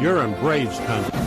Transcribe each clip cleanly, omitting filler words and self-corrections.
You're in Braves country.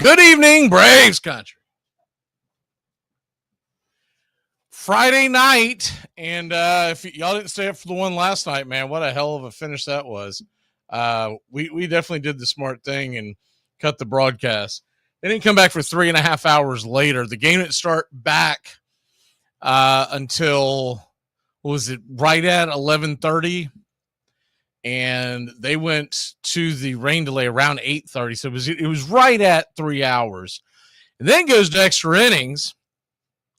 Good evening, Braves country. Friday night, and if y'all didn't stay up for the one last night, man, what a hell of a finish that was. We definitely did the smart thing and cut the broadcast. They didn't come back for 3.5 hours later. The game didn't start back until, what was it, right at 11:30, and they went to the rain delay around 8:30. So it was right at 3 hours. And then goes to extra innings,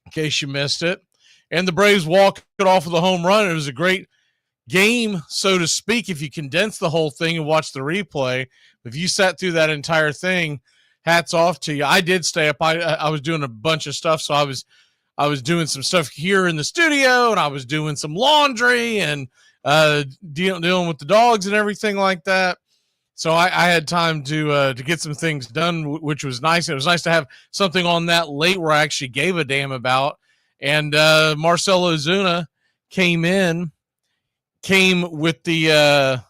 in case you missed it. And the Braves walk it off with a home run. It was a great game, so to speak, if you condense the whole thing and watch the replay. If you sat through that entire thing, hats off to you. I did stay up. I was doing a bunch of stuff, so I was doing some stuff here in the studio, and I was doing some laundry and dealing with the dogs and everything like that. So I had time to get some things done, which was nice. It was nice to have something on that late where I actually gave a damn about. And Marcell Ozuna came with the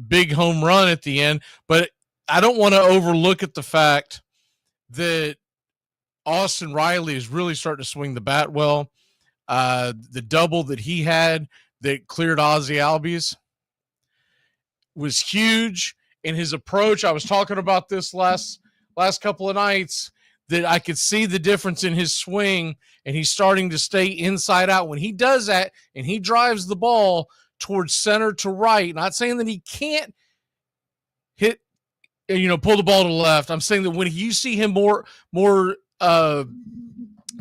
big home run at the end. But I don't want to overlook at the fact that Austin Riley is really starting to swing the bat well. The double that he had that cleared Ozzie Albies was huge in his approach. I was talking about this last couple of nights, that I could see the difference in his swing, and he's starting to stay inside out. When he does that and he drives the ball towards center to right, not saying that he can't pull the ball to the left. I'm saying that when you see him more and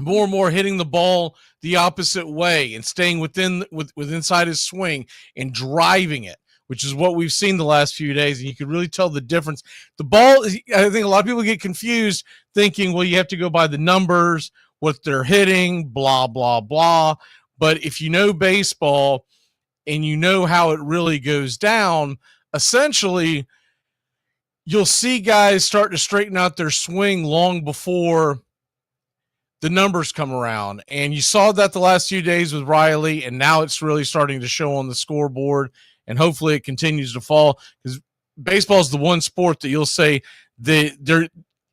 more hitting the ball the opposite way and staying within inside his swing and driving it, which is what we've seen the last few days, and you can really tell the difference. The ball, I think a lot of people get confused thinking, well, you have to go by the numbers, what they're hitting, blah, blah, blah. But if you know baseball and you know how it really goes down, essentially you'll see guys start to straighten out their swing long before the numbers come around. And you saw that the last few days with Riley, and now it's really starting to show on the scoreboard. And hopefully it continues to fall, because baseball is the one sport that you'll say I'm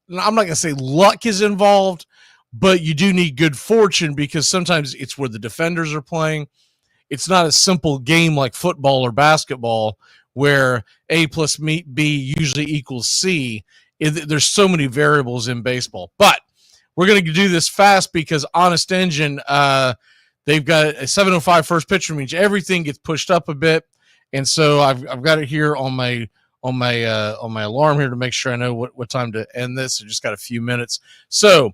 not going to say luck is involved, but you do need good fortune, because sometimes it's where the defenders are playing. It's not a simple game like football or basketball where A plus B usually equals C. There's so many variables in baseball. But we're going to do this fast because Honest Engine, they've got a 7:05 first pitch, which means everything gets pushed up a bit. And so I've got it here on my alarm here to make sure I know what time to end this. I just got a few minutes. So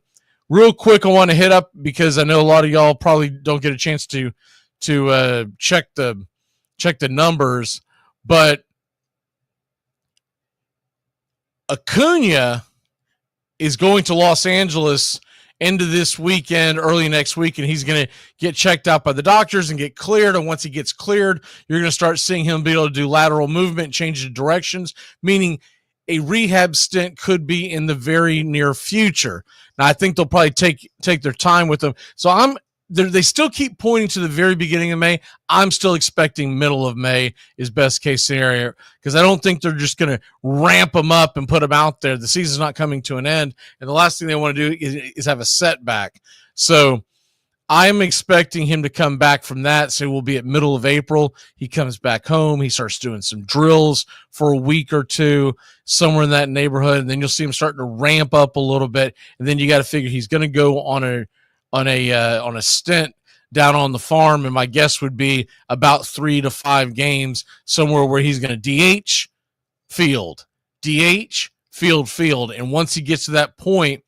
real quick, I want to hit up, because I know a lot of y'all probably don't get a chance to check the numbers, but Acuna is going to Los Angeles into this weekend, early next week, and he's going to get checked out by the doctors and get cleared. And once he gets cleared, you're going to start seeing him be able to do lateral movement, change the directions, meaning a rehab stint could be in the very near future. Now, I think they'll probably take their time with him. So they still keep pointing to the very beginning of May. I'm still expecting middle of May is best case scenario, because I don't think they're just going to ramp him up and put him out there. The season's not coming to an end, and the last thing they want to do is have a setback. So I'm expecting him to come back from that. So we'll be at middle of April. He comes back home. He starts doing some drills for a week or two, somewhere in that neighborhood, and then you'll see him starting to ramp up a little bit. And then you got to figure he's going to go on a stint down on the farm, and my guess would be about 3 to 5 games, somewhere where he's going to DH, field, and once he gets to that point,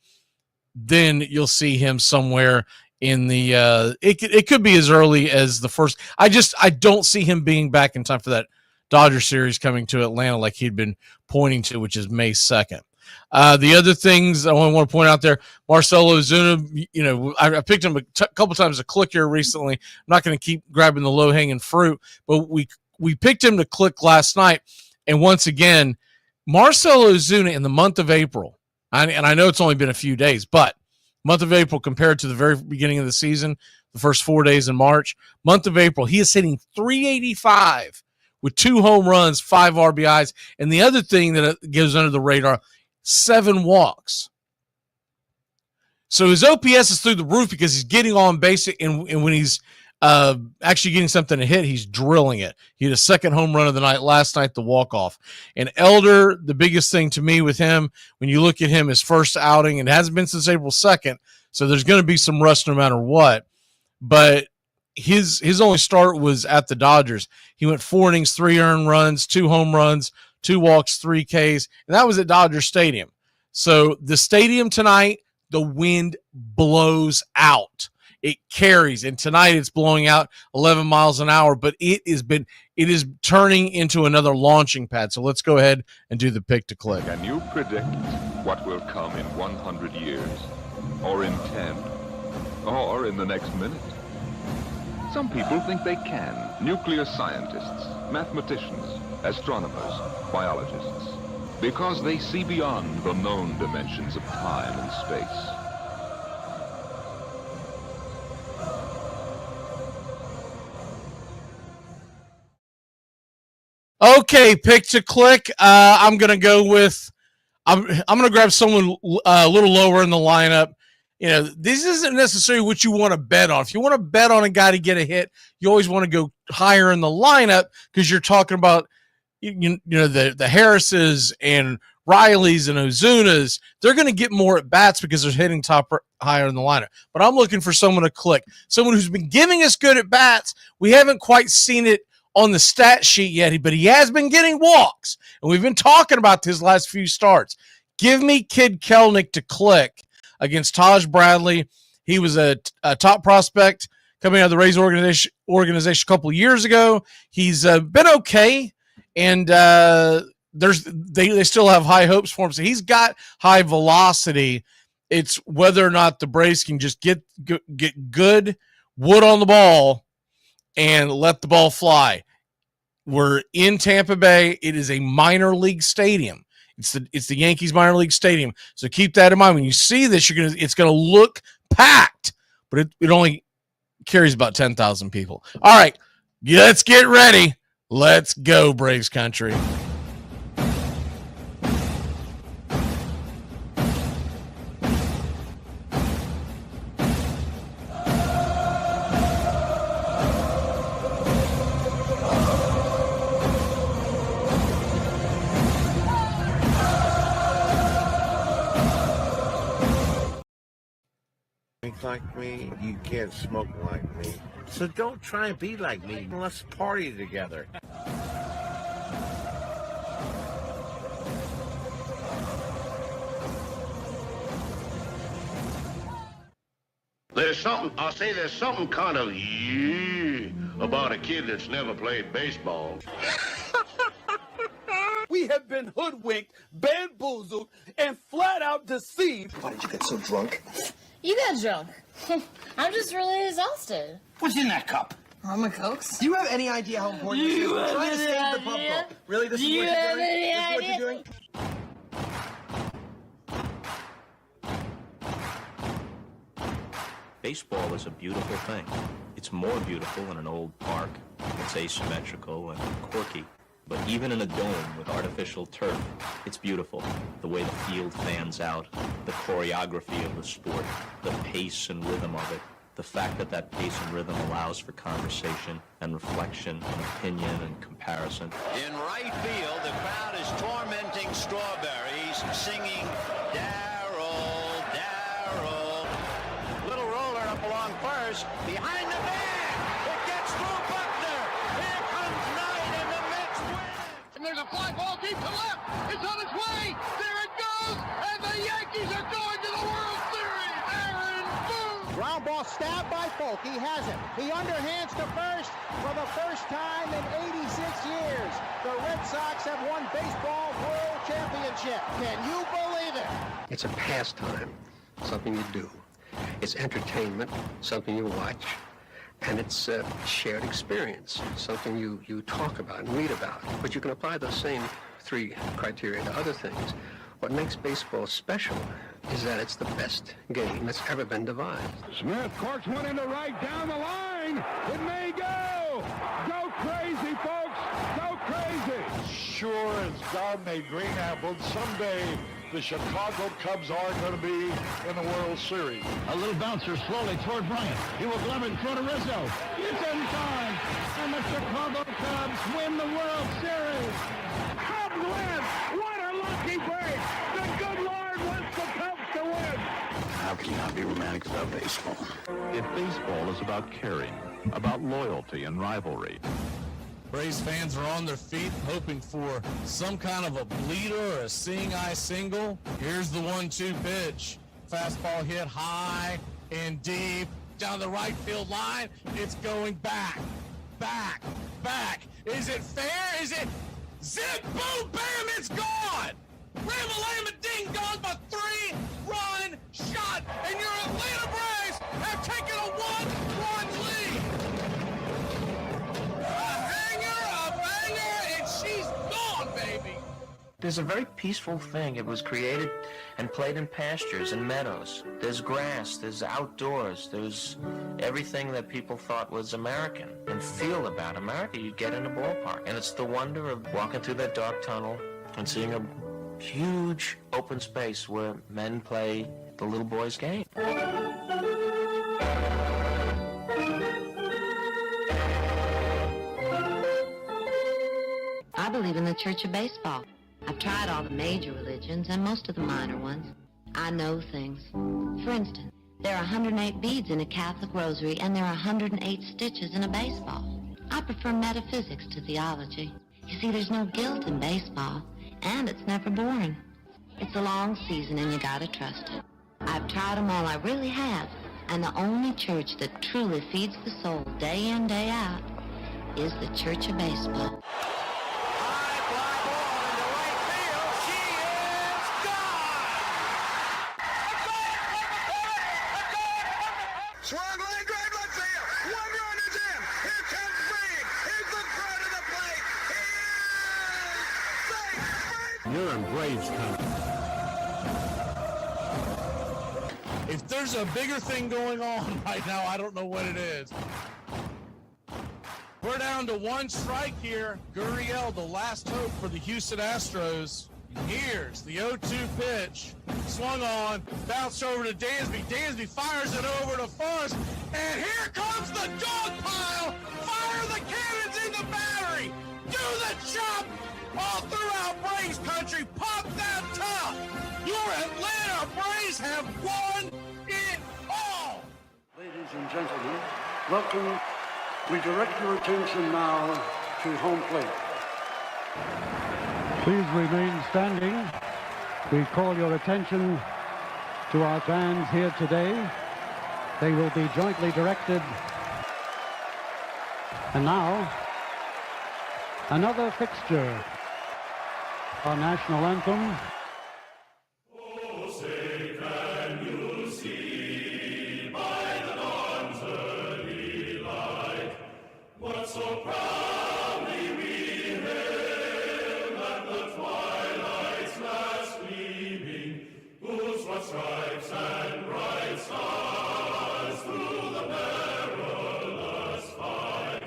then you'll see him somewhere in the it could be as early as the first. I don't see him being back in time for that Dodger series coming to Atlanta like he'd been pointing to, which is May 2nd. The other things I want to point out there, Marcell Ozuna, I picked him a couple times to click here recently. I'm not going to keep grabbing the low-hanging fruit, but we picked him to click last night. And once again, Marcell Ozuna in the month of April, and I know it's only been a few days, but month of April compared to the very beginning of the season, the first 4 days in March, month of April, he is hitting .385 with 2 home runs, 5 RBIs. And the other thing that goes under the radar, 7 walks. So his OPS is through the roof because he's getting on base, and when he's actually getting something to hit, he's drilling it. He had a second home run of the night last night, the walk-off. And Elder, the biggest thing to me with him, when you look at him, his first outing, and it hasn't been since April 2nd, so there's going to be some rust no matter what. But his only start was at the Dodgers. He went 4 innings, 3 earned runs, 2 home runs, 2 walks, 3 Ks, and that was at Dodger Stadium. So the stadium tonight, the wind blows out. It carries, and tonight it's blowing out 11 miles an hour, but it is turning into another launching pad. So let's go ahead and do the pick to click. Can you predict what will come in 100 years, or in 10, or in the next minute? Some people think they can. Nuclear scientists, mathematicians, astronomers, biologists, because they see beyond the known dimensions of time and space. Okay, pick to click. I'm gonna go with. I'm gonna grab someone a little lower in the lineup. You know, this isn't necessarily what you want to bet on. If you want to bet on a guy to get a hit, you always want to go higher in the lineup because you're talking about you know the Harrises and Rileys and Ozunas. They're going to get more at bats because they're hitting higher in the lineup. But I'm looking for someone to click, someone who's been giving us good at bats. We haven't quite seen it on the stat sheet yet, but he has been getting walks, and we've been talking about his last few starts. Give me Kid Kelenic to click against Taj Bradley. He was a top prospect coming out of the Rays organization a couple of years ago. He's been okay, and they still have high hopes for him. So he's got high velocity. It's whether or not the Braves can just get good wood on the ball and let the ball fly. We're in Tampa Bay. It is a minor league stadium. It's the Yankees minor league stadium. So keep that in mind. When you see this, it's gonna look packed, but it only carries about 10,000 people. All right, let's get ready. Let's go, Braves country. Like me, you can't smoke like me. So don't try and be like me. Let's party together. There's something kind of about a kid that's never played baseball. We have been hoodwinked, bamboozled, and flat out deceived. Why did you get so drunk? You got drunk. I'm just really exhausted. What's in that cup? Rum and Cokes. Do you have any idea how important this is? We're trying to save the pub. Really? This is what you're doing? This is what you're doing? Baseball is a beautiful thing. It's more beautiful in an old park. It's asymmetrical and quirky. But even in a dome with artificial turf, it's beautiful. The way the field fans out, the choreography of the sport, the pace and rhythm of it, the fact that pace and rhythm allows for conversation and reflection and opinion and comparison. In right field, the crowd is tormenting Strawberries, singing, Darryl, Darryl. Little roller up along first, behind the man. It gets through Buckner. Here comes Knight, and the Mets win. And there's a fly ball deep to left. It's on its way. There it goes. And the Yankees are going to the World Series. Aaron Boone. Ground ball stabbed by Folk. He has it. He underhands to first for the first time in 86 years. The Red Sox have won Baseball World Championship. Can you believe it? It's a pastime, something you do. It's entertainment, something you watch. And it's a shared experience, something you talk about and read about. But you can apply those same 3 criteria to other things. What makes baseball special is that it's the best game that's ever been devised. Smith corks one into right down the line. It may go. Go crazy, folks. Go crazy. Sure as God made green apples, someday the Chicago Cubs are going to be in the World Series. A little bouncer slowly toward Bryant. He will glove it in front of Rizzo. It's in time, and the Chicago Cubs win the World Series. Cubs win! What a lucky break! The good Lord wants the Cubs to win! How can you not be romantic about baseball? If baseball is about caring, about loyalty and rivalry, Braves fans are on their feet hoping for some kind of a bleeder or a seeing-eye single. Here's the 1-2 pitch. Fastball hit high and deep down the right field line. It's going back, back, back. Is it fair? Is it zip, boom, bam, it's gone. Ram-a-lam, ding dong, a 3-run shot, and your Atlanta Braves have taken a 1-run lead. She's gone, baby. There's a very peaceful thing. It was created and played in pastures and meadows. There's grass, there's outdoors, there's everything that people thought was American and feel about America you get in a ballpark. And it's the wonder of walking through that dark tunnel and seeing a huge open space where men play the little boy's game. I believe in the Church of Baseball. I've tried all the major religions and most of the minor ones. I know things. For instance, there are 108 beads in a Catholic rosary and there are 108 stitches in a baseball. I prefer metaphysics to theology. You see, there's no guilt in baseball, and it's never boring. It's a long season and you gotta trust it. I've tried them all, I really have. And the only church that truly feeds the soul day in, day out is the Church of Baseball. Swung line drive left field. 1 run is in. Here comes Reed. Here's the throw to the plate. He is safe. You're in Braves country. If there's a bigger thing going on right now, I don't know what it is. We're down to 1 strike here. Gurriel, the last hope for the Houston Astros. Here's the 0-2 pitch. Swung on, bounced over to Dansby. Dansby fires it over to Forrest. And here comes the dog pile. Fire the cannons in the battery. Do the chop all throughout Braves country. Pop that top. Your Atlanta Braves have won it all. Ladies and gentlemen, welcome. We direct your attention now to home plate. Please remain standing. We call your attention to our fans here today. They will be jointly directed. And now, another fixture. Our national anthem. Oh, say can you see by the dawn's early light what so proudly we hailed at the twilight's last gleaming, whose broad stripes and bright stars through the perilous fight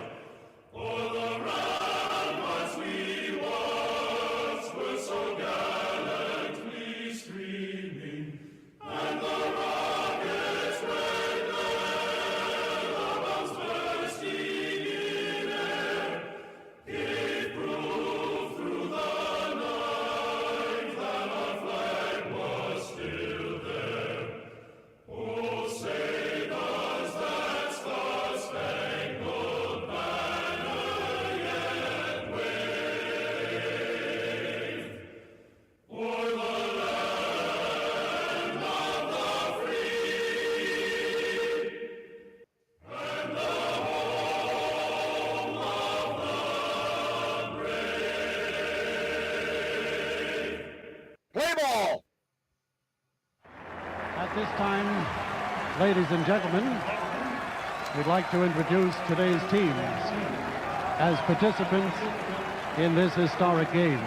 o'er the ramparts we watched were so gallantly streaming, and the rocket's red bombs bursting in air gave proof through the night that our flag was still there. Oh, say does that star-spangled banner yet wave o'er the land of the free and the home of the brave? Play ball! At this time, ladies and gentlemen, we'd like to introduce today's teams as participants in this historic game.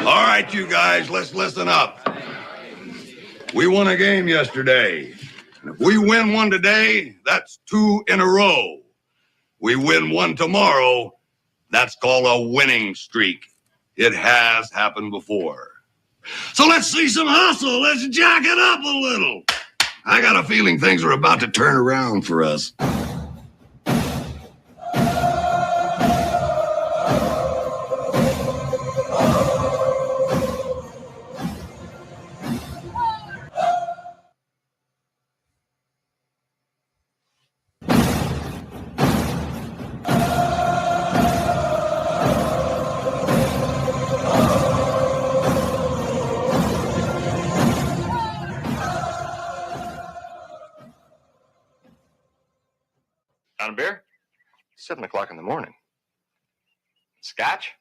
All right, you guys, let's listen up. We won a game yesterday. And if we win one today, that's 2 in a row. We win one tomorrow, that's called a winning streak. It has happened before. So let's see some hustle. Let's jack it up a little. I got a feeling things are about to turn around for us. On a beer? 7 o'clock in the morning. Scotch?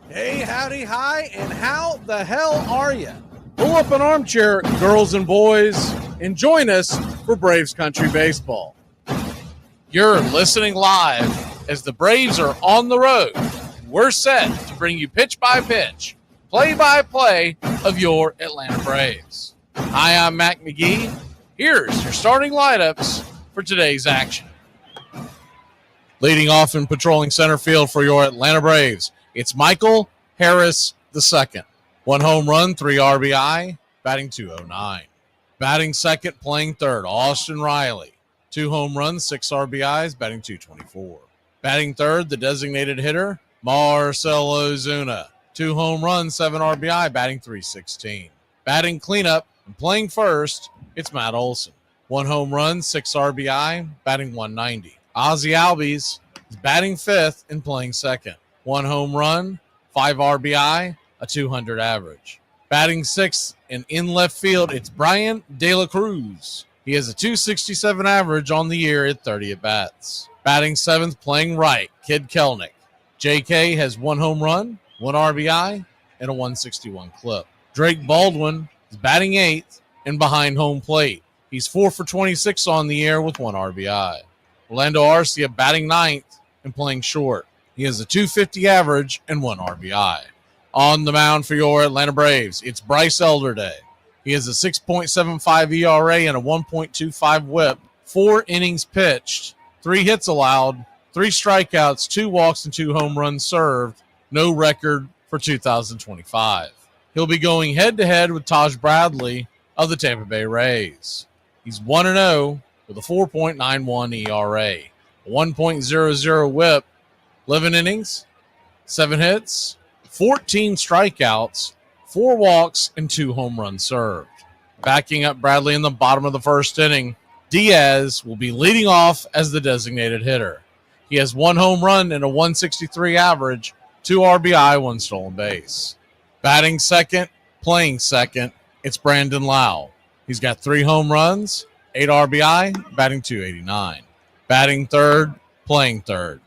Hey, howdy, hi, and how the hell are you? Pull up an armchair, girls and boys, and join us for Braves Country Baseball. You're listening live as the Braves are on the road. We're set to bring you pitch by pitch, play by play of your Atlanta Braves. Hi, I'm Mac McGee. Here's your starting lineups for today's action. Leading off and patrolling center field for your Atlanta Braves, it's Michael Harris II. 1 home run, 3 RBI, batting .209. Batting second, playing third, Austin Riley. 2 home runs, 6 RBIs, batting .224. Batting third, the designated hitter, Marcell Ozuna. 2 home runs, 7 RBI, batting .316. Batting cleanup and playing first, it's Matt Olson. 1 home run, 6 RBI, batting .190. Ozzie Albies is batting fifth and playing second. 1 home run, 5 RBI, a .200 average. Batting sixth and in left field, it's Brian De La Cruz. He has a .267 average on the year at 30 at-bats. Batting seventh, playing right, Kid Kelnick. JK has 1 home run, 1 RBI, and a .161 clip. Drake Baldwin is batting eighth and behind home plate. He's 4 for 26 on the year with 1 RBI. Orlando Arcia batting ninth and playing short. He has a .250 average and 1 RBI. On the mound for your Atlanta Braves, it's Bryce Elderday. He has a 6.75 ERA and a 1.25 whip, 4 innings pitched, 3 hits allowed, 3 strikeouts, 2 walks, and 2 home runs served. No record for 2025. He'll be going head-to-head with Taj Bradley of the Tampa Bay Rays. He's 1-0 with a 4.91 ERA, a 1.00 whip, 11 innings, 7 hits, 14 strikeouts, 4 walks, and 2 home runs served. Backing up Bradley in the bottom of the first inning, Diaz will be leading off as the designated hitter. He has 1 home run and a .163 average, 2 RBI, 1 stolen base. Batting second, playing second, it's Brandon Lau. He's got 3 home runs, 8 RBI, batting .289. Batting third, playing third,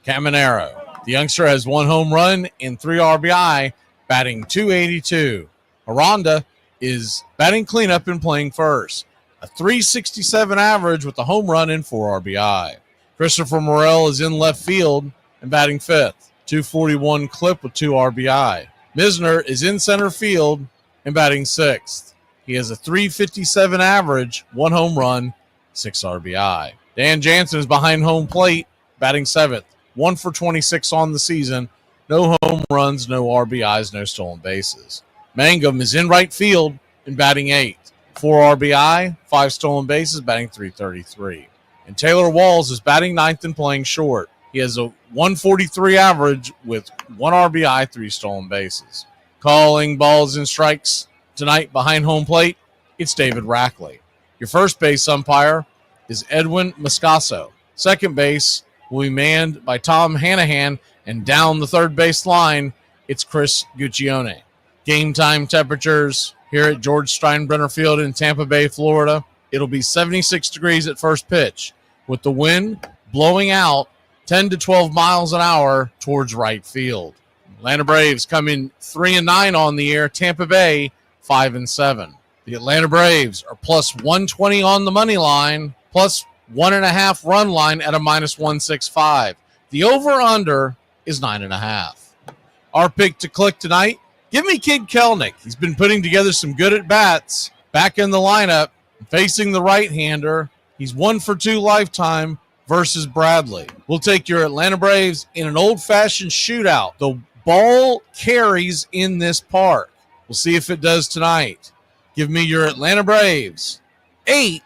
Caminero. The youngster has 1 home run and 3 RBI, batting .282. Aranda is batting cleanup and playing first. A .367 average with a home run and 4 RBI. Christopher Morel is in left field and batting fifth. .241 clip with 2 RBI. Misner is in center field and batting sixth. He has a .357 average, 1 home run, 6 RBI. Dan Jansen is behind home plate, batting seventh. 1 for 26 on the season. No home runs, no RBIs, no stolen bases. Mangum is in right field and batting eighth. 4 RBI, 5 stolen bases, batting .333. And Taylor Walls is batting ninth and playing short. He has a .143 average with 1 RBI, 3 stolen bases. Calling balls and strikes tonight behind home plate, it's David Rackley. Your first base umpire is Edwin Moscaso. Second base will be manned by Tom Hanahan, and down the third base line, it's Chris Guccione. Game time temperatures here at George Steinbrenner Field in Tampa Bay, Florida. It'll be 76 degrees at first pitch, with the wind blowing out 10 to 12 miles an hour towards right field. Atlanta Braves come in 3-9 on the year. Tampa Bay 5-7. The Atlanta Braves are plus 120 on the money line, plus 1.5 run line at a minus 165. The over-under is 9.5. Our pick to click tonight, give me Kid Kelnick. He's been putting together some good at-bats. back in the lineup, facing the right-hander. He's 1 for 2 lifetime versus Bradley. We'll take your Atlanta Braves in an old-fashioned shootout. The ball carries in this park. We'll see if it does tonight. Give me your Atlanta Braves 8,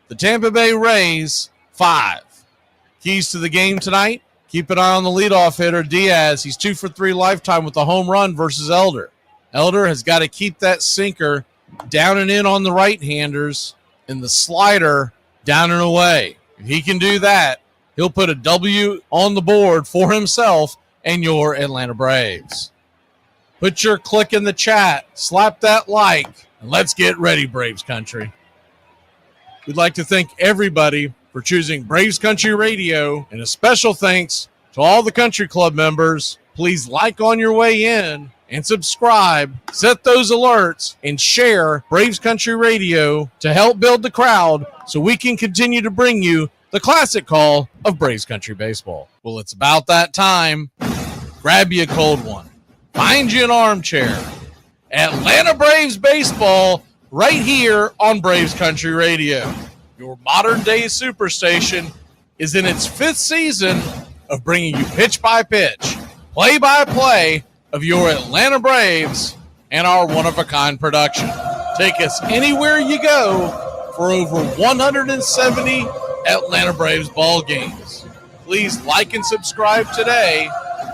the Tampa Bay Rays 5. Keys to the game tonight. Keep an eye on the leadoff hitter, Diaz. He's 2 for 3 lifetime with a home run versus Elder. Elder has got to keep that sinker down and in on the right-handers and the slider down and away. If he can do that, he'll put a W on the board for himself and your Atlanta Braves. Put your click in the chat, slap that like, and let's get ready, Braves Country. We'd like to thank everybody for choosing Braves Country Radio, and a special thanks to all the Country Club members. Please like on your way in and subscribe, set those alerts, and share Braves Country Radio to help build the crowd so we can continue to bring you the classic call of Braves Country Baseball. Well, it's about that time. Grab you a cold one. Find you an armchair. Atlanta Braves Baseball right here on Braves Country Radio. Your modern-day superstation is in its 5th season of bringing you pitch-by-pitch, play-by-play of your Atlanta Braves and our one-of-a-kind production. Take us anywhere you go for over 170 Atlanta Braves ball games. Please like and subscribe today.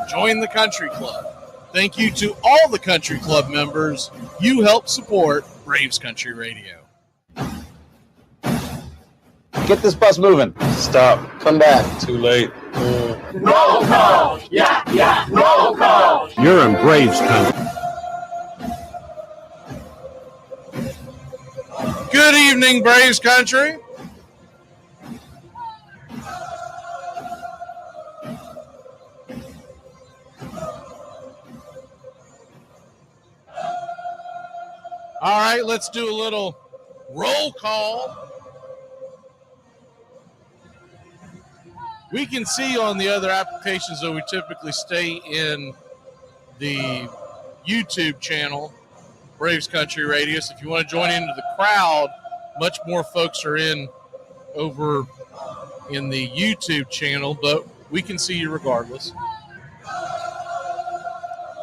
Join the Country Club. Thank you to all the Country Club members. You help support Braves Country Radio. Get this bus moving. Stop. Come back. Too late. Roll call! Yeah, roll call! You're in Braves Country. Good evening, Braves Country. All right, let's do a little roll call. We can see on the other applications, though, we typically stay in the YouTube channel, Braves Country Radio. So if you want to join into the crowd, much more folks are in over in the YouTube channel, but we can see you regardless.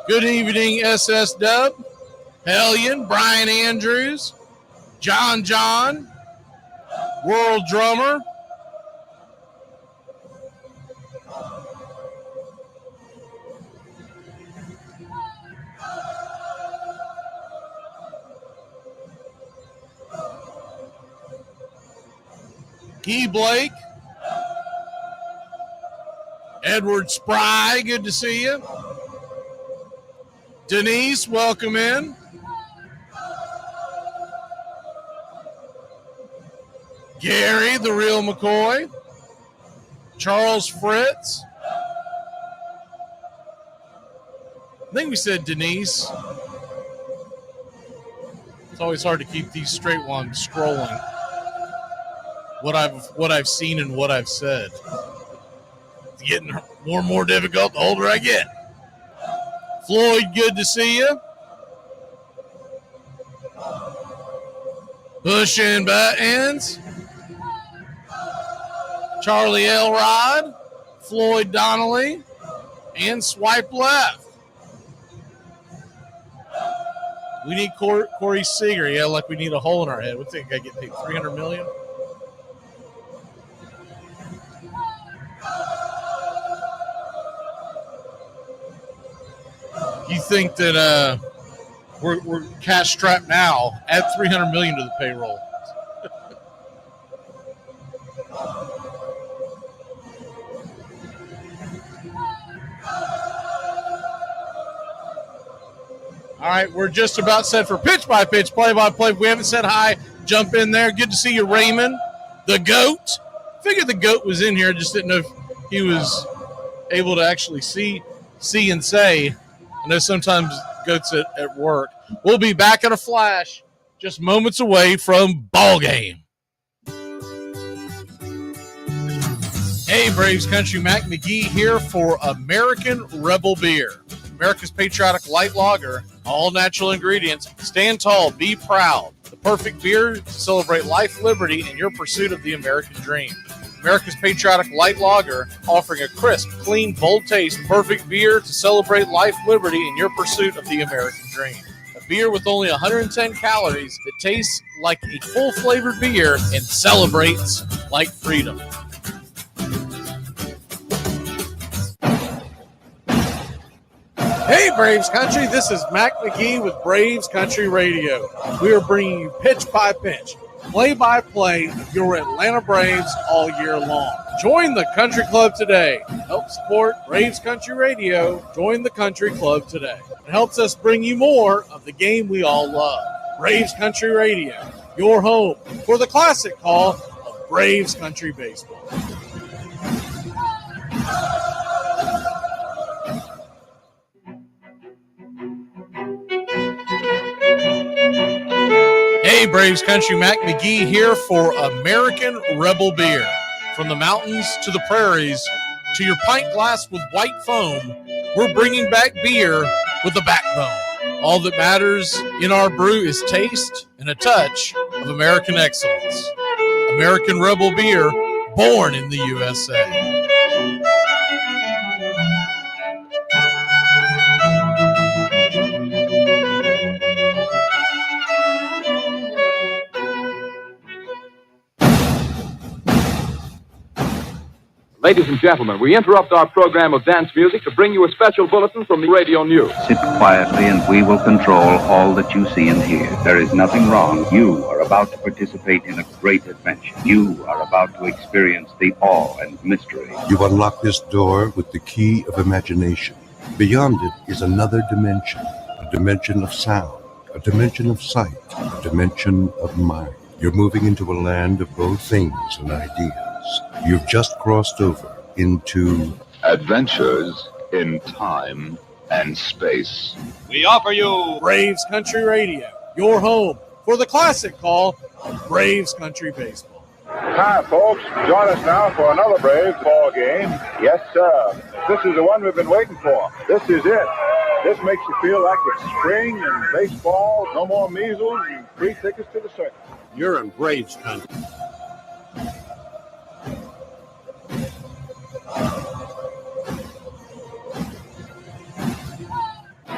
Good evening, SS Dub, Hellion, Brian Andrews, John, World Drummer, Key Blake, Edward Spry, good to see you. Denise, welcome in. Gary, the real McCoy. Charles Fritz. I think we said Denise. It's always hard to keep these straight while I'm scrolling. What I've seen and what I've said. It's getting more and more difficult the older I get. Floyd, good to see you. Bush and Buttons. Charlie Elrod. Floyd Donnelly. And Swipe Left. We need Corey Seager. Yeah, like we need a hole in our head. We think I get paid $300 million. You think that we're cash strapped now? Add $300 million to the payroll. All right, we're just about set for pitch-by-pitch, play-by-play. If we haven't said hi, jump in there. Good to see you, Raymond, the GOAT. Figured the GOAT was in here. Just didn't know if he was able to actually see and say. I know sometimes GOAT's at work. We'll be back in a flash, just moments away from ball game. Hey, Braves Country, Mac McGee here for American Rebel Beer. America's patriotic light lager, all natural ingredients. Stand tall, be proud. The perfect beer to celebrate life, liberty, and your pursuit of the American dream. America's Patriotic Light Lager, offering a crisp, clean, bold taste, perfect beer to celebrate life, liberty, and your pursuit of the American dream. A beer with only 110 calories that tastes like a full-flavored beer and celebrates like freedom. Hey, Braves Country, this is Mac McGee with Braves Country Radio. We are bringing you pitch by pitch, play-by-play of your Atlanta Braves all year long. Join the Country Club today. Help support Braves Country Radio. Join the Country Club today. It helps us bring you more of the game we all love. Braves Country Radio, your home for the classic call of Braves Country Baseball. Hey, Braves Country, Mac McGee here for American Rebel Beer. From the mountains to the prairies to your pint glass with white foam, we're bringing back beer with a backbone. All that matters in our brew is taste and a touch of American excellence. American Rebel Beer, born in the USA. Ladies and gentlemen, we interrupt our program of dance music to bring you a special bulletin from the radio news. Sit quietly and we will control all that you see and hear. There is nothing wrong. You are about to participate in a great adventure. You are about to experience the awe and mystery. You've unlocked this door with the key of imagination. Beyond it is another dimension, a dimension of sound, a dimension of sight, a dimension of mind. You're moving into a land of both things and ideas. You've just crossed over into Adventures in Time and Space. We offer you Braves Country Radio, your home for the classic call of Braves Country Baseball. Hi, folks. Join us now for another Braves ball game. Yes, sir. This is the one we've been waiting for. This is it. This makes you feel like it's spring and baseball, no more measles, and free tickets to the circus. You're in Braves Country.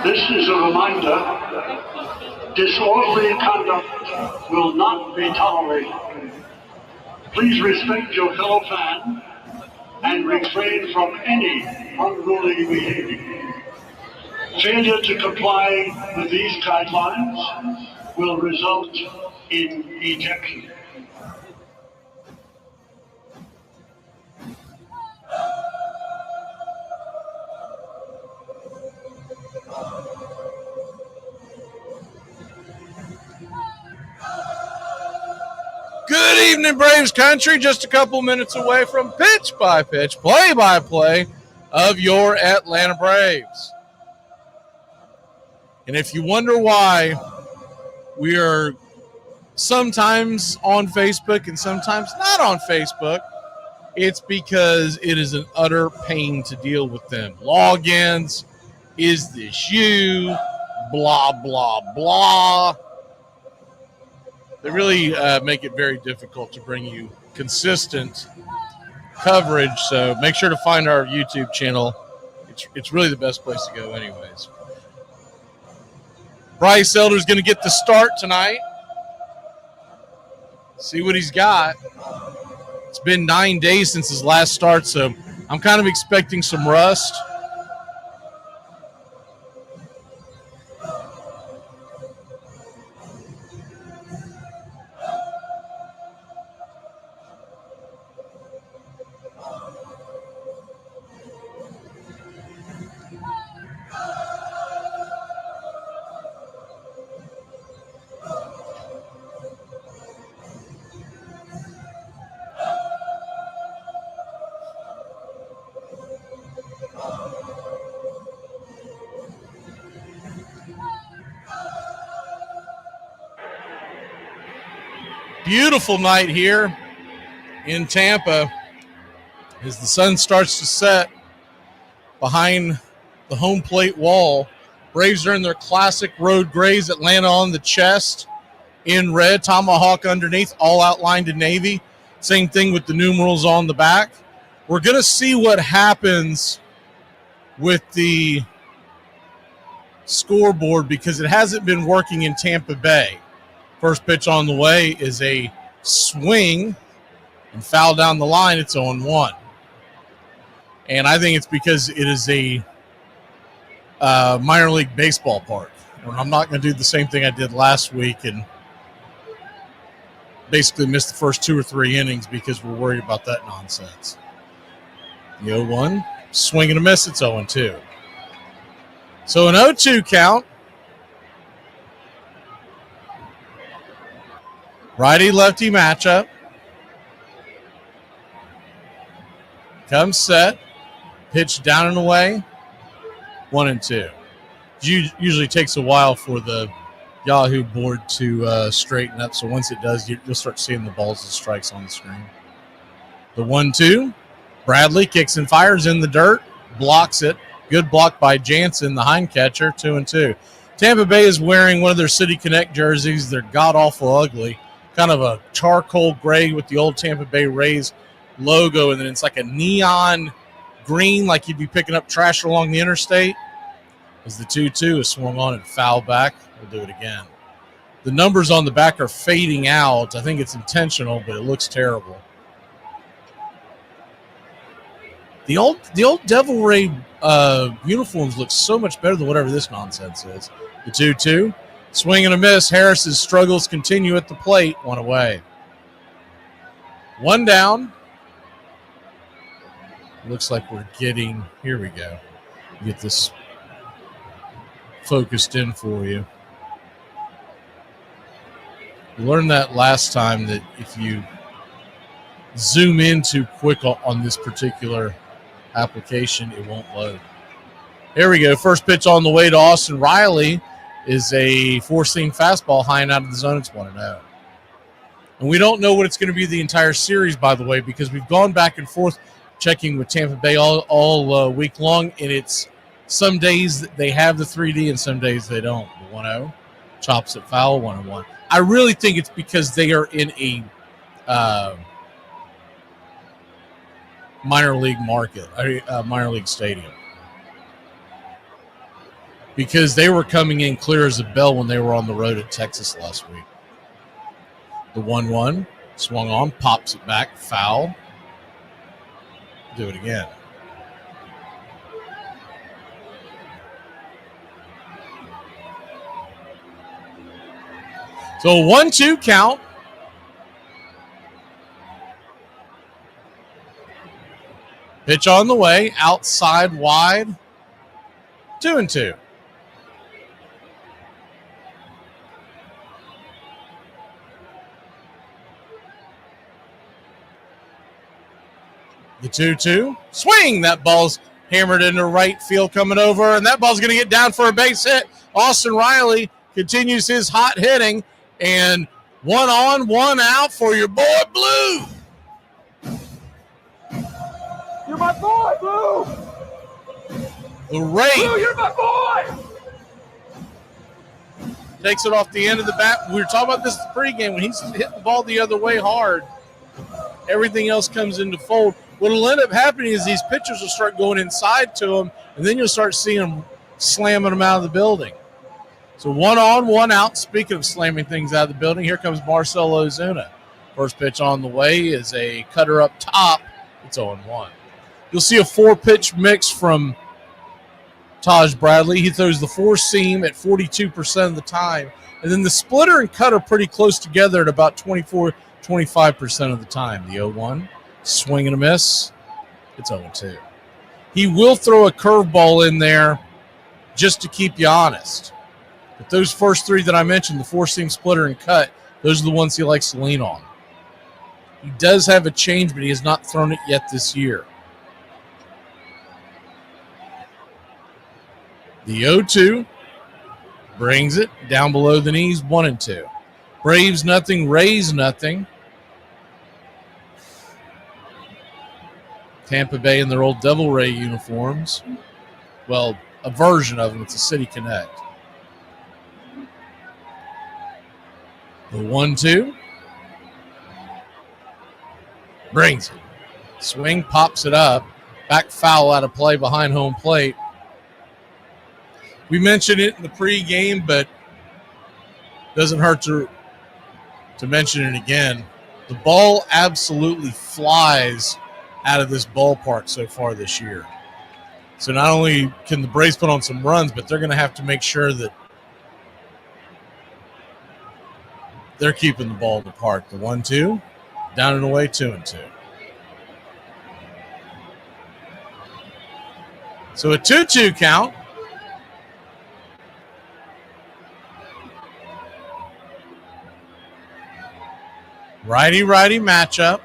This is a reminder, disorderly conduct will not be tolerated. Please respect your fellow fan and refrain from any unruly behavior. Failure to comply with these guidelines will result in ejection. Good evening, Braves Country. Just a couple minutes away from pitch by pitch, play by play of your Atlanta Braves. And if you wonder why we are sometimes on Facebook and sometimes not on Facebook, it's because it is an utter pain to deal with them. Logins, is this you, blah, blah, blah. They really make it very difficult to bring you consistent coverage. So make sure to find our YouTube channel. It's really the best place to go anyways. Bryce Elder's going to get the start tonight. See what he's got. It's been 9 days since his last start, so I'm kind of expecting some rust. Beautiful night here in Tampa as the sun starts to set behind the home plate wall. Braves are in their classic road grays, Atlanta on the chest, in red, tomahawk underneath, all outlined in navy. Same thing with the numerals on the back. We're going to see what happens with the scoreboard because it hasn't been working in Tampa Bay. First pitch on the way is a swing and foul down the line. It's 0-1. And I think it's because it is a minor league baseball park. And I'm not going to do the same thing I did last week and basically miss the first 2 or 3 innings because we're worried about that nonsense. The 0-1, swing and a miss, it's 0-2. So an 0-2 count. Righty-lefty matchup. Comes set. Pitch down and away. 1-2. Usually takes a while for the Yahoo board to straighten up. So once it does, you'll start seeing the balls and strikes on the screen. The 1-2. Bradley kicks and fires in the dirt. Blocks it. Good block by Jansen, the hind catcher. 2-2. Tampa Bay is wearing one of their City Connect jerseys. They're god-awful ugly. Kind of a charcoal gray with the old Tampa Bay Rays logo. And then it's like a neon green, like you'd be picking up trash along the interstate. As the 2-2 is swung on and foul back. We'll do it again. The numbers on the back are fading out. I think it's intentional, but it looks terrible. The old Devil Ray uniforms look so much better than whatever this nonsense is. The 2-2. Swing and a miss. Harris's struggles continue at the plate. 1 away. 1 down. Looks like we're getting, here we go. Get this focused in for you. We learned that last time that if you zoom in too quick on this particular application, it won't load. Here we go. First pitch on the way to Austin Riley is a 4-seam fastball high and out of the zone. It's 1-0. And we don't know what it's going to be the entire series, by the way, because we've gone back and forth checking with Tampa Bay all week long, and it's some days they have the 3D and some days they don't. The 1-0 chops it foul, 1-1. I really think it's because they are in a minor league market, minor league stadium. Because they were coming in clear as a bell when they were on the road at Texas last week. The 1-1 swung on, pops it back, foul. Do it again. So a 1-2 count. Pitch on the way, outside wide. 2-2. The 2-2. Swing! That ball's hammered into right field coming over, and that ball's going to get down for a base hit. Austin Riley continues his hot hitting, and 1 on, 1 out for your boy Blue. You're my boy, Blue! The Ray. Blue, you're my boy! Takes it off the end of the bat. We were talking about this in the pregame. When he's hitting the ball the other way hard, everything else comes into fold. What will end up happening is these pitchers will start going inside to him, and then you'll start seeing them slamming them out of the building. So 1 on, 1 out. Speaking of slamming things out of the building, here comes Marcell Ozuna. First pitch on the way is a cutter up top. It's 0-1. You'll see a 4-pitch mix from Taj Bradley. He throws the 4-seam at 42% of the time, and then the splitter and cutter pretty close together at about 24-25% of the time. The 0-1. Swing and a miss. It's 0-2. He will throw a curveball in there just to keep you honest. But those first 3 that I mentioned, the 4-seam, splitter, and cut, those are the ones he likes to lean on. He does have a change, but he has not thrown it yet this year. The 0-2 brings it down below the knees, 1-2. Braves nothing, Rays nothing. Tampa Bay in their old Devil Ray uniforms. Well, a version of them. It's a City Connect. The 1-2. Brings it. Swing, pops it up. Back foul out of play behind home plate. We mentioned it in the pregame, but doesn't hurt to mention it again. The ball absolutely flies out of this ballpark so far this year. So not only can the Braves put on some runs, but they're going to have to make sure that they're keeping the ball in the park. The 1-2, down and away, 2-2. So a 2-2 count. Righty-righty matchup.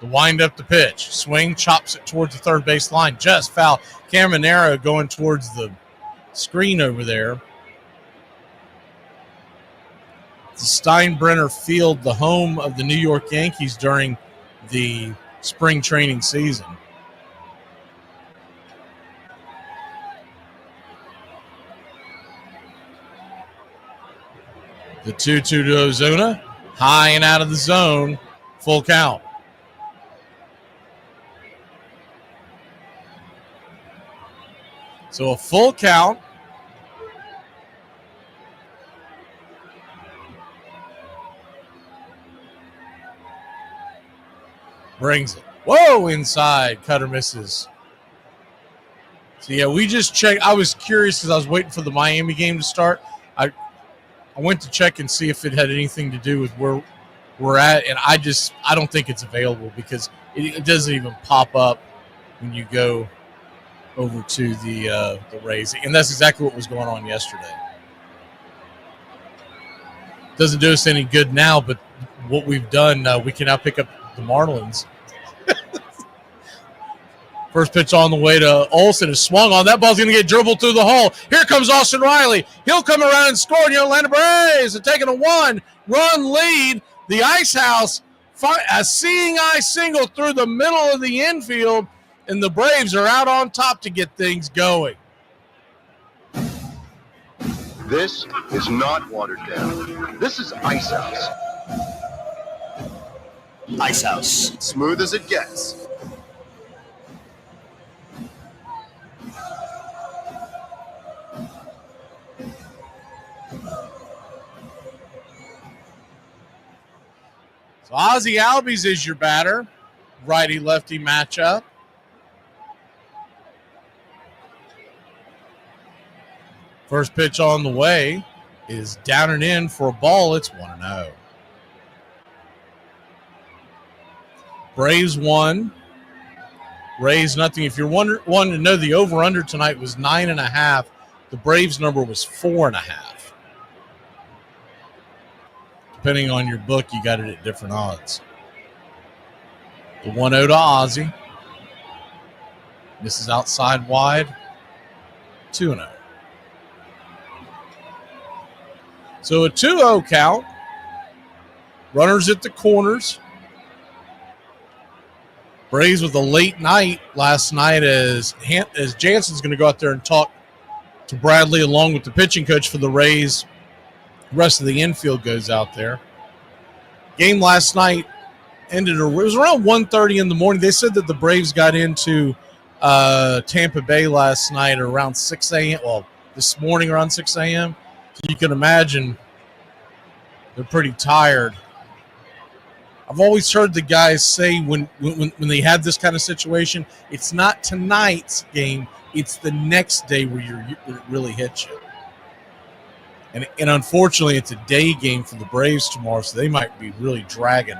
The wind up the pitch. Swing, chops it towards the third base line. Just foul. Caminero going towards the screen over there. The Steinbrenner Field, the home of the New York Yankees during the spring training season. The 2-2 to Ozuna. High and out of the zone. Full count. So a full count. Brings it. Whoa, inside. Cutter misses. So, yeah, we just checked. I was curious because I was waiting for the Miami game to start. I went to check and see if it had anything to do with where we're at, and I don't think it's available because it doesn't even pop up when you go over to the Rays. And that's exactly what was going on yesterday. Doesn't do us any good now, but what we've done, we can now pick up the Marlins. First pitch on the way to Olsen is swung on. That ball's going to get dribbled through the hole. Here comes Austin Riley. He'll come around and score. And the Atlanta Braves are taking a 1-run lead. The Ice House, a seeing eye single through the middle of the infield, and the Braves are out on top to get things going. This is not watered down. This is Ice House. Ice House. Smooth as it gets. So Ozzie Albies is your batter. Righty-lefty matchup. First pitch on the way is down and in for a ball. It's 1-0. Braves 1. Rays nothing. If you're wanting to know, the over-under tonight was 9.5. The Braves number was 4.5. Depending on your book, you got it at different odds. The 1-0 to Ozzie. This is outside wide. 2-0. So a 2-0 count. Runners at the corners. Braves with a late night last night as Jansen's going to go out there and talk to Bradley along with the pitching coach for the Rays. The rest of the infield goes out there. Game last night ended. It was around 1:30 in the morning. They said that the Braves got into Tampa Bay last night around 6 a.m. Well, this morning around 6 a.m. So you can imagine they're pretty tired. I've always heard the guys say when they have this kind of situation, it's not tonight's game, it's the next day where it really hits you. And unfortunately, it's a day game for the Braves tomorrow, so they might be really dragging.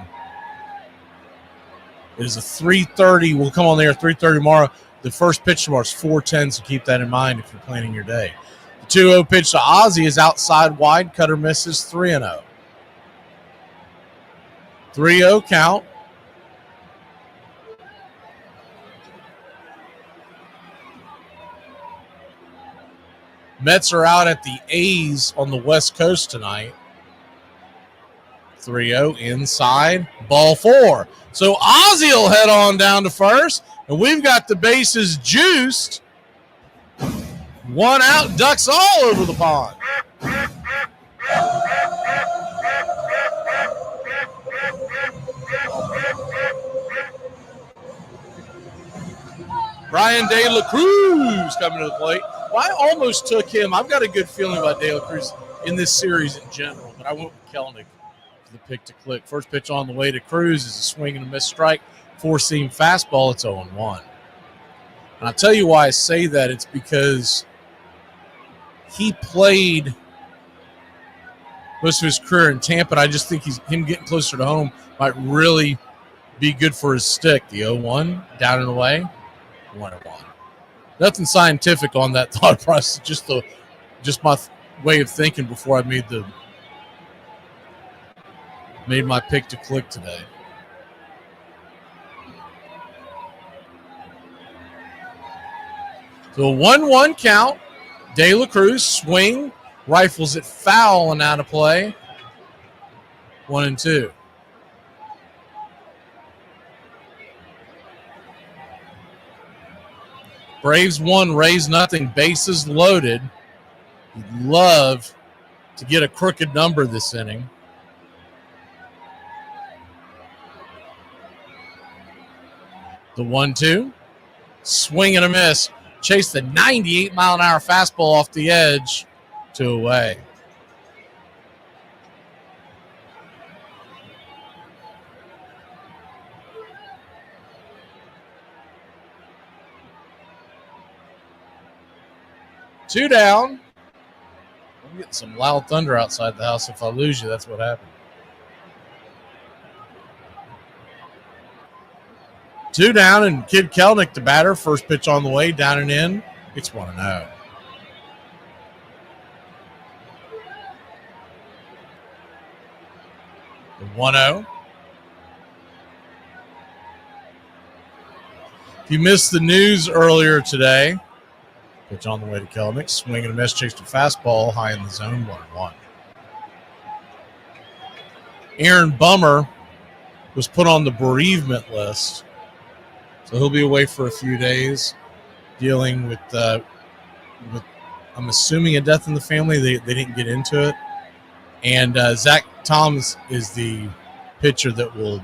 It is a 3:30. We'll come on there at 3:30 tomorrow. The first pitch tomorrow is 4:10, so keep that in mind if you're planning your day. The 2-0 pitch to Ozzie is outside wide. Cutter misses. 3-0. 3-0 count. Mets are out at the A's on the West Coast tonight. 3-0 inside. Ball 4. So Ozzie will head on down to first, and we've got the bases juiced. One out, ducks all over the pond. Brian De La Cruz coming to the plate. Well, I almost took him. I've got a good feeling about De La Cruz in this series in general, but I went with Kelnick for the pick to click. First pitch on the way to Cruz is a swing and a miss strike. Four-seam fastball. It's 0-1. And I'll tell you why I say that. It's because he played most of his career in Tampa, and I just think him getting closer to home might really be good for his stick. The 0-1, down and away, 1-1. Nothing scientific on that thought process, just my way of thinking before I made my pick to click today. So a 1-1 count. De La Cruz swing, rifles it foul and out of play. 1-2. Braves 1, Rays nothing. Bases loaded. You'd love to get a crooked number this inning. The 1-2. Swing and a miss. Chase the 98-mile-an-hour fastball off the edge. 2 away. Two down. I'm getting some loud thunder outside the house. If I lose you, that's what happened. 2 down, and Kid Kelnick, the batter. First pitch on the way, down and in. It's 1-0. The 1-0. If you missed the news earlier today, pitch on the way to Kelnick. Swing and a miss, chased a fastball high in the zone, 1-1. Aaron Bummer was put on the bereavement list, so he'll be away for a few days dealing with I'm assuming, a death in the family. They didn't get into it. And Zach Thomas is the pitcher that will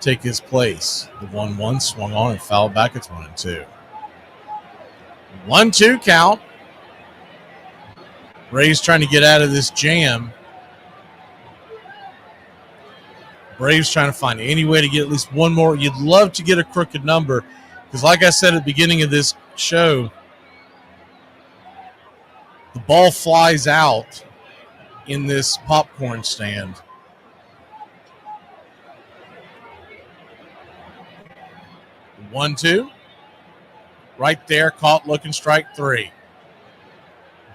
take his place. The 1-1 swung on and fouled back. It's 1-2. 1-2 count. Braves trying to get out of this jam. Braves trying to find any way to get at least one more. You'd love to get a crooked number because, like I said at the beginning of this show, the ball flies out in this popcorn stand. The 1-2. Right there, caught looking, strike 3.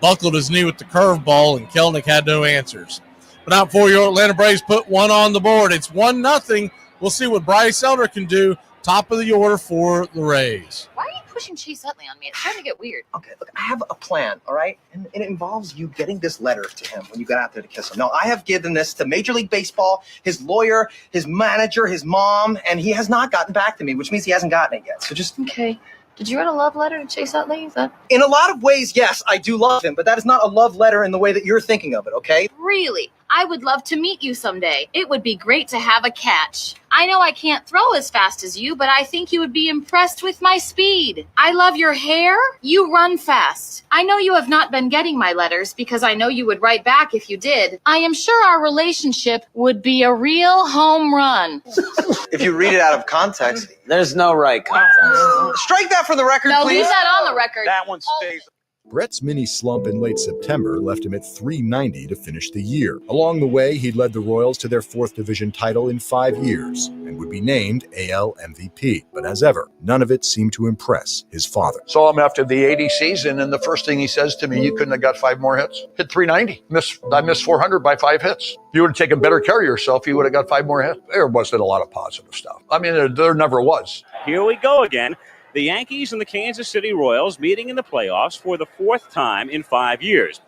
Buckled his knee with the curveball, and Kelnick had no answers. But out for your Atlanta Braves put one on the board. It's 1-0. We'll see what Bryce Elder can do. Top of the order for the Rays. Why are you pushing Chase Utley on me? It's starting to get weird. Okay, look, I have a plan, all right? And it involves you getting this letter to him when you got out there to kiss him. No, I have given this to Major League Baseball, his lawyer, his manager, his mom, and he has not gotten back to me, which means he hasn't gotten it yet. So just... Okay. Did you write a love letter to Chase Utley? In a lot of ways, yes, I do love him, but that is not a love letter in the way that you're thinking of it, okay? Really? I would love to meet you someday. It would be great to have a catch. I know I can't throw as fast as you, but I think you would be impressed with my speed. I love your hair. You run fast. I know you have not been getting my letters because I know you would write back if you did. I am sure our relationship would be a real home run. If you read it out of context, there's no right context. Strike that for the record, No, please. leave that on the record. That one stays. Brett's mini slump in late September left him at .390 to finish the year. Along the way, he led the Royals to their 4th division title in 5 years and would be named AL MVP. But as ever, none of it seemed to impress his father. Saw him after the 80 season, and the first thing he says to me, you couldn't have got 5 more hits. Hit .390. I missed 400 by 5 hits. If you would have taken better care of yourself, you would have got 5 more hits. There wasn't a lot of positive stuff. I mean, there never was. Here we go again. The Yankees and the Kansas City Royals meeting in the playoffs for the 4th time in 5 years.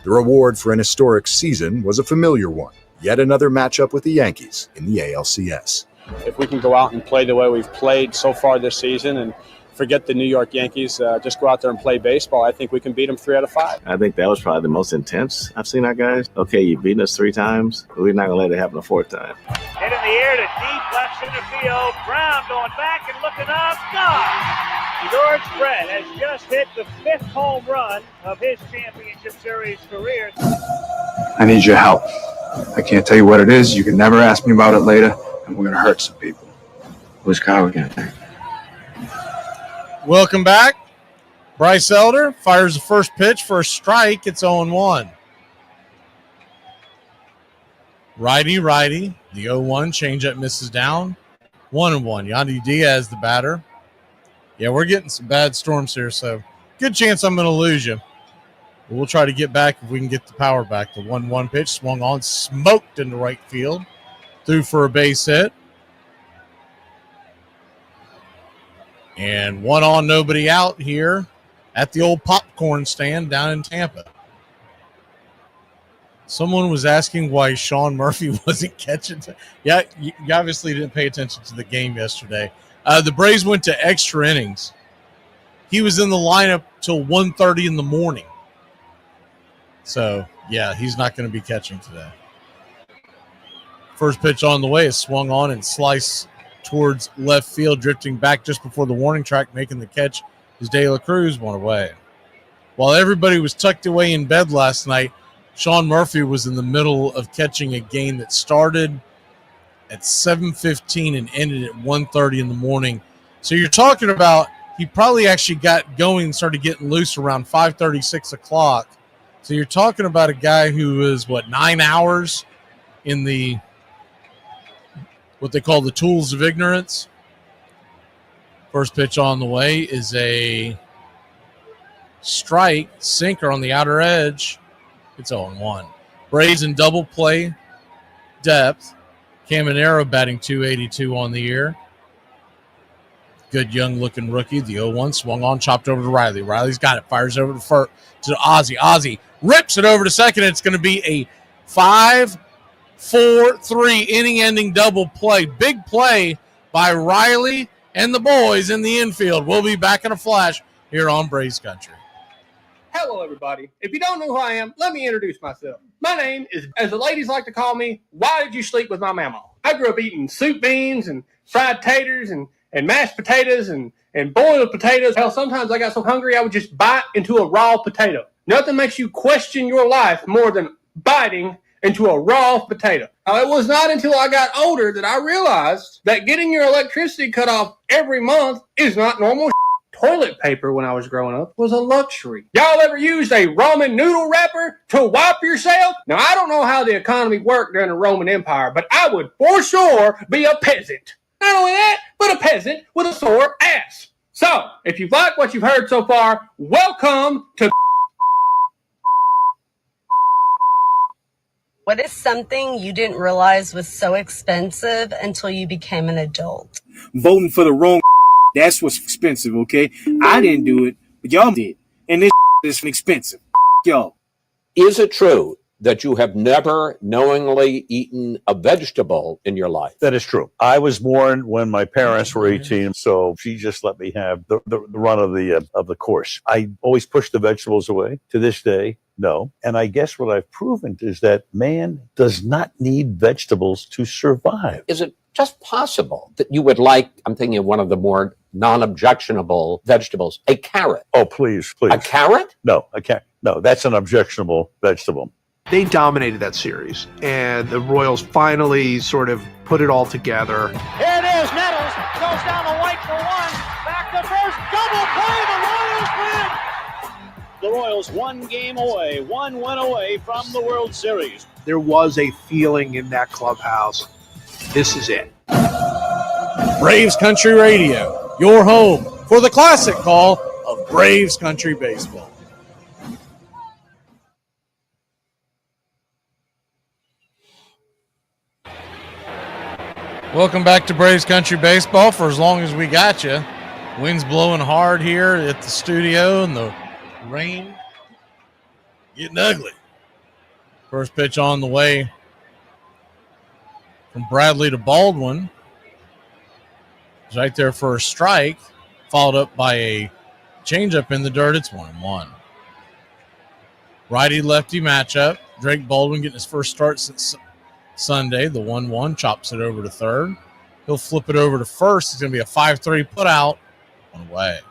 The reward for an historic season was a familiar one. Yet another matchup with the Yankees in the ALCS. If we can go out and play the way we've played so far this season and forget the New York Yankees, just go out there and play baseball, I think we can beat them 3 out of 5. I think that was probably the most intense I've seen our guys. Okay, you've beaten us 3 times, but we're not going to let it happen a 4th time. Hit in the air to deep left center field. Brown going back and looking up. Gone. George Brett has just hit the 5th home run of his championship series career. I need your help. I can't tell you what it is. You can never ask me about it later, and we're going to hurt some people. Whose car are we going to take? Welcome back. Bryce Elder fires the first pitch for a strike. It's 0-1. Righty. The 0-1 changeup misses down. 1-1. Yandy Diaz, the batter. Yeah, we're getting some bad storms here, so good chance I'm going to lose you. But we'll try to get back if we can get the power back. The 1-1 pitch swung on, smoked into right field. Threw for a base hit. And 1 on, nobody out here at the old popcorn stand down in Tampa. Someone was asking why Sean Murphy wasn't catching. Yeah, you obviously didn't pay attention to the game yesterday. The Braves went to extra innings. He was in the lineup till 1:30 in the morning. So, yeah, he's not going to be catching today. First pitch on the way is swung on and sliced towards left field, drifting back just before the warning track, making the catch is De La Cruz, one away. While everybody was tucked away in bed last night, Sean Murphy was in the middle of catching a game that started at 7:15 and ended at 1:30 in the morning. So you're talking about he probably actually got going and started getting loose around 5:30, 6 o'clock. So you're talking about a guy who was, 9 hours in the what they call the tools of ignorance. First pitch on the way is a strike, sinker on the outer edge. It's 0-1. Braves in double play depth. Caminero batting .282 on the year. Good young-looking rookie. The 0-1 swung on, chopped over to Riley. Riley's got it. Fires over to Ozzie. Ozzie rips it over to second. It's going to be a 5-4-3 inning-ending double play. Big play by Riley and the boys in the infield. We'll be back in a flash here on Braves Country. Hello, everybody. If you don't know who I am, let me introduce myself. My name is, as the ladies like to call me, Why Did You Sleep With My Mama? I grew up eating soup beans and fried taters and mashed potatoes and boiled potatoes. Hell, sometimes I got so hungry I would just bite into a raw potato. Nothing makes you question your life more than biting into a raw potato. Now, it was not until I got older that I realized that getting your electricity cut off every month is not normal. Toilet paper when I was growing up was a luxury. Y'all ever used a Roman noodle wrapper to wipe yourself? Now, I don't know how the economy worked during the Roman Empire, but I would for sure be a peasant. Not only that, but a peasant with a sore ass. So, if you've liked what you've heard so far, welcome to... What is something you didn't realize was so expensive until you became an adult? Voting for the wrong... That's what's expensive, okay? I didn't do it, but y'all did. And this is expensive. Y'all. Is it true that you have never knowingly eaten a vegetable in your life? That is true. I was born when my parents were 18, so she just let me have the run of the course. I always pushed the vegetables away. To this day, no. And I guess what I've proven is that man does not need vegetables to survive. Is it just possible that you would like, I'm thinking of one of the more non-objectionable vegetables, a carrot? Oh, please. A carrot? No, a carrot. No, that's an objectionable vegetable. They dominated that series, and the Royals finally sort of put it all together. Here it is. Nettles goes down the right for one. Back to first. Double play. The Royals win. The Royals 1 game away, 1 win away from the World Series. There was a feeling in that clubhouse. This is it. Braves Country Radio, your home for the classic call of Braves Country Baseball. Welcome back to Braves Country Baseball for as long as we got you. Wind's blowing hard here at the studio and the rain getting ugly. First pitch on the way from Bradley to Baldwin. It's right there for a strike, followed up by a changeup in the dirt. It's 1-1. Righty-lefty matchup. Drake Baldwin getting his first start since Sunday. The 1-1 chops it over to third. He'll flip it over to first. It's going to be a 5-3 put out. One away.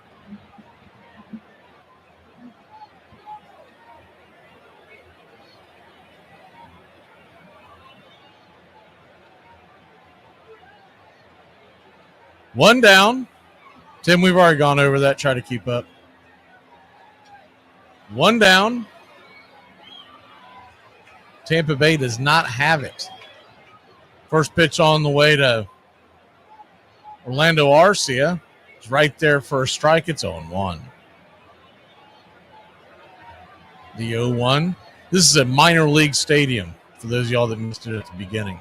One down. Tim, we've already gone over that. Try to keep up. One down. Tampa Bay does not have it. First pitch on the way to Orlando Arcia. It's right there for a strike. It's 0-1. The 0-1. This is a minor league stadium for those of y'all that missed it at the beginning.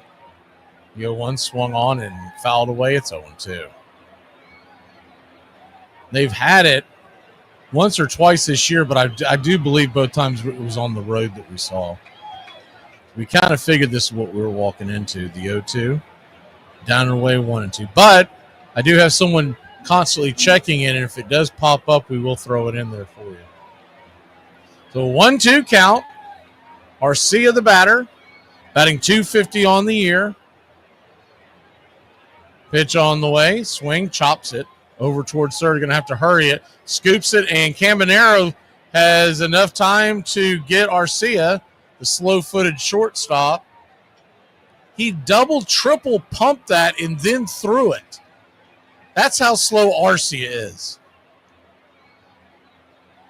The 0-1 swung on and fouled away. It's 0-2. They've had it once or twice this year, but I do believe both times it was on the road that we saw. We kind of figured this is what we were walking into. The 0-2. Down and away 1-2. But I do have someone constantly checking in, and if it does pop up, we will throw it in there for you. So 1-2 count. Arcia the batter, batting .250 on the year. Pitch on the way, swing, chops it over towards third. Going to have to hurry it, scoops it, and Caminero has enough time to get Arcia, the slow-footed shortstop. He double, triple pumped that and then threw it. That's how slow Arcia is.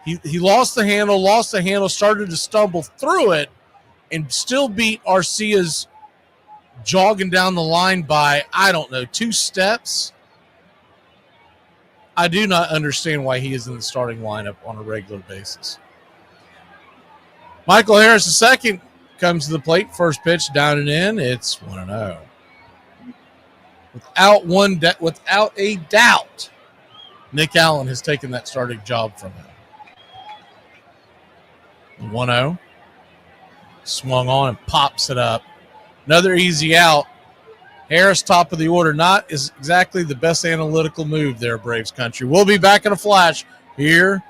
He lost the handle, started to stumble through it, and still beat Arcia's jogging down the line by, 2 steps. I do not understand why he is in the starting lineup on a regular basis. Michael Harris II comes to the plate. First pitch down and in. It's 1-0. Without a doubt, Nick Allen has taken that starting job from him. 1-0. Swung on and pops it up. Another easy out. Harris, top of the order. Not is exactly the best analytical move there, Braves country. We'll be back in a flash here.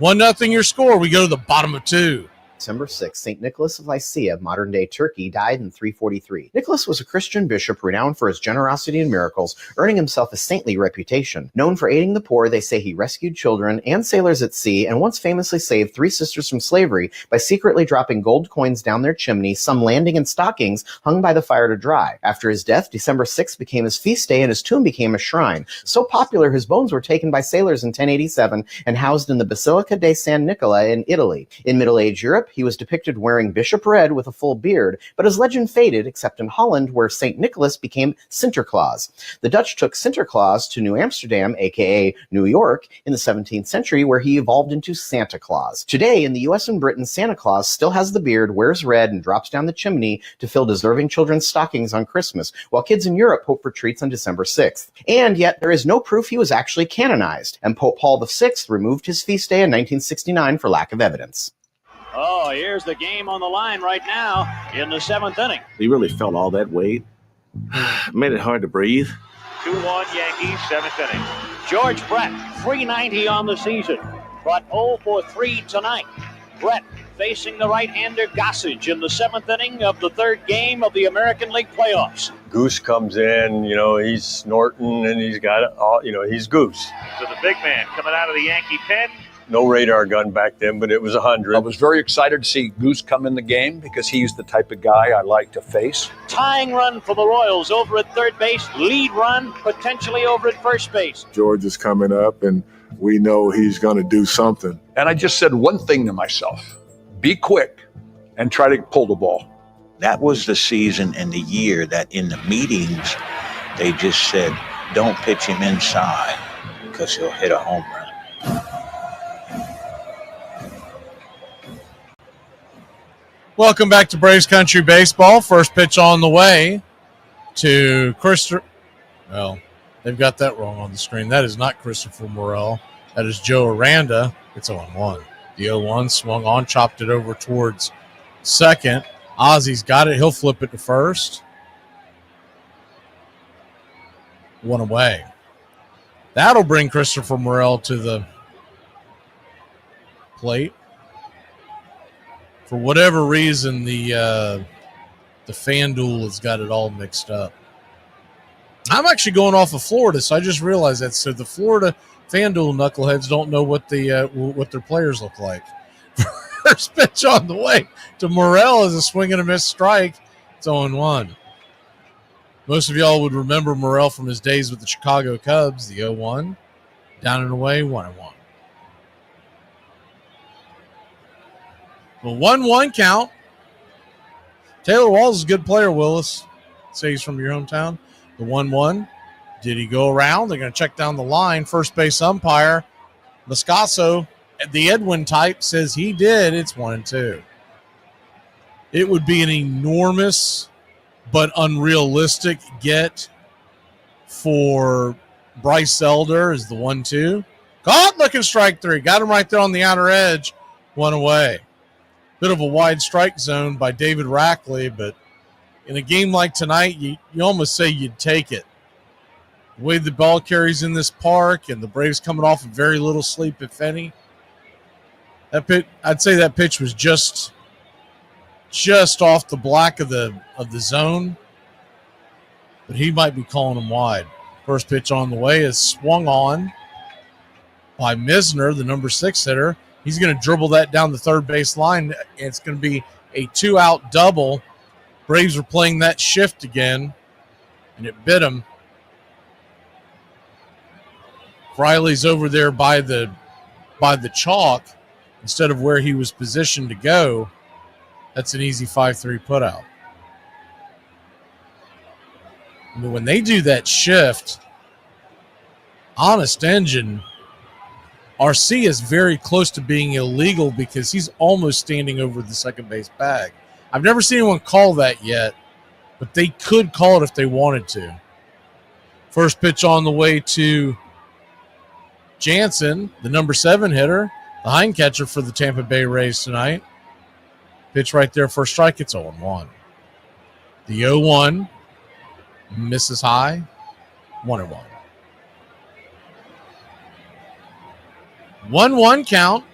1-0 your score. We go to the bottom of 2. December 6, St. Nicholas of Lycia, modern-day Turkey, died in 343. Nicholas was a Christian bishop renowned for his generosity and miracles, earning himself a saintly reputation. Known for aiding the poor, they say he rescued children and sailors at sea, and once famously saved 3 sisters from slavery by secretly dropping gold coins down their chimney, some landing in stockings hung by the fire to dry. After his death, December 6 became his feast day, and his tomb became a shrine. So popular, his bones were taken by sailors in 1087 and housed in the Basilica de San Nicola in Italy. In Middle Age Europe, he was depicted wearing bishop red with a full beard, but his legend faded, except in Holland, where St. Nicholas became Sinterklaas. The Dutch took Sinterklaas to New Amsterdam, aka New York, in the 17th century, where he evolved into Santa Claus. Today, in the US and Britain, Santa Claus still has the beard, wears red, and drops down the chimney to fill deserving children's stockings on Christmas, while kids in Europe hope for treats on December 6th. And yet, there is no proof he was actually canonized, and Pope Paul VI removed his feast day in 1969 for lack of evidence. Oh, here's the game on the line right now in the 7th inning. He really felt all that weight. Made it hard to breathe. 2-1 Yankees, 7th inning. George Brett, 390 on the season, but 0 for 3 tonight. Brett facing the right-hander Gossage in the 7th inning of the 3rd game of the American League playoffs. Goose comes in, he's snorting and he's got it all, he's Goose. So the big man coming out of the Yankee pen. No radar gun back then, but it was 100. I was very excited to see Goose come in the game because he's the type of guy I like to face. Tying run for the Royals over at third base. Lead run potentially over at first base. George is coming up, and we know he's going to do something. And I just said one thing to myself: be quick and try to pull the ball. That was the season and the year that in the meetings, they just said, don't pitch him inside because he'll hit a home run. Welcome back to Braves Country Baseball. First pitch on the way to Christopher. Well, they've got that wrong on the screen. That is not Christopher Morel. That is Joe Aranda. It's 0-1. The 0-1 swung on, chopped it over towards second. Ozzy's got it. He'll flip it to first. 1 away. That'll bring Christopher Morel to the plate. For whatever reason, the FanDuel has got it all mixed up. I'm actually going off of Florida, so I just realized that. So the Florida FanDuel knuckleheads don't know what their players look like. First pitch on the way to Morel is a swing and a miss strike. It's 0-1. Most of y'all would remember Morrell from his days with the Chicago Cubs, the 0-1. Down and away, 1-1. Well, 1-1 count. Taylor Walls is a good player, Willis. Say he's from your hometown. The 1-1. Did he go around? They're going to check down the line. First base umpire, Moscaso, the Edwin type, says he did. It's 1-2. It would be an enormous but unrealistic get for Bryce Elder is the 1-2. Caught, looking strike three. Got him right there on the outer edge. One away. Bit of a wide strike zone by David Rackley, but in a game like tonight, you almost say you'd take it. The way the ball carries in this park and the Braves coming off of very little sleep, if any. I'd say that pitch was just off the black of the zone, but he might be calling him wide. First pitch on the way is swung on by Misner, the number 6 hitter. He's going to dribble that down the third base line. It's going to be a 2-out double. Braves are playing that shift again, and it bit him. Riley's over there by the chalk instead of where he was positioned to go. That's an easy 5-3 putout. But when they do that shift, Honest Engine, RC is very close to being illegal because he's almost standing over the second base bag. I've never seen anyone call that yet, but they could call it if they wanted to. First pitch on the way to Jansen, the number 7 hitter, the hind catcher for the Tampa Bay Rays tonight. Pitch right there for a strike. It's 0-1. The 0-1 misses high. 1-1. 1-1 count.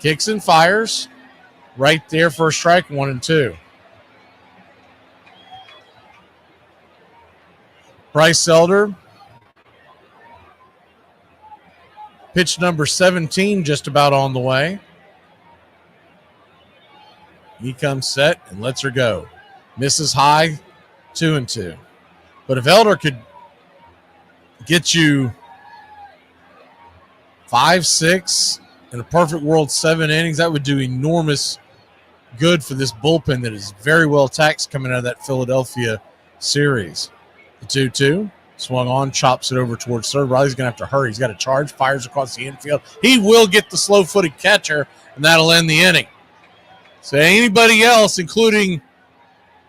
Kicks and fires. Right there for a strike. 1-2. Bryce Elder. Pitch number 17 just about on the way. He comes set and lets her go. Misses high, 2-2. But if Elder could get you 5, 6, in a perfect world 7 innings, that would do enormous good for this bullpen that is very well taxed coming out of that Philadelphia series. The 2-2. Swung on, chops it over towards third. Riley's going to have to hurry. He's got to charge, fires across the infield. He will get the slow-footed catcher, and that'll end the inning. So anybody else, including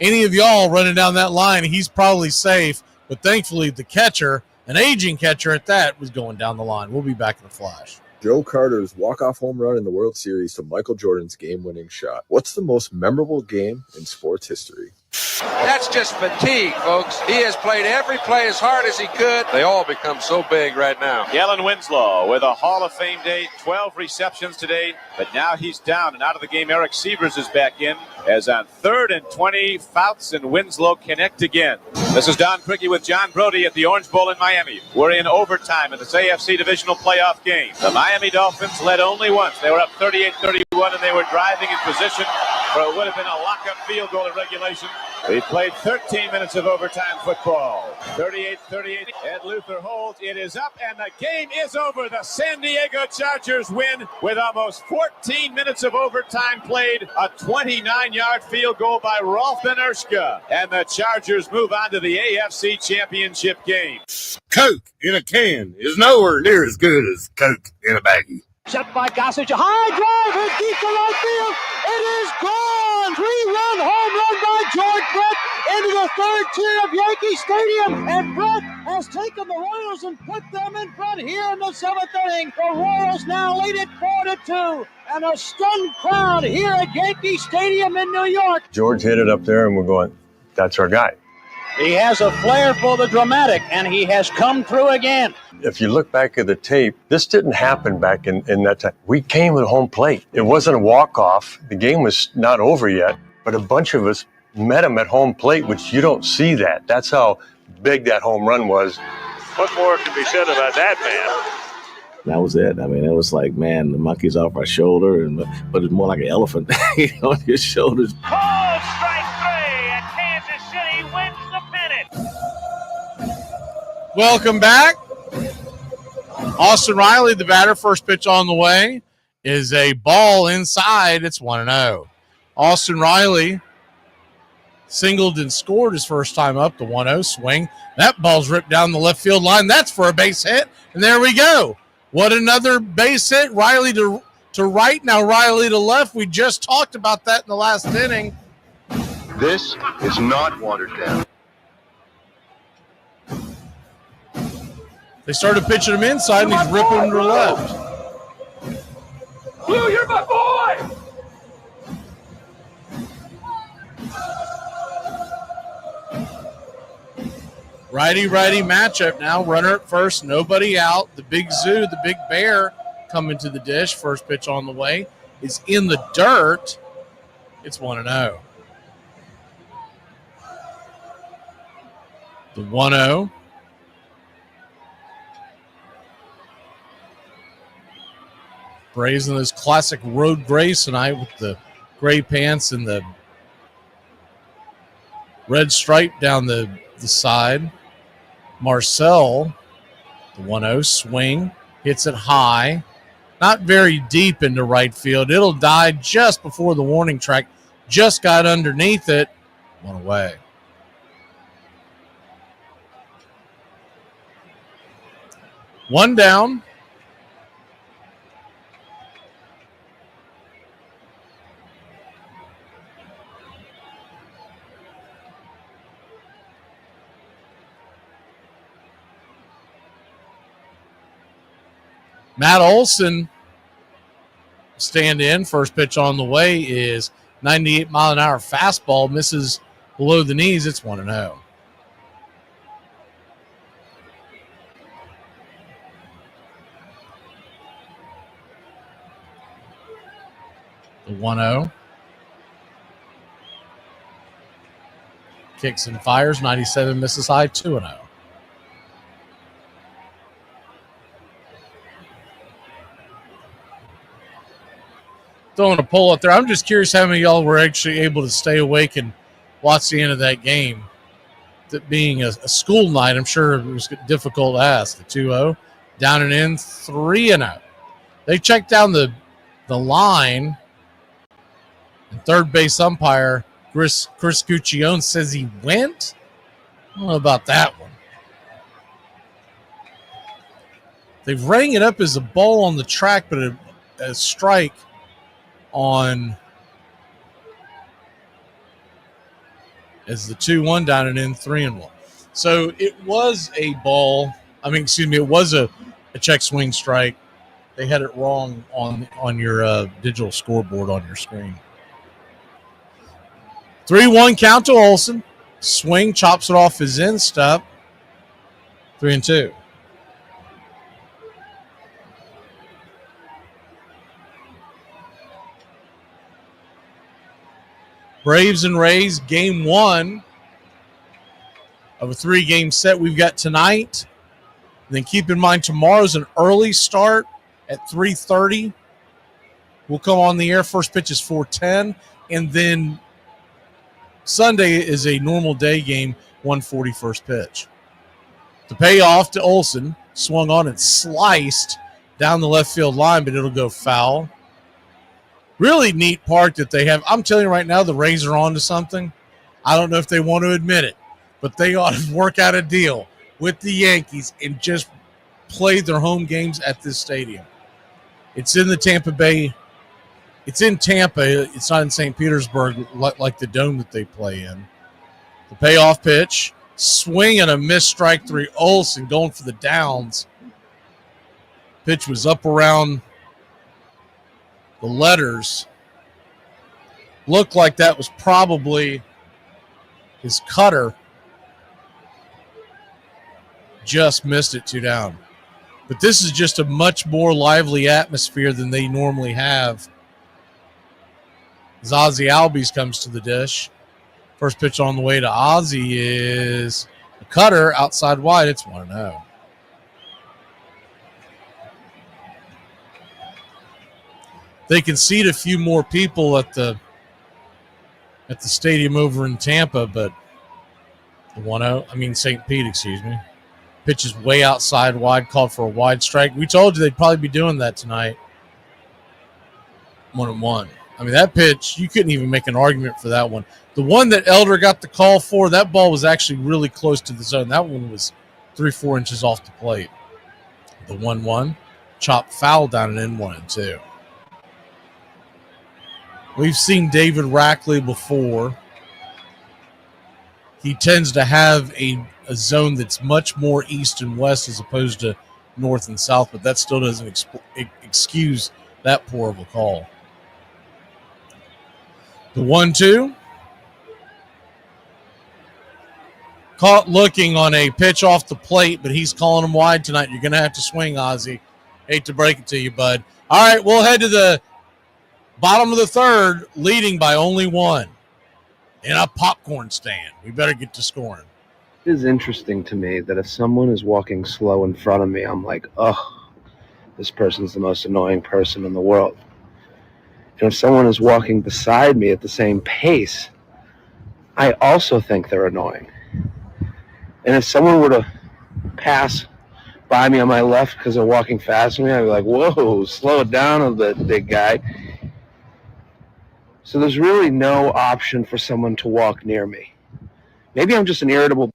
any of y'all running down that line, he's probably safe. But thankfully, the catcher, an aging catcher at that, was going down the line. We'll be back in a flash. Joe Carter's walk-off home run in the World Series to Michael Jordan's game-winning shot. What's the most memorable game in sports history? That's just fatigue, folks. He has played every play as hard as he could. They all become so big right now. Kellen Winslow with a Hall of Fame day, 12 receptions today, but now he's down and out of the game. Eric Sievers is back in as on 3rd and 20, Fouts and Winslow connect again. This is Don Criqui with John Brody at the Orange Bowl in Miami. We're in overtime in this AFC divisional playoff game. The Miami Dolphins led only once. They were up 38-31, and they were driving in position for what would have been a lock-up field goal in regulation. We played 13 minutes of overtime football. 38-38. Ed Luther holds. It is up, and the game is over. The San Diego Chargers win with almost 14 minutes of overtime played. A 29-yard field goal by Rolf Benershka. And the Chargers move on to the AFC Championship game. Coke in a can is nowhere near as good as Coke in a baggie. Set by Gossage, a high drive hit deep to right field. It is gone. 3-run home run by George Brett into the 3rd tier of Yankee Stadium. And Brett has taken the Royals and put them in front here in the 7th inning. The Royals now lead it 4-2. And a stunned crowd here at Yankee Stadium in New York. George hit it up there, and we're going, that's our guy. He has a flair for the dramatic, and he has come through again. If you look back at the tape, this didn't happen back in that time. We came at home plate. It wasn't a walk-off. The game was not over yet, but a bunch of us met him at home plate, which you don't see that. That's how big that home run was. What more can be said about that man? That was it. I mean, it was like, man, the monkey's off our shoulder, but it's more like an elephant on your shoulders. Called strike 3, and Kansas City wins the pennant. Welcome back. Austin Riley, the batter, first pitch on the way is a ball inside. It's 1-0. Austin Riley singled and scored his first time up, the 1-0 swing. That ball's ripped down the left field line. That's for a base hit, and there we go. What another base hit. Riley to right, now Riley to left. We just talked about that in the last inning. This is not watered down. They started pitching him inside, and he's ripping him to left. Blue, you're my boy! Righty-righty matchup now. Runner at first, nobody out. The big zoo, the big bear coming to the dish. First pitch on the way is in the dirt. It's 1-0. The 1-0. Braves in those classic road grays tonight with the gray pants and the red stripe down the side. Marcel, the 1-0 swing, hits it high. Not very deep into right field. It'll die just before the warning track. Just got underneath it. One away. One down. Matt Olson stand in. First pitch on the way is 98-mile-an-hour fastball. Misses below the knees. It's 1-0. The 1-0. Kicks and fires. 97 misses high. 2-0. Throwing a poll up there. I'm just curious how many of y'all were actually able to stay awake and watch the end of that game. That being a school night, I'm sure it was difficult to ask. The 2-0, down and in, 3-0. They checked down the line. And third base umpire, Chris Guccione, says he went. I don't know about that one. They've rang it up as a ball on the track, but a strike on as the 2-1 down and in, 3-1. So it was a ball. It was a check swing strike. They had it wrong on your digital scoreboard on your screen. 3-1 count to Olson. Swing, chops it off his end step. 3-2. Braves and Rays, game 1 of a 3-game set we've got tonight. And then keep in mind, tomorrow's an early start at 3:30. We'll come on the air. First pitch is 4:10. And then Sunday is a normal day game, 1:40 first pitch. The payoff to Olson, swung on and sliced down the left field line, but it'll go foul. Really neat park that they have. I'm telling you right now, the Rays are on to something. I don't know if they want to admit it, but they ought to work out a deal with the Yankees and just play their home games at this stadium. It's in the Tampa Bay. It's in Tampa. It's not in St. Petersburg like the dome that they play in. The payoff pitch, swing and a missed strike 3. Olson going for the downs. Pitch was up around the letters. Looked like that was probably his cutter. Just missed it 2 down. But this is just a much more lively atmosphere than they normally have. As Ozzie Albies comes to the dish. First pitch on the way to Ozzie is a cutter outside wide. It's 1-0. they can seat a few more people at the stadium over in Tampa, but St. Pete, excuse me. Pitch is way outside wide, called for a wide strike. We told you they'd probably be doing that tonight. 1-1. That pitch, you couldn't even make an argument for that one. The one that Elder got the call for, that ball was actually really close to the zone. That one was 3-4 inches off the plate. The 1-1, chopped foul down and in 1-2. We've seen David Rackley before. He tends to have a zone that's much more east and west as opposed to north and south, but that still doesn't excuse that poor of a call. The 1-2. Caught looking on a pitch off the plate, but he's calling him wide tonight. You're going to have to swing, Ozzie. Hate to break it to you, bud. All right, we'll head to the bottom of the third, leading by only one in a popcorn stand. We better get to scoring. It is interesting to me that if someone is walking slow in front of me, I'm like, oh, this person's the most annoying person in the world. And if someone is walking beside me at the same pace, I also think they're annoying. And if someone were to pass by me on my left because they're walking fast with me, I'd be like, whoa, slow it down a bit, big guy. So there's really no option for someone to walk near me. Maybe I'm just an irritable.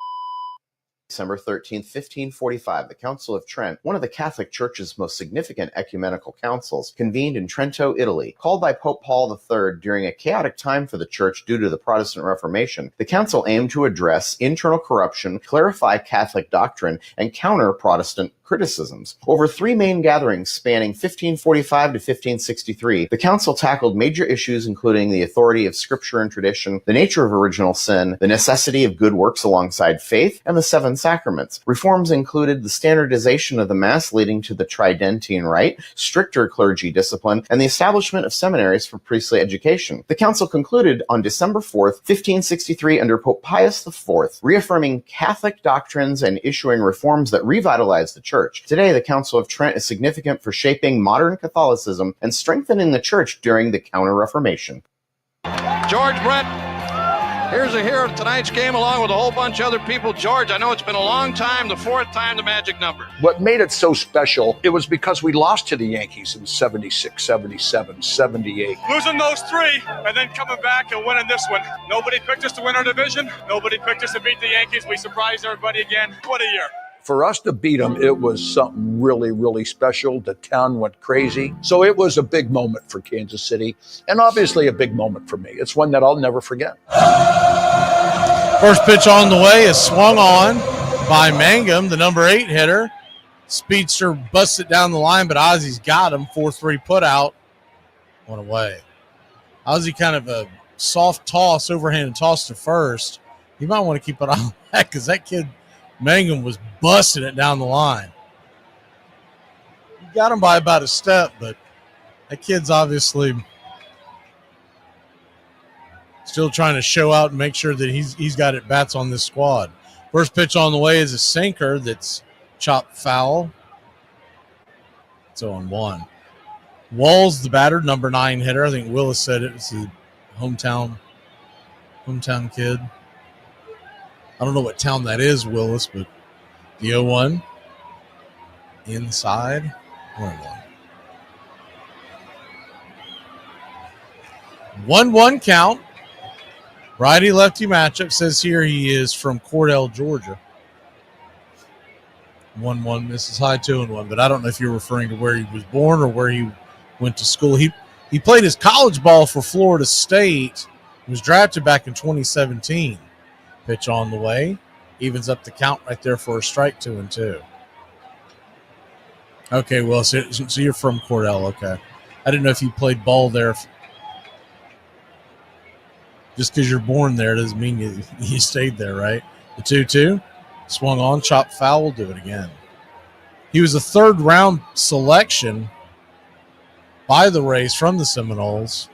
December 13th, 1545, the Council of Trent, one of the Catholic Church's most significant ecumenical councils, convened in Trento, Italy. Called by Pope Paul III during a chaotic time for the Church due to the Protestant Reformation, the council aimed to address internal corruption, clarify Catholic doctrine, and counter Protestant criticisms. Over three main gatherings spanning 1545 to 1563, the council tackled major issues including the authority of Scripture and tradition, the nature of original sin, the necessity of good works alongside faith, and the seven sacraments. Reforms included the standardization of the Mass leading to the Tridentine Rite, stricter clergy discipline, and the establishment of seminaries for priestly education. The council concluded on December 4th, 1563 under Pope Pius IV, reaffirming Catholic doctrines and issuing reforms that revitalized the Church. Today, the Council of Trent is significant for shaping modern Catholicism and strengthening the Church during the Counter-Reformation. George Brett, here's a hero of tonight's game along with a whole bunch of other people. George, I know it's been a long time, the fourth time the magic number. What made it so special, it was because we lost to the Yankees in 76, 77, 78. Losing those three and then coming back and winning this one. Nobody picked us to win our division. Nobody picked us to beat the Yankees. We surprised everybody again. What a year. For us to beat them, it was something really, really special. The town went crazy. So it was a big moment for Kansas City, and obviously a big moment for me. It's one that I'll never forget. First pitch on the way is swung on by Mangum, the number 8 hitter. Speedster busts it down the line, but Ozzie's got him. 4-3 put out. One away. Ozzie kind of a soft toss, overhand toss to first. You might want to keep an eye on that because that kid Mangum was busting it down the line. He got him by about a step, but that kid's obviously still trying to show out and make sure that he's got at bats on this squad. First pitch on the way is a sinker that's chopped foul. It's 0-1. Walls, the batter, number 9 hitter. I think Willis said it was the hometown kid. I don't know what town that is, Willis, but the 0-1 inside. 1-1. 1-1 count. Righty-lefty matchup. Says here he is from Cordell, Georgia. 1-1 misses high, 2-1. But I don't know if you're referring to where he was born or where he went to school. He played his college ball for Florida State. He was drafted back in 2017. Pitch on the way. Evens up the count right there for a strike, 2-2. Okay, well, so you're from Cordell. Okay. I didn't know if you played ball there. Just because you're born there doesn't mean you stayed there, right? The 2-2. Swung on, chopped foul. We'll do it again. He was a third-round selection by the Rays from the Seminoles.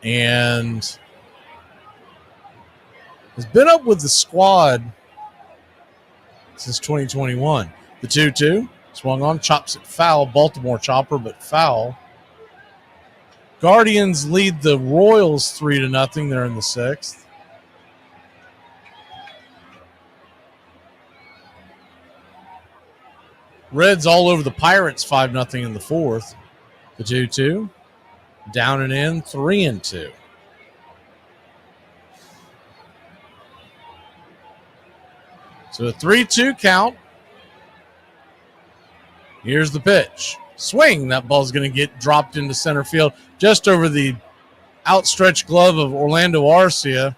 And has been up with the squad since 2021. The 2-2 Swung on, chops it foul. Baltimore chopper, but foul. Guardians lead the Royals 3-0. They're in the 6th. Reds all over the Pirates 5-0 in the 4th. The 2-2. Down and in, 3-2. So a 3-2 count. Here's the pitch. Swing. That ball's going to get dropped into center field just over the outstretched glove of Orlando Arcia.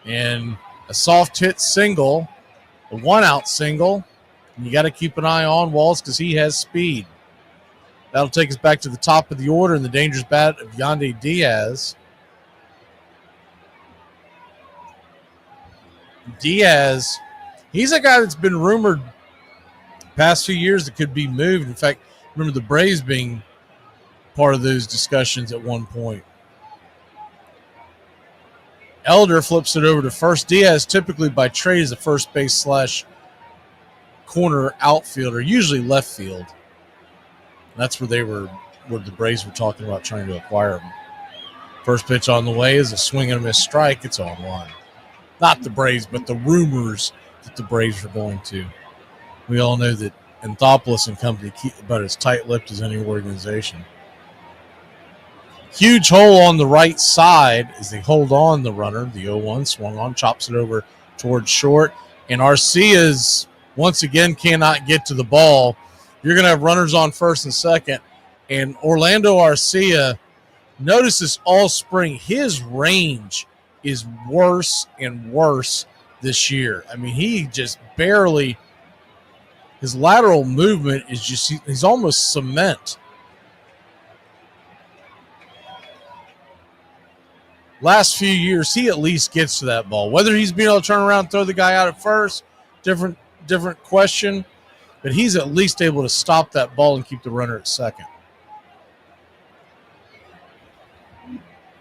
And a soft hit single, a 1-out single. And you got to keep an eye on Walls because he has speed. That'll take us back to the top of the order in the dangerous bat of Yandy Diaz. Diaz, he's a guy that's been rumored past few years that could be moved. In fact, remember the Braves being part of those discussions at one point. Elder flips it over to first. Diaz typically by trade is a first base / corner outfielder, usually left field. That's where the Braves were talking about trying to acquire him. First pitch on the way is a swing and a miss strike. It's on one. Not the Braves, but the rumors that the Braves are going to. We all know that Anthopoulos and company keep about as tight-lipped as any organization. Huge hole on the right side as they hold on the runner. The 0-1 swung on, chops it over towards short. And Arcia's once again cannot get to the ball. You're going to have runners on first and second. And Orlando Arcia, notice this all spring, his range is worse and worse this year. I mean, he just barely, his lateral movement is just, he's almost cement. Last few years, he at least gets to that ball. Whether he's being able to turn around and throw the guy out at first, different question. But he's at least able to stop that ball and keep the runner at second.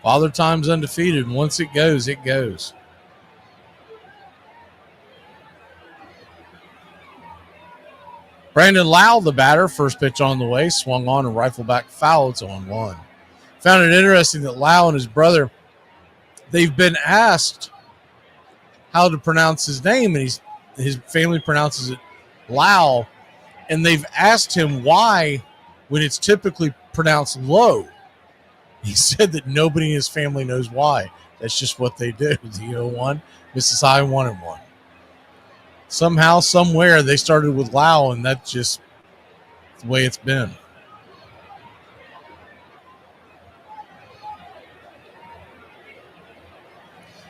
Father Time's undefeated, and once it goes, it goes. Brandon Lau, the batter, first pitch on the way, swung on and rifle back foul. It's on one. Found it interesting that Lau and his brother, they've been asked how to pronounce his name, and his family pronounces it Lau, and they've asked him why when it's typically pronounced low. He said that nobody in his family knows why. That's just what they do. The 0-1, Mrs. High 1-1. Somehow, somewhere, they started with Lau, and that's just the way it's been.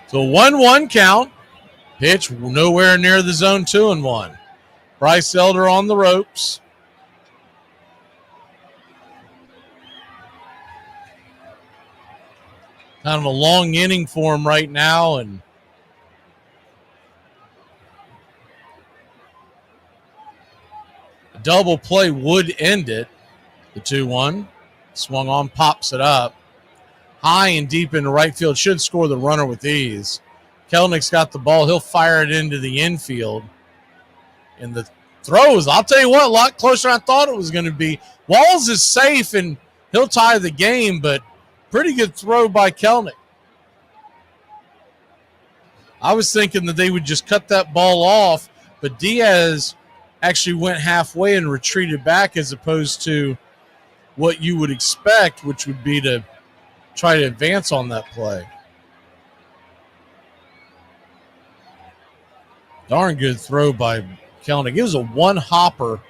So 1-1 count. Pitch nowhere near the zone, 2-1. Bryce Elder on the ropes. Kind of a long inning for him right now, and a double play would end it. The 2-1. Swung on, pops it up. High and deep into right field. Should score the runner with ease. Kelnick's got the ball. He'll fire it into the infield. And the throws, I'll tell you what, a lot closer than I thought it was going to be. Walls is safe, and he'll tie the game, but pretty good throw by Kelnick. I was thinking that they would just cut that ball off, but Diaz actually went halfway and retreated back as opposed to what you would expect, which would be to try to advance on that play. Darn good throw by Kelnick. It was a one-hopper.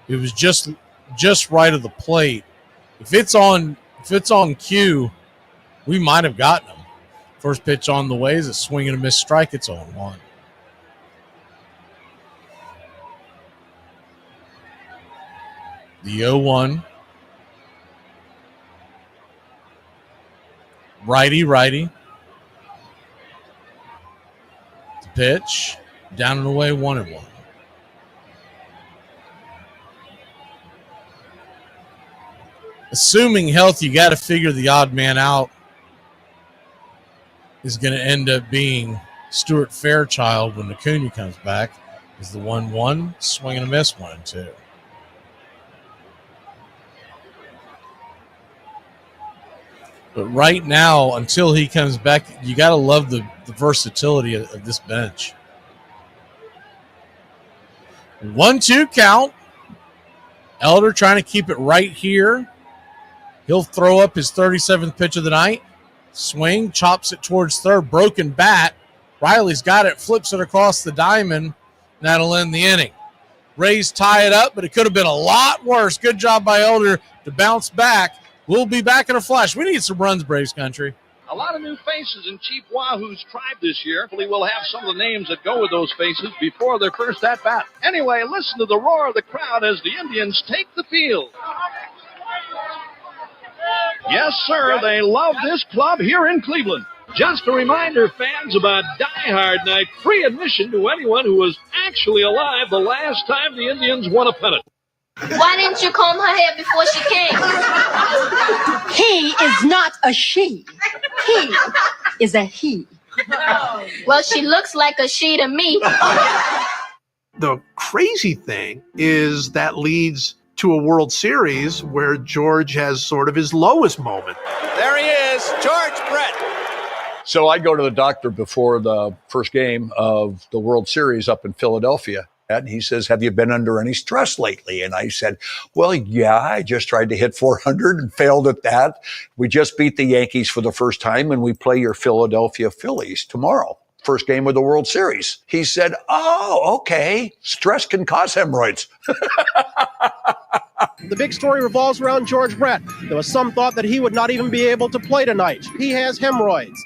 It was just right of the plate. If it's on cue, we might have gotten him. First pitch on the way is a swing and a miss strike. It's on one. The 0-1. Righty. The pitch. Down and away, 1-1. Assuming health, you got to figure the odd man out is going to end up being Stuart Fairchild when Acuna comes back. Is the 1-1, swing and a miss, 1-2. But right now, until he comes back, you got to love the versatility of this bench. 1-2 count. Elder trying to keep it right here. He'll throw up his 37th pitch of the night. Swing, chops it towards third. Broken bat. Riley's got it, flips it across the diamond. That'll end the inning. Rays tie it up, but it could have been a lot worse. Good job by Elder to bounce back. We'll be back in a flash. We need some runs, Braves country. A lot of new faces in Chief Wahoo's tribe this year. Hopefully we'll have some of the names that go with those faces before their first at-bat. Anyway, listen to the roar of the crowd as the Indians take the field. Yes, sir, they love this club here in Cleveland. Just a reminder, fans, about Die Hard Night. Free admission to anyone who was actually alive the last time the Indians won a pennant. Why didn't you comb her hair before she came? He is not a she. He is a he. Well, she looks like a she to me. The crazy thing is that leads to a World Series where George has sort of his lowest moment. There he is, George Brett. So I go to the doctor before the first game of the World Series up in Philadelphia. And he says, have you been under any stress lately? And I said, well, yeah, I just tried to hit 400 and failed at that. We just beat the Yankees for the first time, and we play your Philadelphia Phillies tomorrow. First game of the World Series. He said, oh, okay. Stress can cause hemorrhoids. The big story revolves around George Brett. There was some thought that he would not even be able to play tonight. He has hemorrhoids.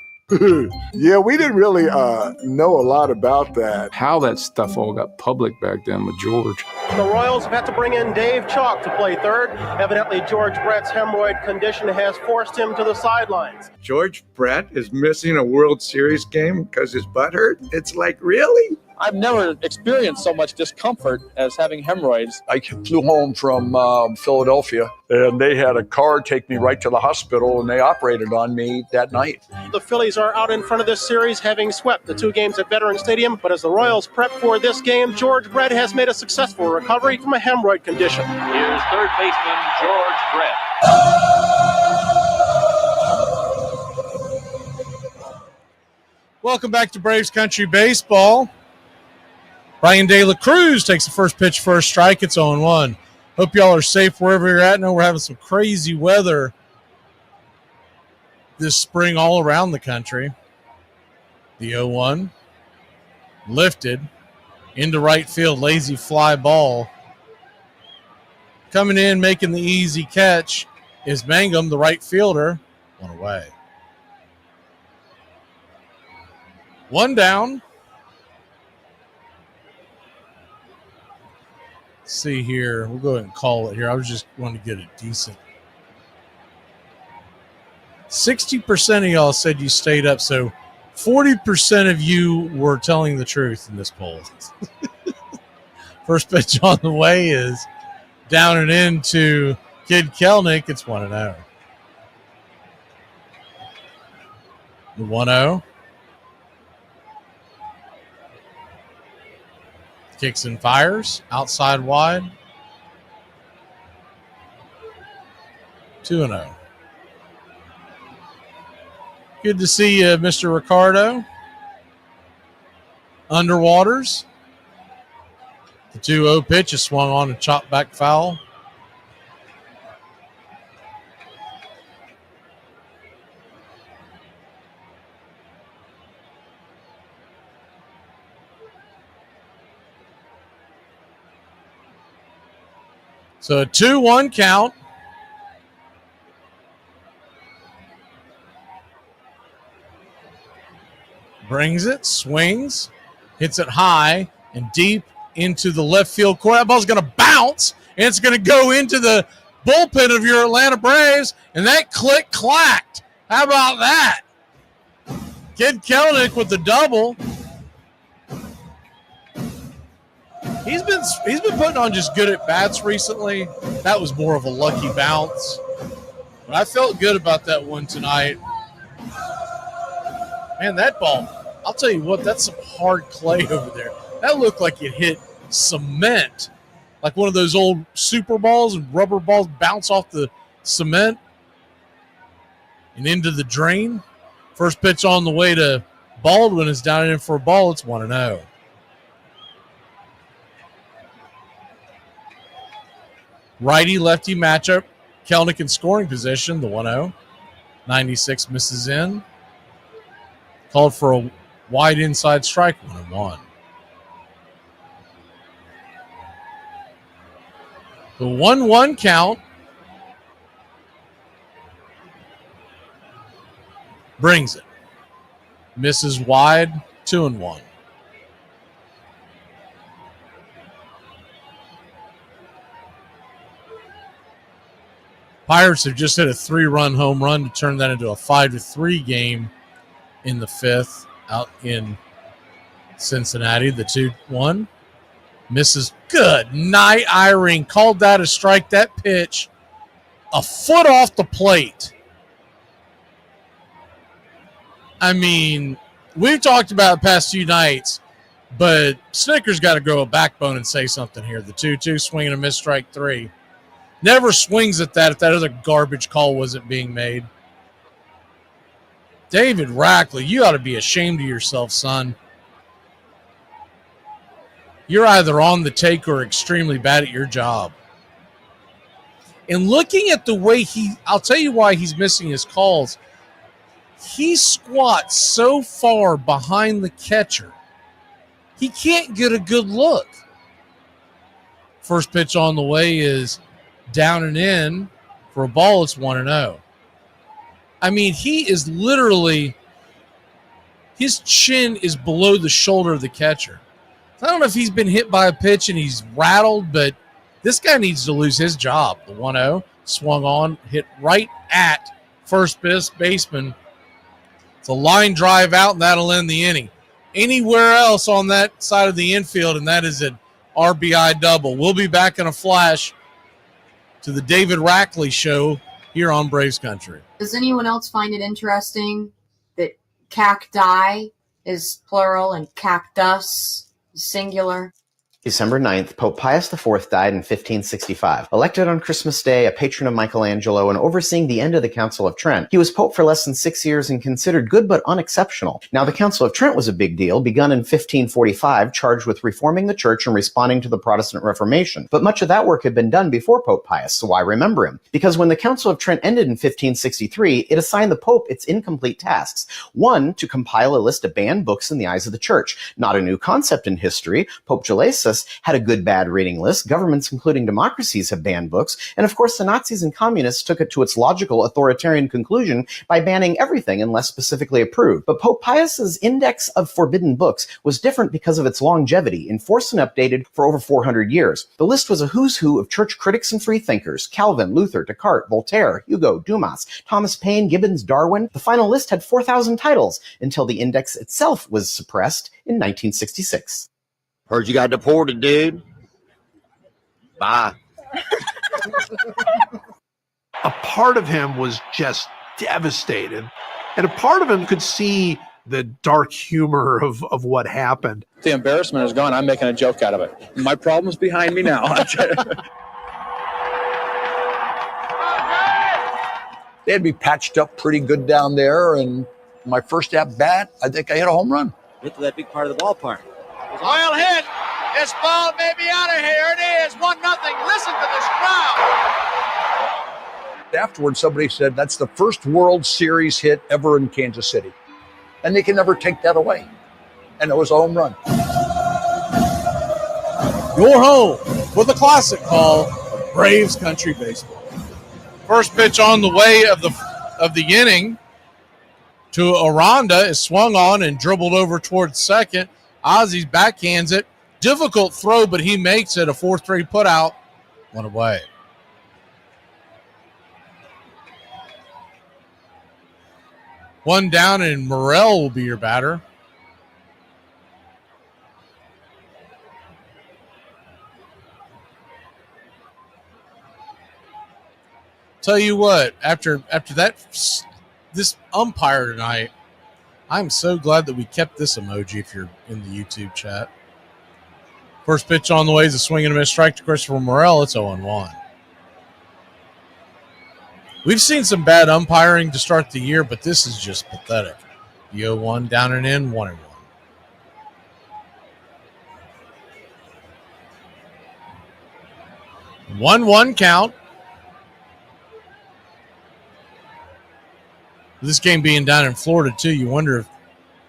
Yeah, we didn't really know a lot about that. How that stuff all got public back then with George. The Royals have had to bring in Dave Chalk to play third. Evidently, George Brett's hemorrhoid condition has forced him to the sidelines. George Brett is missing a World Series game because his butt hurt? It's like, really? I've never experienced so much discomfort as having hemorrhoids. I flew home from Philadelphia, and they had a car take me right to the hospital, and they operated on me that night. The Phillies are out in front of this series, having swept the 2 games at Veterans Stadium. But as the Royals prep for this game, George Brett has made a successful recovery from a hemorrhoid condition. Here's third baseman George Brett. Welcome back to Braves Country Baseball. Brian De La Cruz takes the first pitch, first strike. It's 0-1. Hope y'all are safe wherever you're at. I know we're having some crazy weather this spring all around the country. The 0-1 lifted into right field, lazy fly ball. Coming in, making the easy catch is Mangum, the right fielder. One away. One down. See here, we'll go ahead and call it here. I was just wanting to get a decent. 60% of y'all said you stayed up, so 40% of you were telling the truth in this poll. First pitch on the way is down and into Kid Kelnick. It's 1-0. The 1-0. Kicks and fires. Outside wide. 2-0. Good to see you, Mr. Ricardo. Underwaters. The 2-0 pitch is swung on and chopped back foul. So a 2-1 count. Brings it, swings, hits it high and deep into the left field corner. That ball's going to bounce, and it's going to go into the bullpen of your Atlanta Braves, and that click-clacked. How about that? Kid Kelnick with the double. He's been putting on just good at bats recently. That was more of a lucky bounce. But I felt good about that one tonight. Man, that ball I'll tell you what, that's some hard clay over there. That looked like it hit cement, like one of those old super balls and rubber balls bounce off the cement and into the drain. First pitch on the way to Baldwin is down in for a ball. It's 1-0. Righty-lefty matchup. Kelnick in scoring position, the 1-0. 96 misses in. Called for a wide inside strike, 1-1. The 1-1 count brings it. Misses wide, 2-1. Pirates have just hit a 3-run home run to turn that into a 5-3 game in the fifth out in Cincinnati. The 2-1 misses. Good night, Eyring. Called that a strike. That pitch a foot off the plate. I mean, we've talked about it the past few nights, but Snicker's got to grow a backbone and say something here. The 2-2 swinging a miss, strike 3. Never swings at that if that other garbage call wasn't being made. David Rackley, you ought to be ashamed of yourself, son. You're either on the take or extremely bad at your job. And looking at the way I'll tell you why he's missing his calls. He squats so far behind the catcher, he can't get a good look. First pitch on the way is down and in for a ball. It's 1-0. I mean, he is literally, his chin is below the shoulder of the catcher. I don't know if he's been hit by a pitch and he's rattled, but this guy needs to lose his job. The 1-0 swung on, hit right at first baseman. It's a line drive out, and that'll end the inning. Anywhere else on that side of the infield, and that is an RBI double. We'll be back in a flash to the David Rackley Show here on Braves Country. Does anyone else find it interesting that cacti is plural and cactus is singular? December 9th, Pope Pius IV died in 1565. Elected on Christmas Day, a patron of Michelangelo, and overseeing the end of the Council of Trent, he was pope for less than 6 years and considered good but unexceptional. Now, the Council of Trent was a big deal, begun in 1545, charged with reforming the church and responding to the Protestant Reformation. But much of that work had been done before Pope Pius, so why remember him? Because when the Council of Trent ended in 1563, it assigned the Pope its incomplete tasks. One, to compile a list of banned books in the eyes of the church. Not a new concept in history. Pope Gelasius had a good-bad reading list. Governments, including democracies, have banned books. And of course, the Nazis and communists took it to its logical authoritarian conclusion by banning everything unless specifically approved. But Pope Pius's index of forbidden books was different because of its longevity, enforced and updated for over 400 years. The list was a who's who of church critics and freethinkers: Calvin, Luther, Descartes, Voltaire, Hugo, Dumas, Thomas Paine, Gibbons, Darwin. The final list had 4,000 titles until the index itself was suppressed in 1966. Heard you got deported, dude. Bye. A part of him was just devastated, and a part of him could see the dark humor of what happened. The embarrassment is gone. I'm making a joke out of it. My problem's behind me now. They had me patched up pretty good down there, and my first at bat, I think I hit a home run. Went to that big part of the ballpark. Well hit. This ball may be out of here. It is 1-0. Listen to this crowd. Afterwards, somebody said that's the first World Series hit ever in Kansas City. And they can never take that away. And it was a home run. You're home with a classic call of Braves Country Baseball. First pitch on the way of the inning to Aranda is swung on and dribbled over towards second. Ozzy's backhands it. Difficult throw, but he makes it. A 4-3 put out. One away. One down, and Morrell will be your batter. Tell you what, after that, this umpire tonight, I'm so glad that we kept this emoji if you're in the YouTube chat. First pitch on the way is a swing and a miss strike to Christopher Morel. It's 0-1. We've seen some bad umpiring to start the year, but this is just pathetic. The 0-1 down and in, 1-1. 1-1 count. This game being down in Florida, too, you wonder if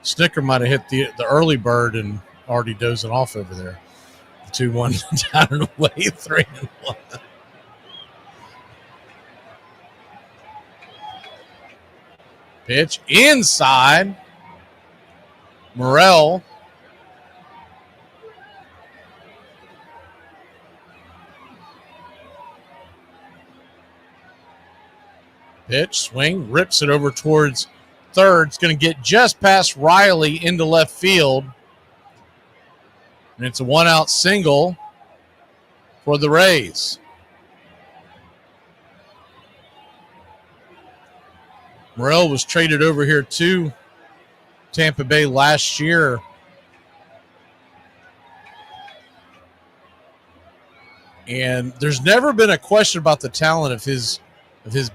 Snicker might have hit the early bird and already dozing off over there. 2-1 down and away, 3-1. Pitch inside. Morel. Pitch, swing, rips it over towards third. It's going to get just past Riley into left field. And it's a one-out single for the Rays. Morel was traded over here to Tampa Bay last year. And there's never been a question about the talent of his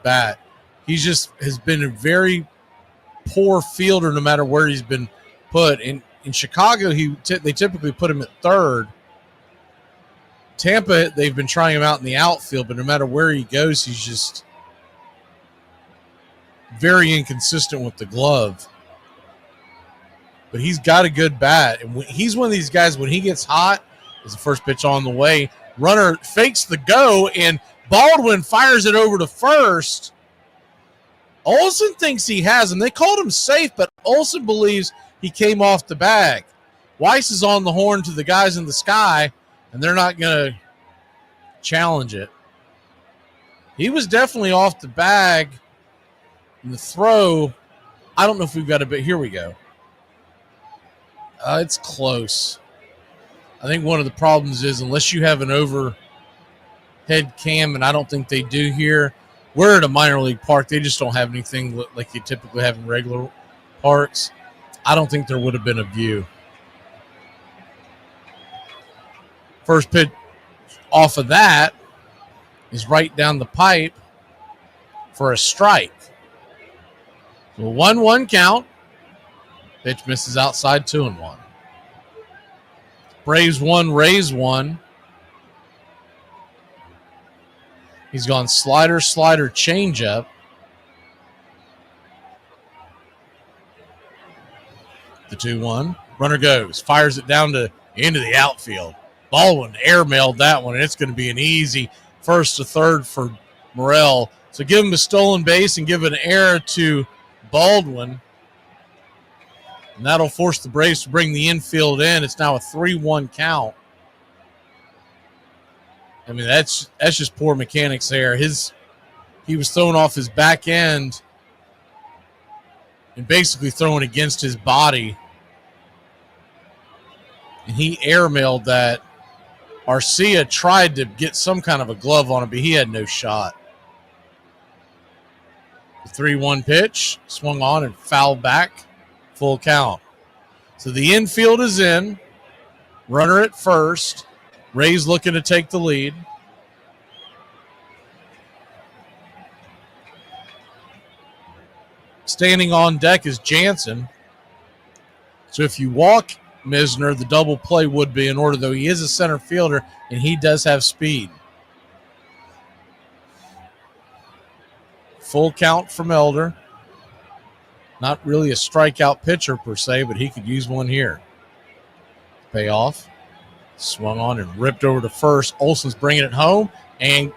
bat. He just has been a very poor fielder no matter where he's been put. In Chicago, they typically put him at third. Tampa, they've been trying him out in the outfield, but no matter where he goes, he's just very inconsistent with the glove. But he's got a good bat. And he's one of these guys, when he gets hot, is the first pitch on the way. Runner fakes the go, and Baldwin fires it over to first. Olsen thinks he has him. They called him safe, but Olsen believes he came off the bag. Weiss is on the horn to the guys in the sky, and they're not going to challenge it. He was definitely off the bag in the throw. I don't know if we've got a bit. Here we go. It's close. I think one of the problems is unless you have an overhead cam, and I don't think they do here, we're at a minor league park. They just don't have anything like you typically have in regular parks. I don't think there would have been a view. First pitch off of that is right down the pipe for a strike. So 1-1 count. Pitch misses outside, 2-1. Braves 1, Rays 1. He's gone slider, changeup. The 2-1. Runner goes. Fires it down into the outfield. Baldwin airmailed that one, and it's going to be an easy first to third for Morel. So give him a stolen base and give an error to Baldwin. And that'll force the Braves to bring the infield in. It's now a 3-1 count. I mean, that's just poor mechanics there. He was thrown off his back end and basically thrown against his body. And he airmailed that. Arcia tried to get some kind of a glove on it, but he had no shot. The 3-1 pitch, swung on and fouled back. Full count. So the infield is in. Runner at first. Rays looking to take the lead. Standing on deck is Jansen. So if you walk Misner, the double play would be in order, though he is a center fielder and he does have speed. Full count from Elder. Not really a strikeout pitcher per se, but he could use one here. Payoff. Swung on and ripped over to first. Olsen's bringing it home, and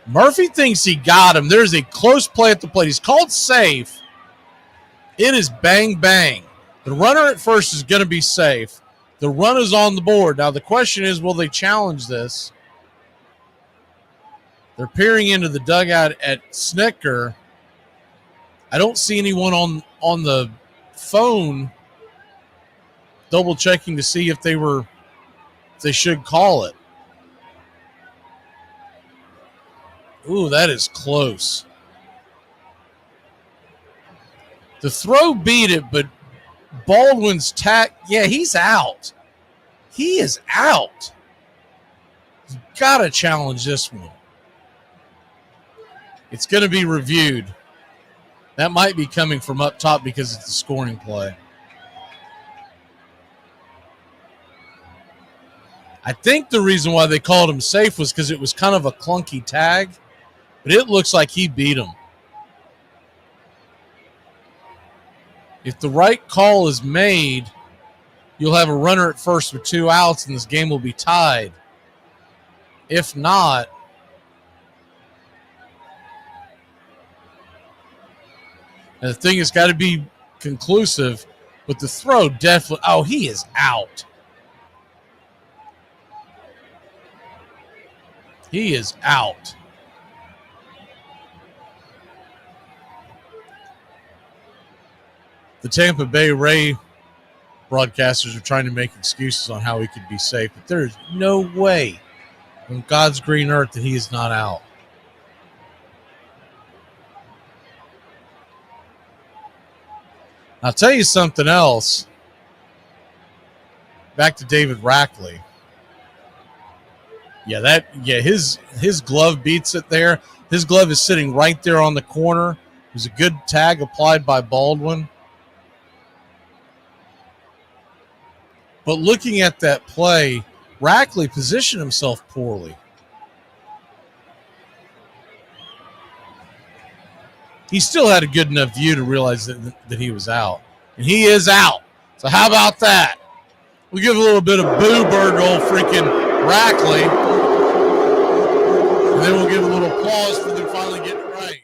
Murphy thinks he got him. There's a close play at the plate. He's called safe. It is bang, bang. The runner at first is going to be safe. The run is on the board. Now the question is, will they challenge this? They're peering into the dugout at Snicker. I don't see anyone on the phone double checking to see if they should call it. Ooh, that is close. The throw beat it, but Baldwin's he's out. He is out. He's got to challenge this one. It's going to be reviewed. That might be coming from up top because it's a scoring play. I think the reason why they called him safe was because it was kind of a clunky tag, but it looks like he beat him. If the right call is made, you'll have a runner at first with 2 outs, and this game will be tied. If not, and the thing has got to be conclusive, but the throw definitely, he is out. He is out. The Tampa Bay Ray broadcasters are trying to make excuses on how he could be safe, but there is no way on God's green earth that he is not out. I'll tell you something else. Back to David Rackley. His glove beats it there. His glove is sitting right there on the corner. It was a good tag applied by Baldwin. But looking at that play, Rackley positioned himself poorly. He still had a good enough view to realize that he was out. And he is out. So how about that? We'll give a little bit of boo bird to old freaking Rackley. And then we'll give a little applause for them finally getting it right.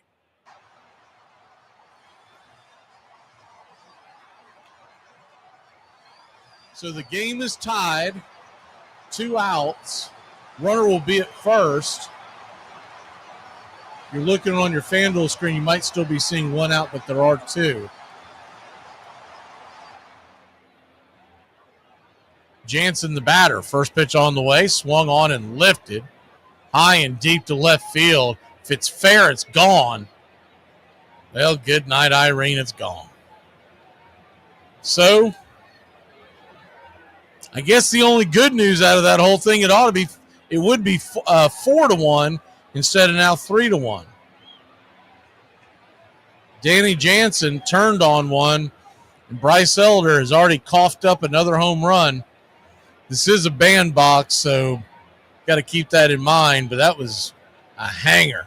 So the game is tied. 2 outs. Runner will be at first. You're looking on your FanDuel screen, you might still be seeing 1 out, but there are 2. Jansen, the batter, first pitch on the way, swung on and lifted. High and deep to left field. If it's fair, it's gone. Well, good night, Irene, it's gone. So, I guess the only good news out of that whole thing, it would be 4-1 instead of now 3-1. Danny Jansen turned on one, and Bryce Elder has already coughed up another home run. This is a bandbox, so got to keep that in mind, but that was a hanger.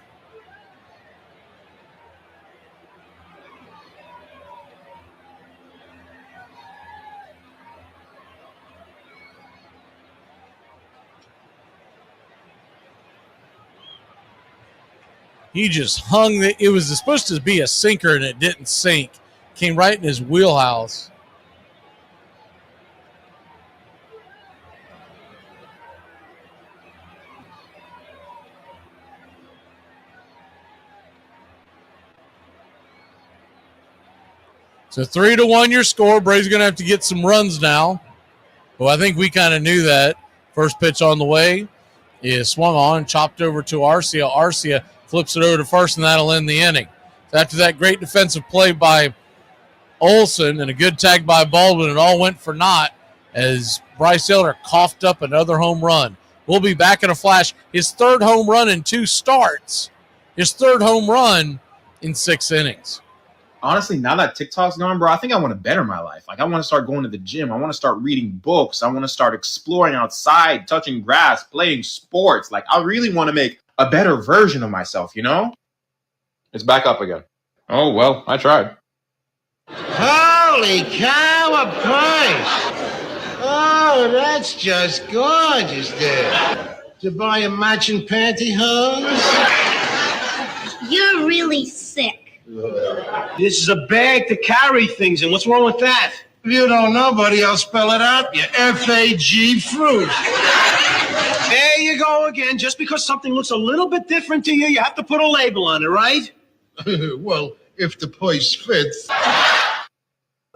He just hung it was supposed to be a sinker and it didn't sink. Came right in his wheelhouse. So 3-1 your score. Braves going to have to get some runs now. Well, I think we kind of knew that. First pitch on the way is swung on and chopped over to Arcia. Arcia flips it over to first, and that'll end the inning. So after that great defensive play by Olsen and a good tag by Baldwin, it all went for naught as Bryce Elder coughed up another home run. We'll be back in a flash. His 3rd home run in 2 starts. His 3rd home run in 6 innings. Honestly, now that TikTok's gone, bro, I think I want to better my life. Like, I want to start going to the gym. I want to start reading books. I want to start exploring outside, touching grass, playing sports. Like, I really want to make a better version of myself, you know? It's back up again. Oh, well, I tried. Holy cow, a price! Oh, that's just gorgeous there. To buy a matching pantyhose? You're really sick. This is a bag to carry things in. What's wrong with that? If you don't know, buddy, I'll spell it out. You F-A-G fruit. There you go again. Just because something looks a little bit different to you, you have to put a label on it, right? Well, if the place fits.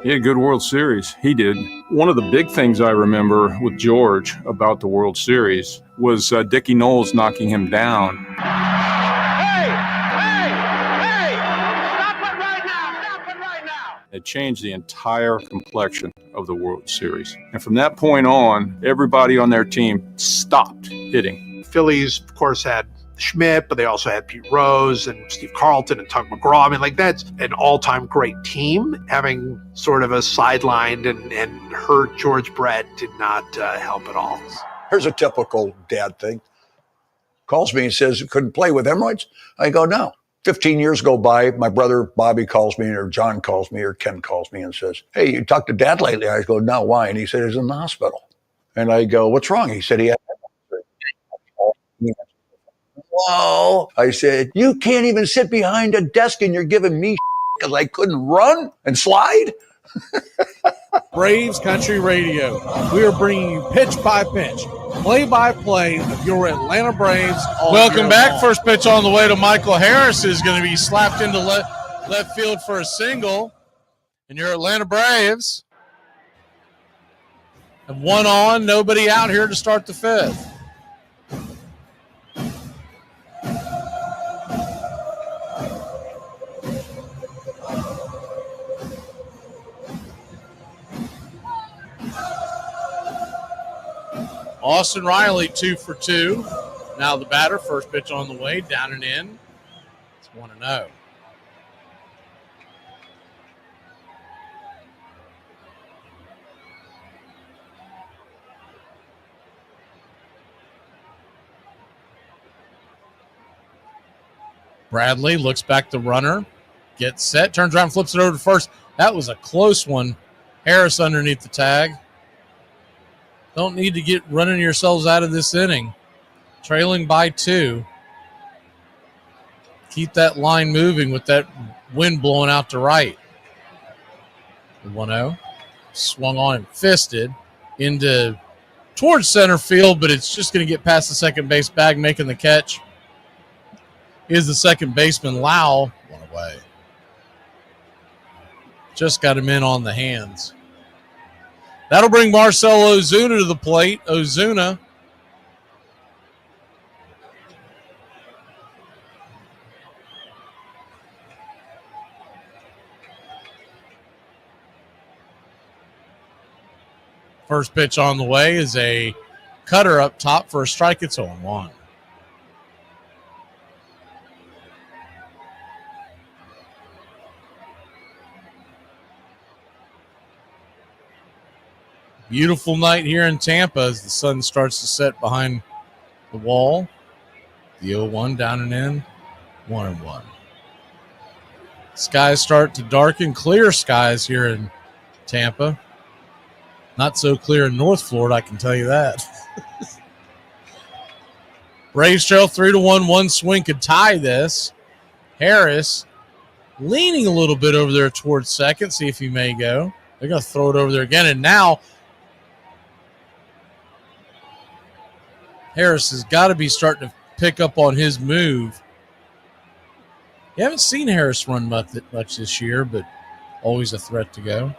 He had a good World Series. He did. One of the big things I remember with George about the World Series was Dickie Knowles knocking him down. It changed the entire complexion of the World Series. And from that point on, everybody on their team stopped hitting. Phillies, of course, had Schmidt, but they also had Pete Rose and Steve Carlton and Tug McGraw. I mean, like, that's an all-time great team. Having sort of a sidelined and hurt George Brett did not help at all. Here's a typical dad thing. Calls me and says, couldn't play with hemorrhoids? I go, no. 15 years go by, my brother Bobby calls me, or John calls me, or Ken calls me and says, hey, you talked to Dad lately? I go, no, why? And he said, he's in the hospital. And I go, what's wrong? He said, he had hemorrhoids. Whoa. I said, you can't even sit behind a desk and you're giving me because I couldn't run and slide? Braves Country Radio. We are bringing you pitch by pitch, play-by-play of your Atlanta Braves. Welcome back. Long. First pitch on the way to Michael Harris is going to be slapped into left field for a single. And your Atlanta Braves have one on, nobody out here to start the fifth. Austin Riley, 2 for 2. Now the batter, first pitch on the way, down and in. It's 1-0. Bradley looks back the runner, gets set, turns around, flips it over to first. That was a close one. Harris underneath the tag. Don't need to get running yourselves out of this inning. Trailing by 2. Keep that line moving with that wind blowing out to right. 1-0. Swung on and fisted into towards center field, but it's just going to get past the second base bag, making the catch is the second baseman, Lau. One away. Just got him in on the hands. That'll bring Marcell Ozuna to the plate. Ozuna first pitch on the way is a cutter up top for a strike. It's 0-1. Beautiful night here in Tampa as the sun starts to set behind the wall. The 0-1 down and in, 1-1. Skies start to darken. Clear skies here in Tampa. Not so clear in North Florida, I can tell you that. Braves trail 3-1. One swing could tie this. Harris leaning a little bit over there towards second. See if he may go. They're going to throw it over there again. And now Harris has got to be starting to pick up on his move. You haven't seen Harris run much this year, but always a threat to go.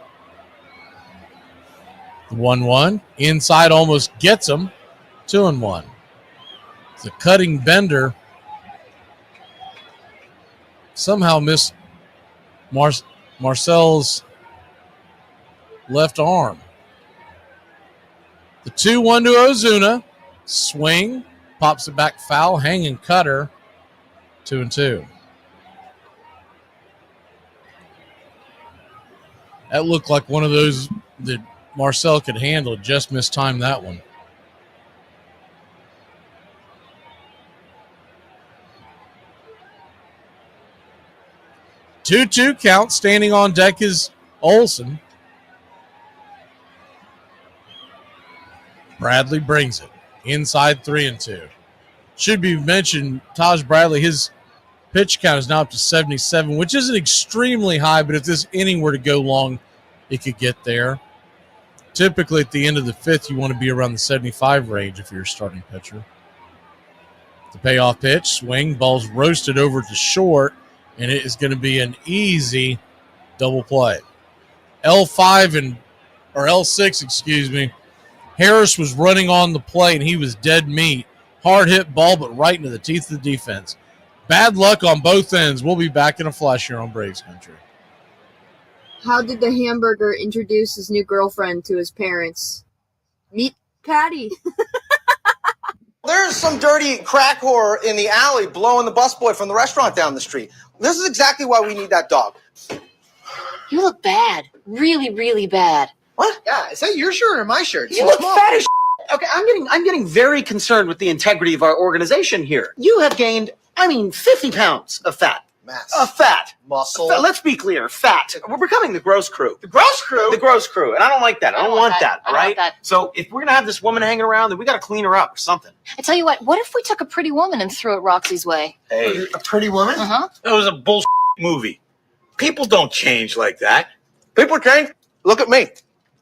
The 1-1. Inside almost gets him. 2-1. It's a cutting bender. Somehow missed Marcel's left arm. The 2-1 to Ozuna. Swing. Pops it back foul. Hanging cutter. 2-2. That looked like one of those that Marcell could handle. Just mistimed that one. Two count. Standing on deck is Olsen. Bradley brings it. Inside 3-2. Should be mentioned, Taj Bradley, his pitch count is now up to 77, which isn't extremely high, but if this inning were to go long, it could get there. Typically at the end of the fifth, you want to be around the 75 range if you're a starting pitcher. The payoff pitch, swing, ball's roasted over to short, and it is going to be an easy double play. L6, Harris was running on the play, and he was dead meat. Hard hit ball, but right into the teeth of the defense. Bad luck on both ends. We'll be back in a flash here on Braves Country. How did the hamburger introduce his new girlfriend to his parents? Meet Patty. There's some dirty crack whore in the alley blowing the busboy from the restaurant down the street. This is exactly why we need that dog. You look bad. Really, really bad. What? Yeah, is that your shirt or my shirt? You look fat as shit. Okay, I'm getting very concerned with the integrity of our organization here. You have gained, 50 pounds of fat. Mass. Fat. Muscle. Let's be clear, fat. We're becoming the gross crew. The gross crew? The gross crew. And I don't like that. I don't want that, all I don't right? want that. So if we're going to have this woman hanging around, then we got to clean her up or something. I tell you what if we took a pretty woman and threw it Roxy's way? Hey. A pretty woman? Uh-huh. That was a bullshit movie. People don't change like that. People change. Look at me.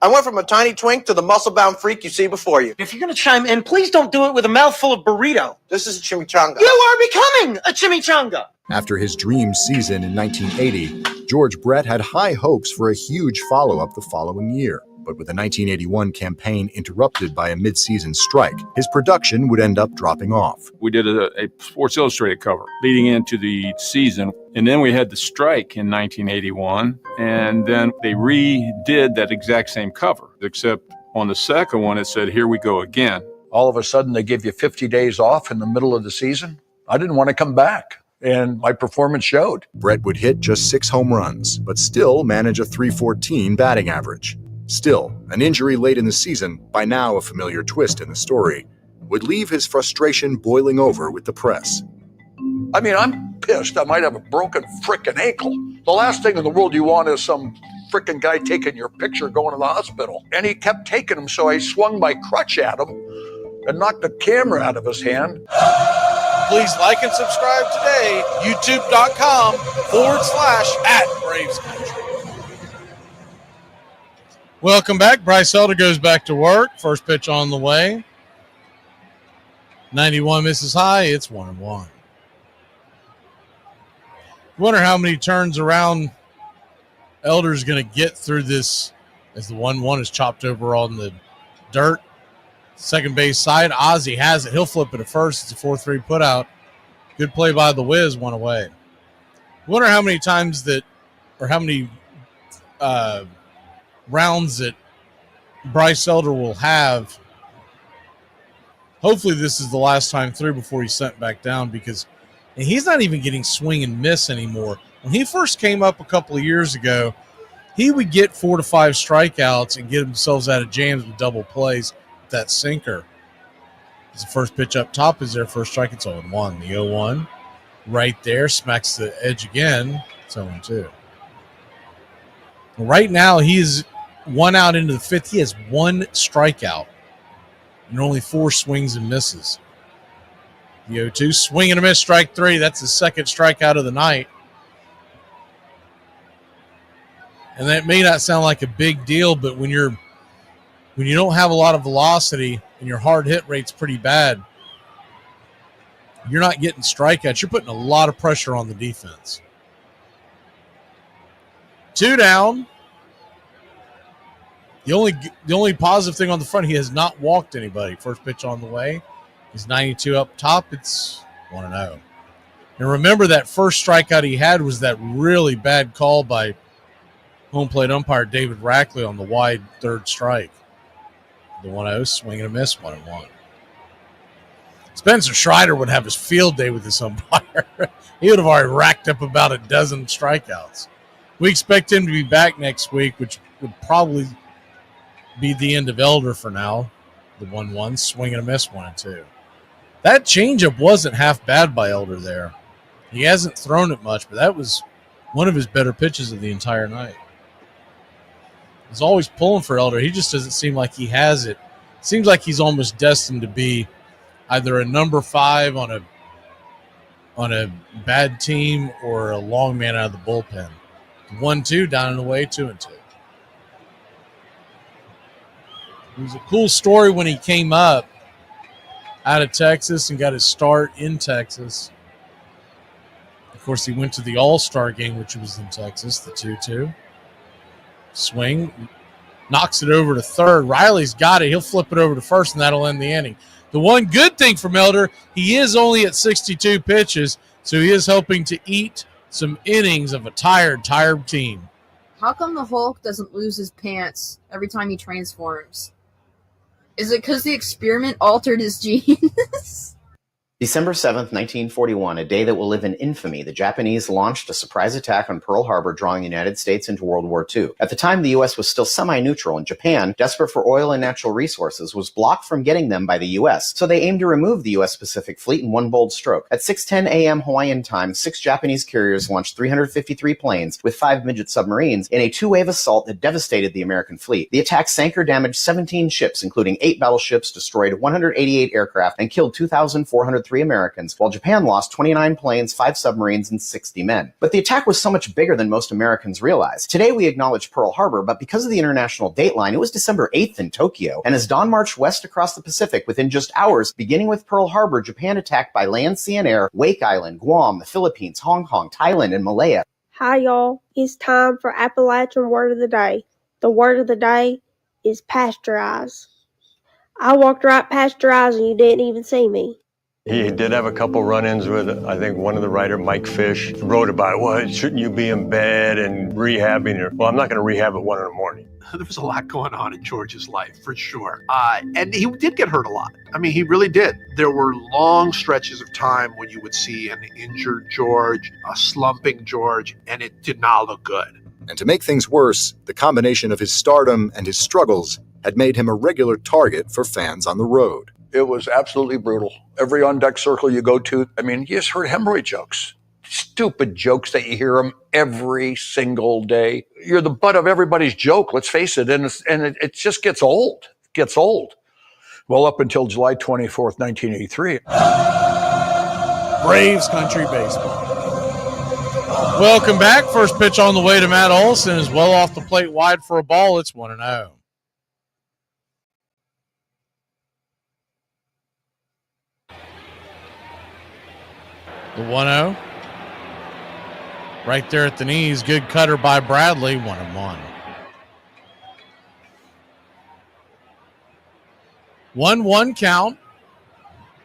I went from a tiny twink to the muscle-bound freak you see before you. If you're going to chime in, please don't do it with a mouthful of burrito. This is a chimichanga. You are becoming a chimichanga. After his dream season in 1980, George Brett had high hopes for a huge follow-up the following year. But with the 1981 campaign interrupted by a mid-season strike, his production would end up dropping off. We did a Sports Illustrated cover leading into the season, and then we had the strike in 1981, and then they redid that exact same cover, except on the second one it said, "Here we go again." All of a sudden, they give you 50 days off in the middle of the season. I didn't want to come back, and my performance showed. Brett would hit just 6 home runs, but still manage a .314 batting average. Still, an injury late in the season, by now a familiar twist in the story, would leave his frustration boiling over with the press. I'm pissed. I might have a broken frickin' ankle. The last thing in the world you want is some frickin' guy taking your picture going to the hospital. And he kept taking them, so I swung my crutch at him and knocked the camera out of his hand. Please like and subscribe today, youtube.com/@BravesCountry. Welcome back. Bryce Elder goes back to work. First pitch on the way. 91 misses high. It's 1-1. Wonder how many turns around Elder's going to get through this as the 1-1 is chopped over on the dirt. Second base side. Ozzie has it. He'll flip it at first. It's a 4-3 put out. Good play by the Wiz. One away. Wonder how many times that, or how many rounds that Bryce Elder will have. Hopefully this is the last time through before he's sent back down, because he's not even getting swing and miss anymore. When he first came up a couple of years ago, he would get 4 to 5 strikeouts and get themselves out of jams with double plays with that sinker. As the first pitch up top is their first strike. It's 0-1. The 0-1 right there smacks the edge again. It's 0-2. Right now, he's 1 out into the 5th. He has 1 strikeout and only 4 swings and misses. The 0-2, swing and a miss, strike 3. That's his second strikeout of the night. And that may not sound like a big deal, but when you don't have a lot of velocity and your hard hit rate's pretty bad, you're not getting strikeouts. You're putting a lot of pressure on the defense. 2 down. The only positive thing on the front, he has not walked anybody. First pitch on the way. He's 92 up top. It's 1-0. And remember, that first strikeout he had was that really bad call by home plate umpire David Rackley on the wide third strike. The 1-0, swing and a miss, 1-1. Spencer Strider would have his field day with this umpire. He would have already racked up about a dozen strikeouts. We expect him to be back next week, which would probably be the end of Elder for now. The 1-1, swing and a miss, 1-2. That changeup wasn't half bad by Elder there. He hasn't thrown it much, but that was one of his better pitches of the entire night. He's always pulling for Elder. He just doesn't seem like he has it. Seems like he's almost destined to be either a number 5 on a bad team or a long man out of the bullpen. 1-2 down and away, 2-2. It was a cool story when he came up out of Texas and got his start in Texas. Of course, he went to the All-Star game, which was in Texas, the 2-2. Swing, knocks it over to third. Riley's got it. He'll flip it over to first, and that'll end the inning. The one good thing from Elder, he is only at 62 pitches, so he is hoping to eat some innings of a tired team. How come the Hulk doesn't lose his pants every time he transforms? Is it because the experiment altered his genes? December 7th, 1941, a day that will live in infamy, the Japanese launched a surprise attack on Pearl Harbor, drawing the United States into World War II. At the time, the U.S. was still semi-neutral, and Japan, desperate for oil and natural resources, was blocked from getting them by the U.S., so they aimed to remove the U.S. Pacific Fleet in one bold stroke. At 6:10 a.m. Hawaiian time, 6 Japanese carriers launched 353 planes with 5 midget submarines in a two-wave assault that devastated the American fleet. The attack sank or damaged 17 ships, including 8 battleships, destroyed 188 aircraft, and killed 2,403 Americans, while Japan lost 29 planes, 5 submarines, and 60 men. But the attack was so much bigger than most Americans realize. Today we acknowledge Pearl Harbor, but because of the international dateline, it was December 8th in Tokyo, and as dawn marched west across the Pacific, within just hours, beginning with Pearl Harbor, Japan attacked by land, sea, and air Wake Island, Guam, the Philippines, Hong Kong, Thailand, and Malaya. Hi y'all, it's time for Appalachian Word of the Day. The word of the day is pasteurize. I walked right past your eyes and you didn't even see me. He did have a couple run-ins with, I think, one of the writer, Mike Fish, wrote about, well, shouldn't you be in bed and rehabbing her? Well, I'm not going to rehab at 1 a.m. There was a lot going on in George's life, for sure. And he did get hurt a lot. I mean, he really did. There were long stretches of time when you would see an injured George, a slumping George, and it did not look good. And to make things worse, the combination of his stardom and his struggles had made him a regular target for fans on the road. It was absolutely brutal. Every on-deck circle you go to, I mean, you just heard hemorrhoid jokes. Stupid jokes that you hear them every single day. You're the butt of everybody's joke, let's face it, and it just gets old. It gets old. Well, up until July 24th, 1983. Braves country baseball. Welcome back. First pitch on the way to Matt Olson is well off the plate, wide for a ball. It's 1-0. The 1-0. Right there at the knees. Good cutter by Bradley. 1-1. 1-1 count.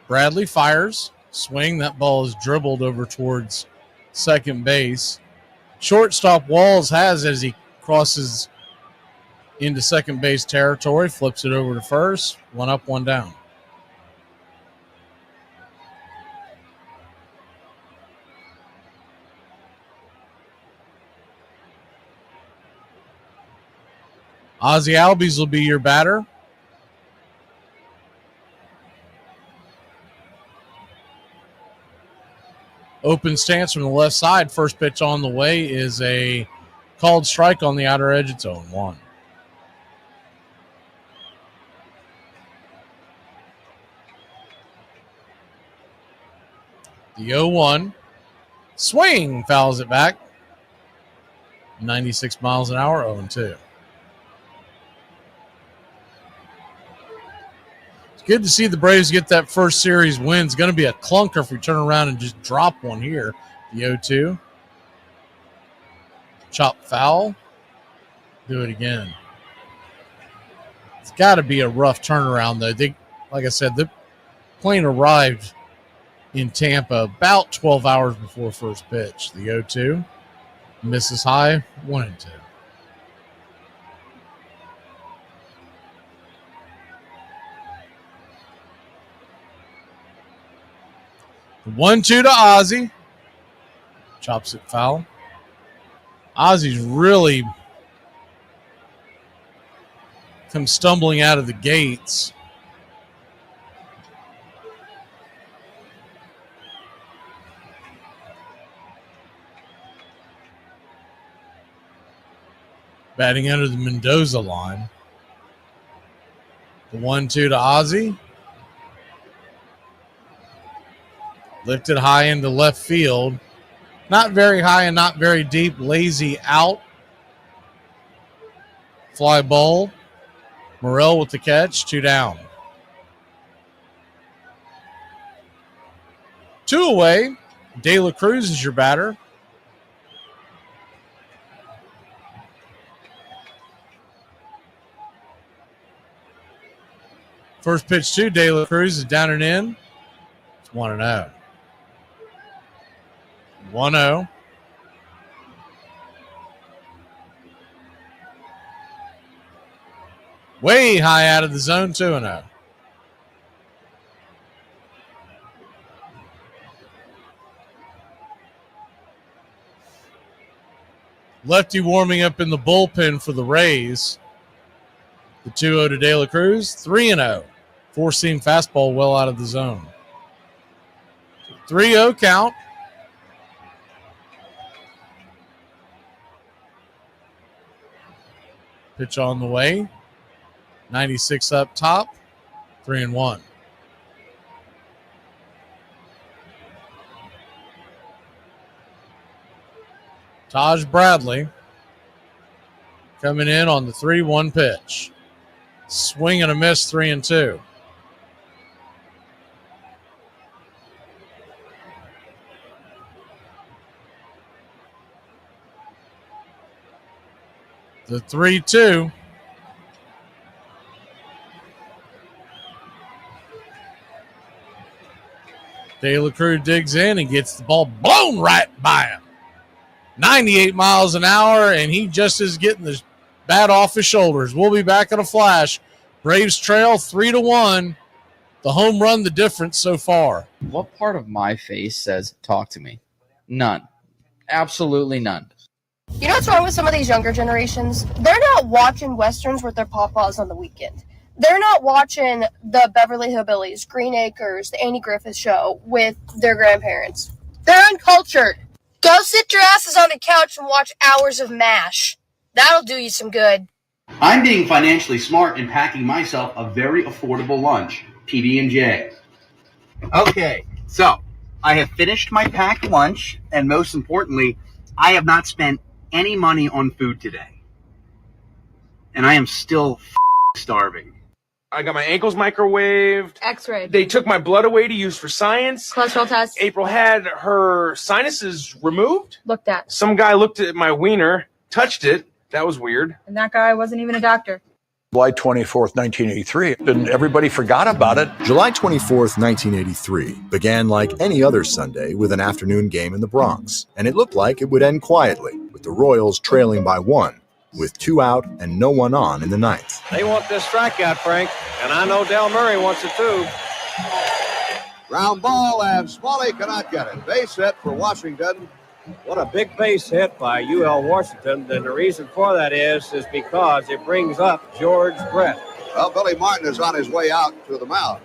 Bradley fires. Swing. That ball is dribbled over towards second base. Shortstop Walls has, as he crosses into second base territory, flips it over to first. 1 up, 1 down. Ozzie Albies will be your batter. Open stance from the left side. First pitch on the way is a called strike on the outer edge. It's 0-1. The 0-1. Swing. Fouls it back. 96 miles an hour. 0-2. Good to see the Braves get that first series win. It's going to be a clunker if we turn around and just drop one here. The 0-2. Chop foul. Do it again. It's got to be a rough turnaround, though. Like I said, the plane arrived in Tampa about 12 hours before first pitch. The 0-2. Misses high. 1-2. The 1-2 to Ozzie. Chops it foul. Ozzie's really come stumbling out of the gates. Batting under the Mendoza line. The 1-2 to Ozzie. Lifted high into left field. Not very high and not very deep. Lazy out. Fly ball. Morrell with the catch. 2 down. 2 away. De La Cruz is your batter. First pitch to De La Cruz is down and in. It's 1-0. 1-0. Way high out of the zone, 2-0. Lefty warming up in the bullpen for the Rays. The 2-0 to De La Cruz, 3-0. Four-seam fastball well out of the zone. 3-0 count. Pitch on the way. 96 up top. 3-1. Taj Bradley coming in on the 3-1 pitch. Swing and a miss, 3-2. The 3-2. De La Cruz digs in and gets the ball blown right by him. 98 miles an hour, and he just is getting the bat off his shoulders. We'll be back in a flash. Braves trail 3-1. The home run, the difference so far. What part of my face says talk to me? None. Absolutely none. You know what's wrong with some of these younger generations? They're not watching Westerns with their papas on the weekend. They're not watching the Beverly Hillbillies, Green Acres, the Andy Griffith Show with their grandparents. They're uncultured. Go sit your asses on the couch and watch hours of MASH. That'll do you some good. I'm being financially smart and packing myself a very affordable lunch, PB&J. Okay, so I have finished my packed lunch, and most importantly, I have not spent any money on food today. And I am still starving. I got my ankles microwaved. X-ray. They took my blood away to use for science. Cholesterol test. April had her sinuses removed. Looked at. Some guy looked at my wiener, touched it. That was weird. And that guy wasn't even a doctor. July 24th, 1983, and everybody forgot about it. July 24th, 1983 began like any other Sunday with an afternoon game in the Bronx, and it looked like it would end quietly, with the Royals trailing by 1, with 2 out and no one on in the 9th. They want this strikeout, Frank, and I know Del Murray wants it too. Ground ball, and Smalley cannot get it. Base hit for Washington. What a big base hit by UL Washington, and the reason for that is because it brings up George Brett. Well, Billy Martin is on his way out to the mound.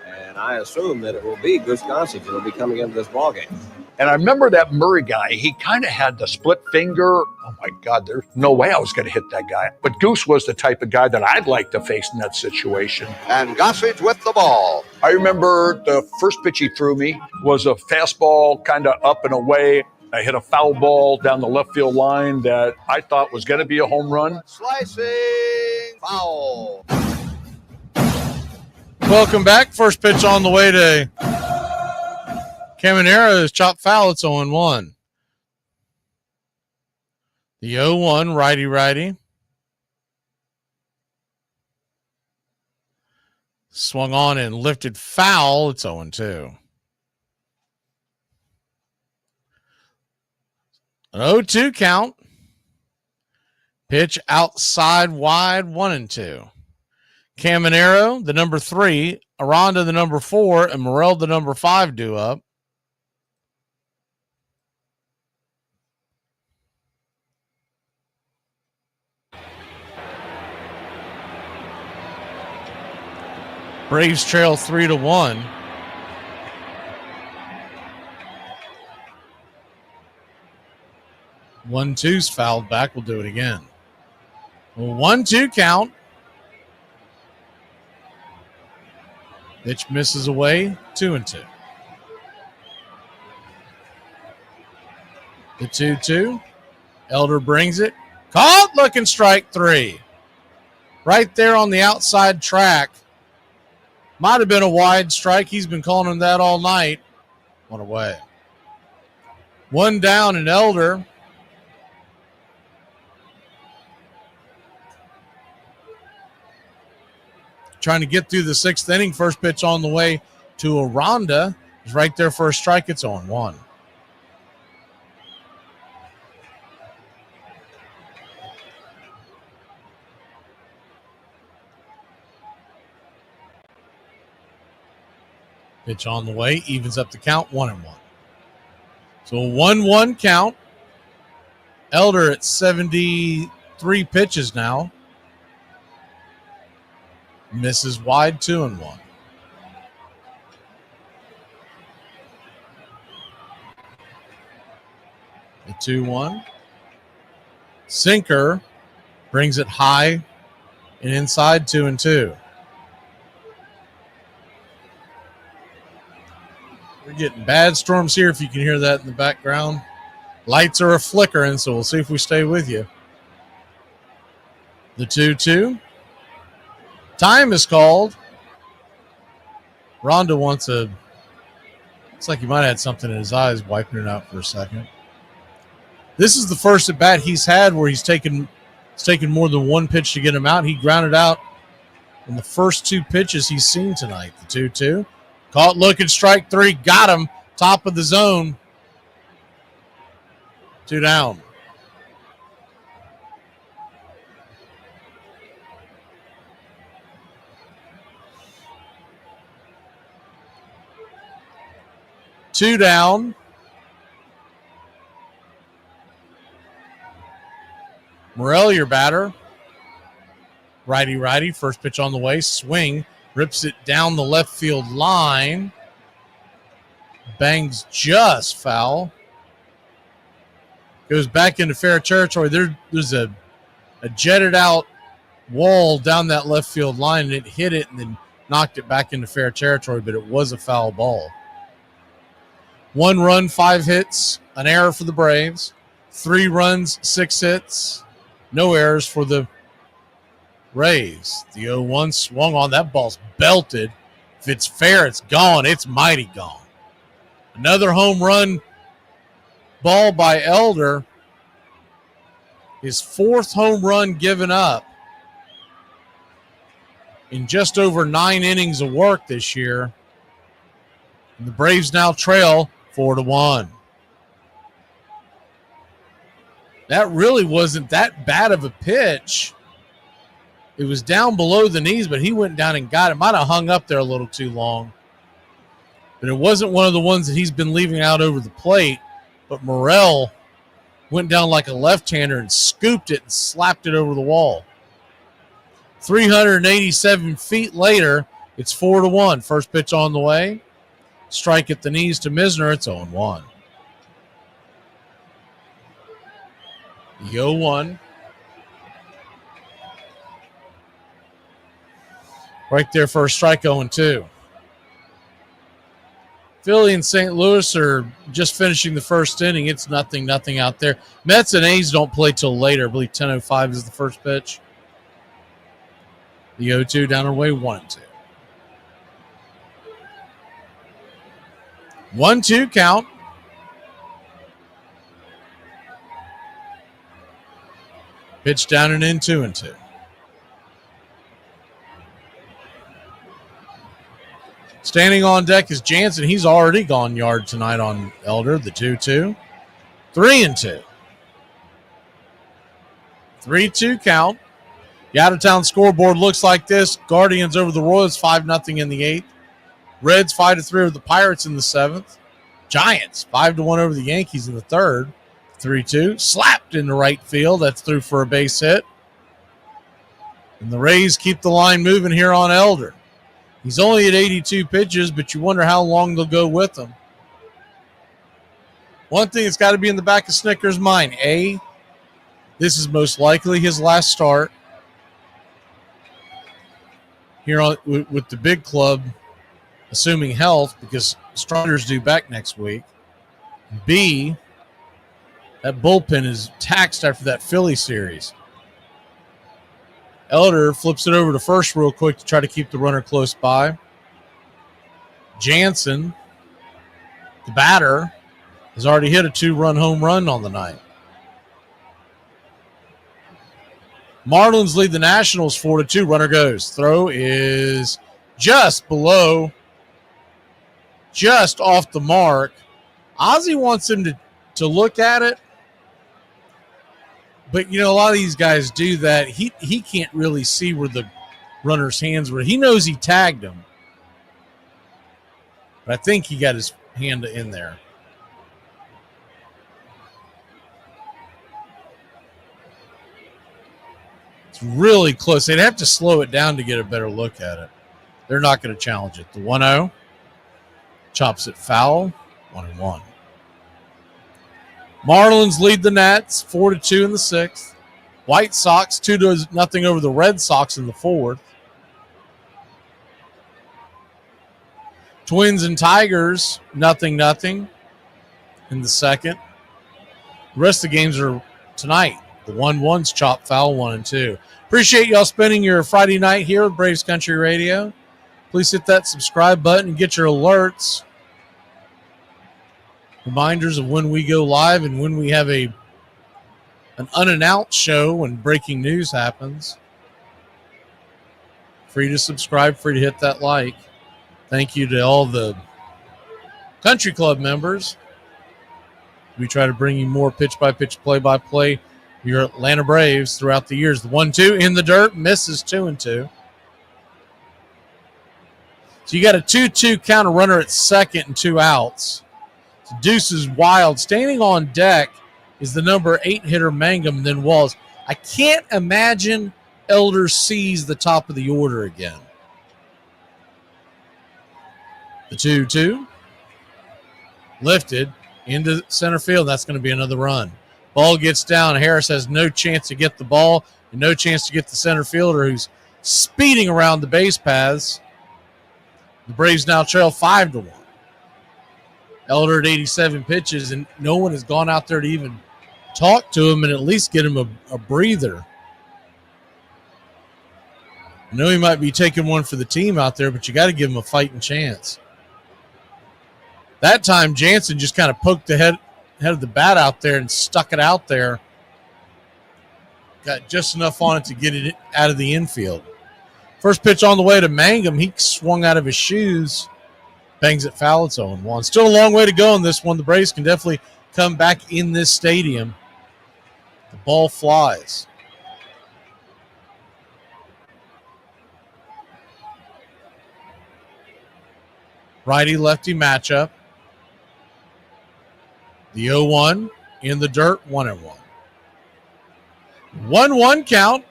And I assume that it will be Goose Gossage that will be coming into this ballgame. And I remember that Murray guy, he kind of had the split finger. Oh, my God, there's no way I was going to hit that guy. But Goose was the type of guy that I'd like to face in that situation. And Gossage with the ball. I remember the first pitch he threw me was a fastball kind of up and away. I hit a foul ball down the left field line that I thought was going to be a home run. Slicing foul. Welcome back. First pitch on the way to Caminero is chopped foul. It's 0-1. The 0-1 righty-righty. Swung on and lifted foul. It's 0-2. An 0-2 count. Pitch outside wide, 1-2. Caminero, the number 3, Aranda, the number 4, and Morel, the number 5, due up. Braves trail 3-1. One, two's fouled back. We'll do it again. 1-2 count. Pitch misses away. 2-2. The 2-2. Elder brings it. Caught, looking strike 3. Right there on the outside track. Might have been a wide strike. He's been calling him that all night. One away. One down, and Elder trying to get through the 6th inning. First pitch on the way to Aranda is right there for a strike. It's 0-1. Pitch on the way, evens up the count, 1-1. So a 1-1 count. Elder at 73 pitches now. Misses wide, 2-1. The 2-1. Sinker brings it high and inside, 2-2. We're getting bad storms here, if you can hear that in the background. Lights are flickering, so we'll see if we stay with you. The 2-2. Time is called. Rondo wants looks like he might have had something in his eyes, wiping it out for a second. This is the first at bat he's had where it's taken more than one pitch to get him out. He grounded out in the first 2 pitches he's seen tonight. The 2-2. Caught looking, strike 3, got him, top of the zone. 2 down. Two down. Morrell, your batter. Righty, first pitch on the way, swing. Rips it down the left field line. Bangs just foul. Goes back into fair territory. There's a jetted out wall down that left field line, and it hit it and then knocked it back into fair territory, but it was a foul ball. 1 run, 5 hits, an error for the Braves. 3 runs, 6 hits, no errors for the Rays. The 0-1 swung on. That ball's belted. If it's fair, it's gone. It's mighty gone. Another home run ball by Elder. His 4th home run given up in just over 9 innings of work this year. And the Braves now trail 4-1. That really wasn't that bad of a pitch. It was down below the knees, but he went down and got it. Might have hung up there a little too long. But it wasn't one of the ones that he's been leaving out over the plate. But Morrell went down like a left-hander and scooped it and slapped it over the wall. 387 feet later, it's 4-1. First pitch on the way. Strike at the knees to Misner. It's 0-1. The 0-1. Right there for a strike, 0-2. Philly and St. Louis are just finishing the first inning. It's 0-0 out there. Mets and A's don't play till later. I believe 10:05 is the first pitch. The 0-2 down our way, 1-2. 1-2 count. Pitch down and in, 2-2. Standing on deck is Jansen. He's already gone yard tonight on Elder, the 2-2. 3-2. 3-2 count. The out-of-town scoreboard looks like this. Guardians over the Royals, 5-0 in the 8th. Reds 5-3 over the Pirates in the 7th. Giants 5-1 over the Yankees in the 3rd. 3-2. Slapped into right field. That's through for a base hit. And the Rays keep the line moving here on Elder. He's only at 82 pitches, but you wonder how long they'll go with him. One thing that's got to be in the back of Snicker's mind, this is most likely his last start here with the big club, assuming health, because Strider's due back next week. B, that bullpen is taxed after that Philly series. Elder flips it over to first real quick to try to keep the runner close by. Jansen, the batter, has already hit a 2-run home run on the night. Marlins lead the Nationals 4-2. Runner goes. Throw is just below, just off the mark. Ozzie wants him to look at it. But, a lot of these guys do that. He can't really see where the runner's hands were. He knows he tagged him. But I think he got his hand in there. It's really close. They'd have to slow it down to get a better look at it. They're not going to challenge it. The 1-0 chops it foul. 1-1. Marlins lead the Nats 4-2 in the 6th. White Sox 2-0 over the Red Sox in the 4th. Twins and Tigers 0-0 in the 2nd. The rest of the games are tonight. The 1-1's chop foul 1-2. Appreciate y'all spending your Friday night here with Braves Country Radio. Please hit that subscribe button and get your alerts. Reminders of when we go live and when we have an unannounced show when breaking news happens. Free to subscribe, free to hit that like. Thank you to all the Country Club members. We try to bring you more pitch-by-pitch, play-by-play of your Atlanta Braves throughout the years. The 1-2 in the dirt, misses 2-2. So you got a 2-2 count, a runner at second and 2 outs. So Deuce is wild. Standing on deck is the number 8 hitter Mangum, and then Walls. I can't imagine Elder sees the top of the order again. The 2-2 lifted into center field. That's going to be another run. Ball gets down. Harris has no chance to get the ball and no chance to get the center fielder who's speeding around the base paths. The Braves now trail 5-1. Elder at 87 pitches, and no one has gone out there to even talk to him and at least get him a breather. I know he might be taking one for the team out there, but you got to give him a fighting chance. That time, Jansen just kind of poked the head of the bat out there and stuck it out there. Got just enough on it to get it out of the infield. First pitch on the way to Mangum. He swung out of his shoes. Bangs it foul. It's 0-1. Still a long way to go in this one. The Braves can definitely come back in this stadium. The ball flies. Righty-lefty matchup. The 0-1 in the dirt, 1-1. 1-1 count.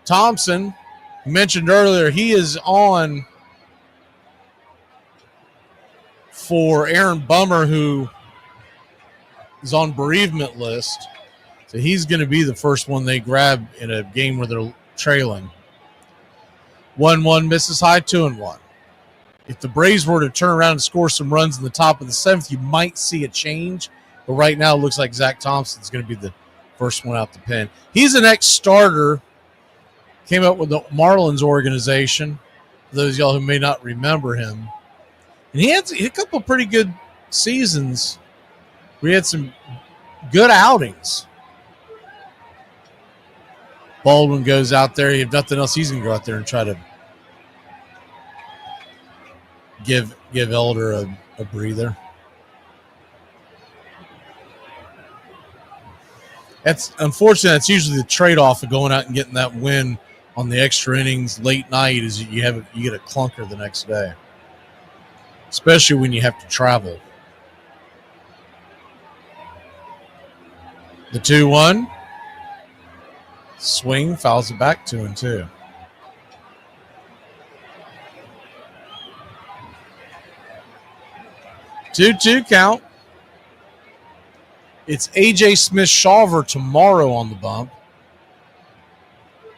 Thompson, who mentioned earlier, he is on for Aaron Bummer, who is on bereavement list. So he's going to be the first one they grab in a game where they're trailing. 1-1 misses high, 2-1. If the Braves were to turn around and score some runs in the top of the 7th, you might see a change. But right now it looks like Zach Thompson's going to be the first one out the pen. He's an ex-starter. Came up with the Marlins organization, for those of y'all who may not remember him. And he had a couple pretty good seasons. We had some good outings. Baldwin goes out there. If nothing else, he's going to go out there and try to give Elder a breather. That's unfortunate. That's usually the trade-off of going out and getting that win on the extra innings late night is you get a clunker the next day, especially when you have to travel. The 2-1 swing fouls it back 2-2. Two count. It's A.J. Smith-Shawver tomorrow on the bump,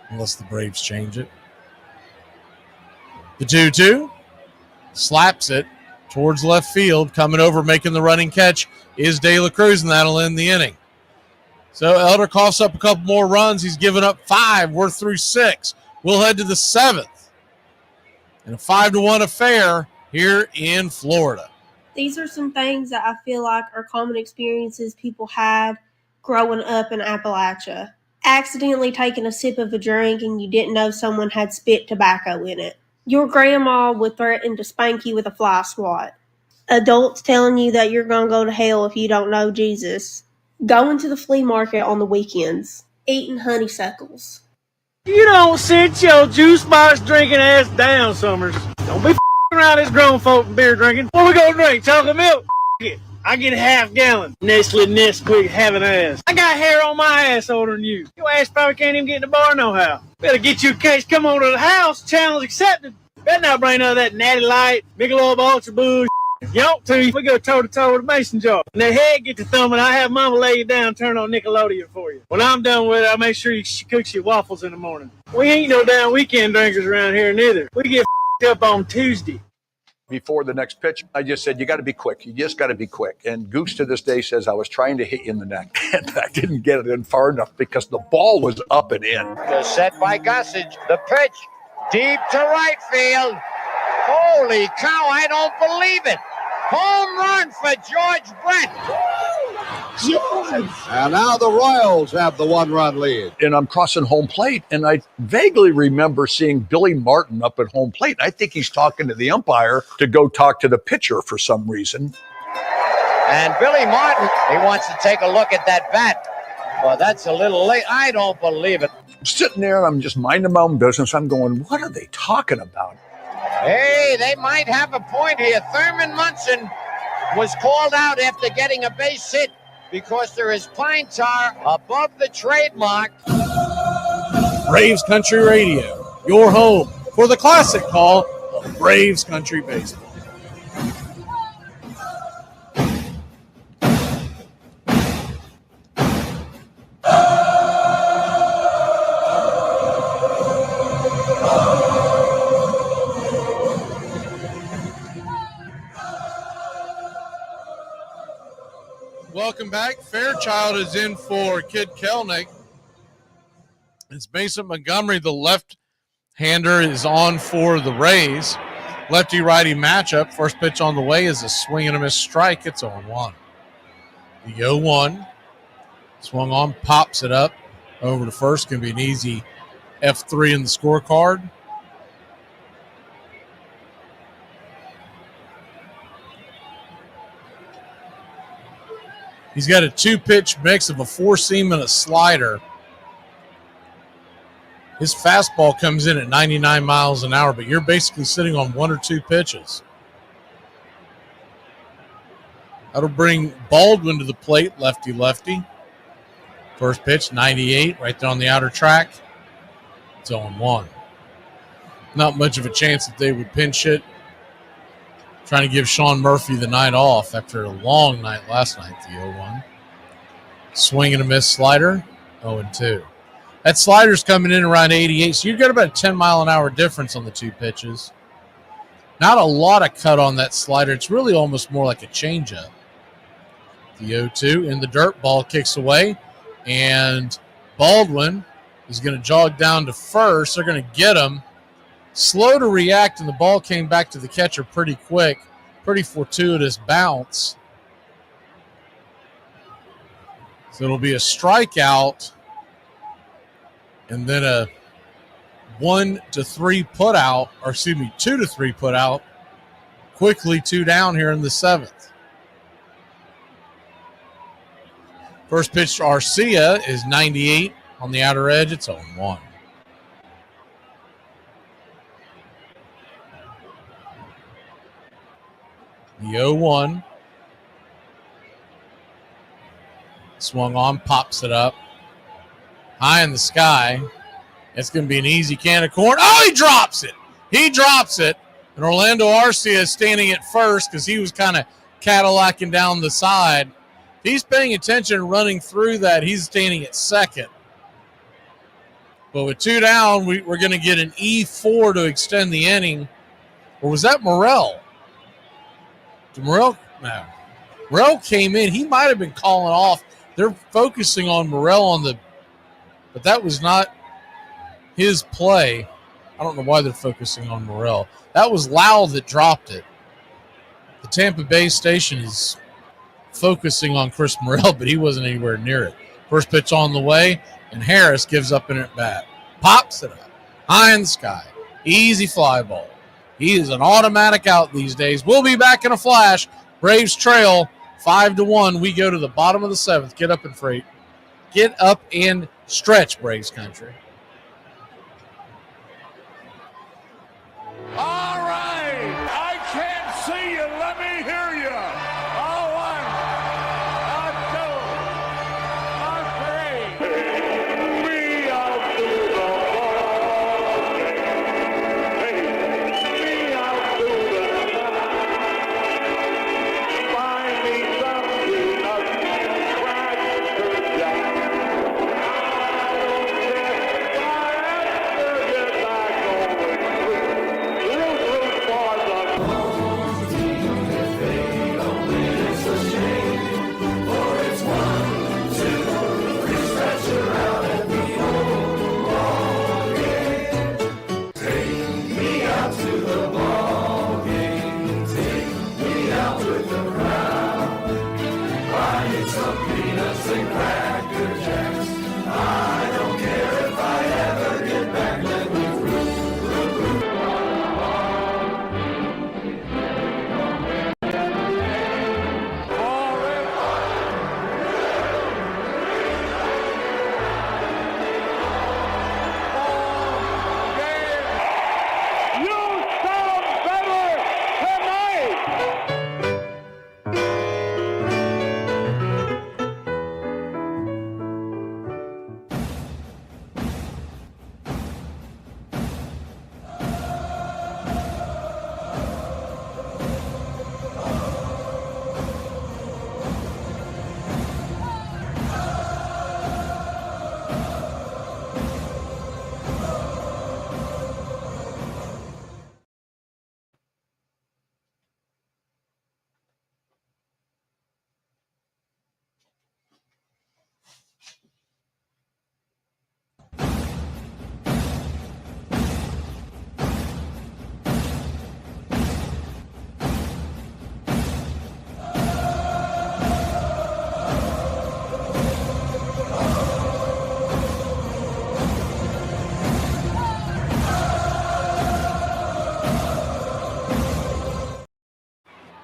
unless the Braves change it. The 2-2 slaps it towards left field. Coming over, making the running catch is De La Cruz, and that'll end the inning. So Elder coughs up a couple more runs. He's given up 5. We're through 6. We'll head to the 7th. And a 5-1 affair here in Florida. These are some things that I feel like are common experiences people had growing up in Appalachia. Accidentally taking a sip of a drink and you didn't know someone had spit tobacco in it. Your grandma would threaten to spank you with a fly swat. Adults telling you that you're going to go to hell if you don't know Jesus. Going to the flea market on the weekends. Eating honeysuckles. You don't sit your juice box drinking ass down, Summers. Don't be around this grown folk and beer drinking. What we gonna drink? Chocolate milk? It. I get a half gallon. Nestle Nesquik have an ass. I got hair on my ass older than you. Your ass probably can't even get in the bar no how. Better get you a case, come over to the house, challenge accepted. Better not bring none of that Natty Light, Michelob Ultra Booze. You ought to. We go toe-to-toe with a mason jar. And the head get to thumbing. I have Mama lay you down, turn on Nickelodeon for you. When I'm done with it, I'll make sure she cooks you waffles in the morning. We ain't no damn weekend drinkers around here neither. We get up on Tuesday. Before the next pitch, I just said, you got to be quick. You just got to be quick. And Goose to this day says, I was trying to hit you in the neck. And I didn't get it in far enough because the ball was up and in. The set by Gossage. The pitch deep to right field. Holy cow, I don't believe it. Home run for George Brett. And now the Royals have the one-run lead. And I'm crossing home plate, and I vaguely remember seeing Billy Martin up at home plate. I think he's talking to the umpire to go talk to the pitcher for some reason. And Billy Martin, he wants to take a look at that bat. Well, that's a little late. I don't believe it. I'm sitting there, and I'm just minding my own business. I'm going, what are they talking about? Hey, they might have a point here. Thurman Munson was called out after getting a base hit because there is pine tar above the trademark. Braves Country Radio, your home for the classic call of Braves Country Baseball. Welcome back. Fairchild is in for Kid Kelnick. It's Mason Montgomery, the left-hander, is on for the Rays. Lefty-righty matchup. First pitch on the way is a swing and a miss strike. It's 0-1. The 0-1. Swung on, pops it up over to first. Going to be an easy F3 in the scorecard. He's got a two-pitch mix of a four-seam and a slider. His fastball comes in at 99 miles an hour, but you're basically sitting on one or two pitches. That'll bring Baldwin to the plate, lefty-lefty. First pitch, 98, right there on the outer track. It's 0-1. Not much of a chance that they would pinch it. Trying to give Sean Murphy the night off after a long night last night, the 0-1. Swing and a miss slider, 0-2. That slider's coming in around 88, so you've got about a 10-mile-an-hour difference on the two pitches. Not a lot of cut on that slider. It's really almost more like a changeup. The 0-2 in the dirt, ball kicks away, and Baldwin is going to jog down to first. They're going to get him. Slow to react, and the ball came back to the catcher pretty quick. Pretty fortuitous bounce. So it'll be a strikeout and then a 2 to 3 put out. Quickly 2 down here in the 7th. First pitch to Arcia is 98 on the outer edge. It's 0-1. The 0-1. Swung on, pops it up. High in the sky. It's going to be an easy can of corn. Oh, he drops it. He drops it. And Orlando Arcia is standing at first because he was kind of Cadillacing down the side. If he's paying attention and running through that, he's standing at second. But with 2 down, we're going to get an E4 to extend the inning. Or was that Morrell? Morrell? No. Morrell came in. He might have been calling off. They're focusing on Morrell but that was not his play. I don't know why they're focusing on Morrell. That was Lau that dropped it. The Tampa Bay station is focusing on Chris Morrell, but he wasn't anywhere near it. First pitch on the way, and Harris gives up an at-bat. Pops it up. High in the sky. Easy fly ball. He is an automatic out these days. We'll be back in a flash. Braves trail 5-1. We go to the bottom of the 7th. Get up and freight. Get up and stretch, Braves country. All right. I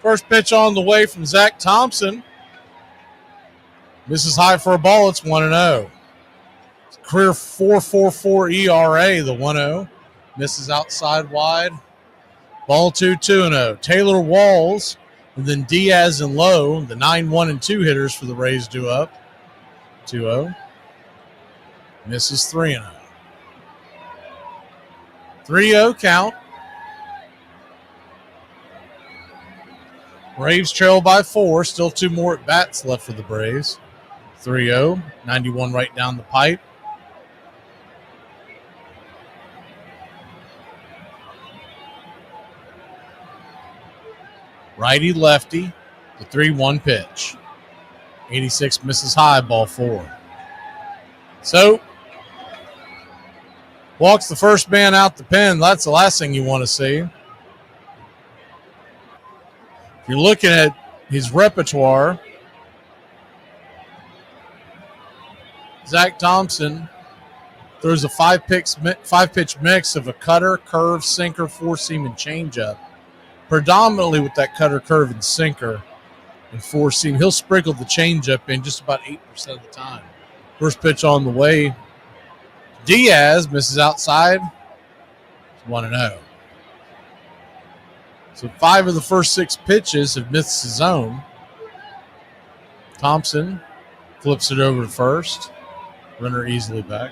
First pitch on the way from Zach Thompson. Misses high for a ball. It's 1-0. Career 4.44 ERA, the 1-0. Misses outside wide. Ball 2-0. Taylor Walls, and then Diaz and Lowe, the 9-1 and 2 hitters for the Rays, due up. 2-0. Misses 3-0. 3-0 count. Braves trail by 4. Still 2 more at bats left for the Braves. 3-0. 91 right down the pipe. Righty lefty. The 3-1 pitch. 86 misses high, ball 4. So, walks the first man out the pen. That's the last thing you want to see. If you're looking at his repertoire, Zach Thompson throws a five-pitch mix of a cutter, curve, sinker, four-seam, and changeup. Predominantly with that cutter, curve, and sinker and four-seam. He'll sprinkle the changeup in just about 8% of the time. First pitch on the way. Diaz misses outside. It's 1-0. So 5 of the first 6 pitches have missed the zone. Thompson flips it over to first. Runner easily back.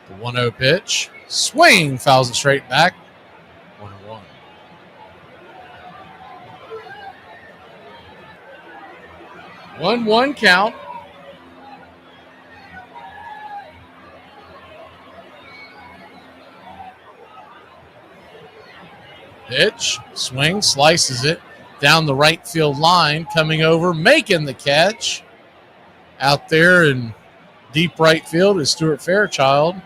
The 1-0 pitch. Swing, fouls it straight back. 1-1. One count. Pitch, swing, slices it down the right field line, coming over, making the catch. Out there in deep right field is Stuart Fairchild.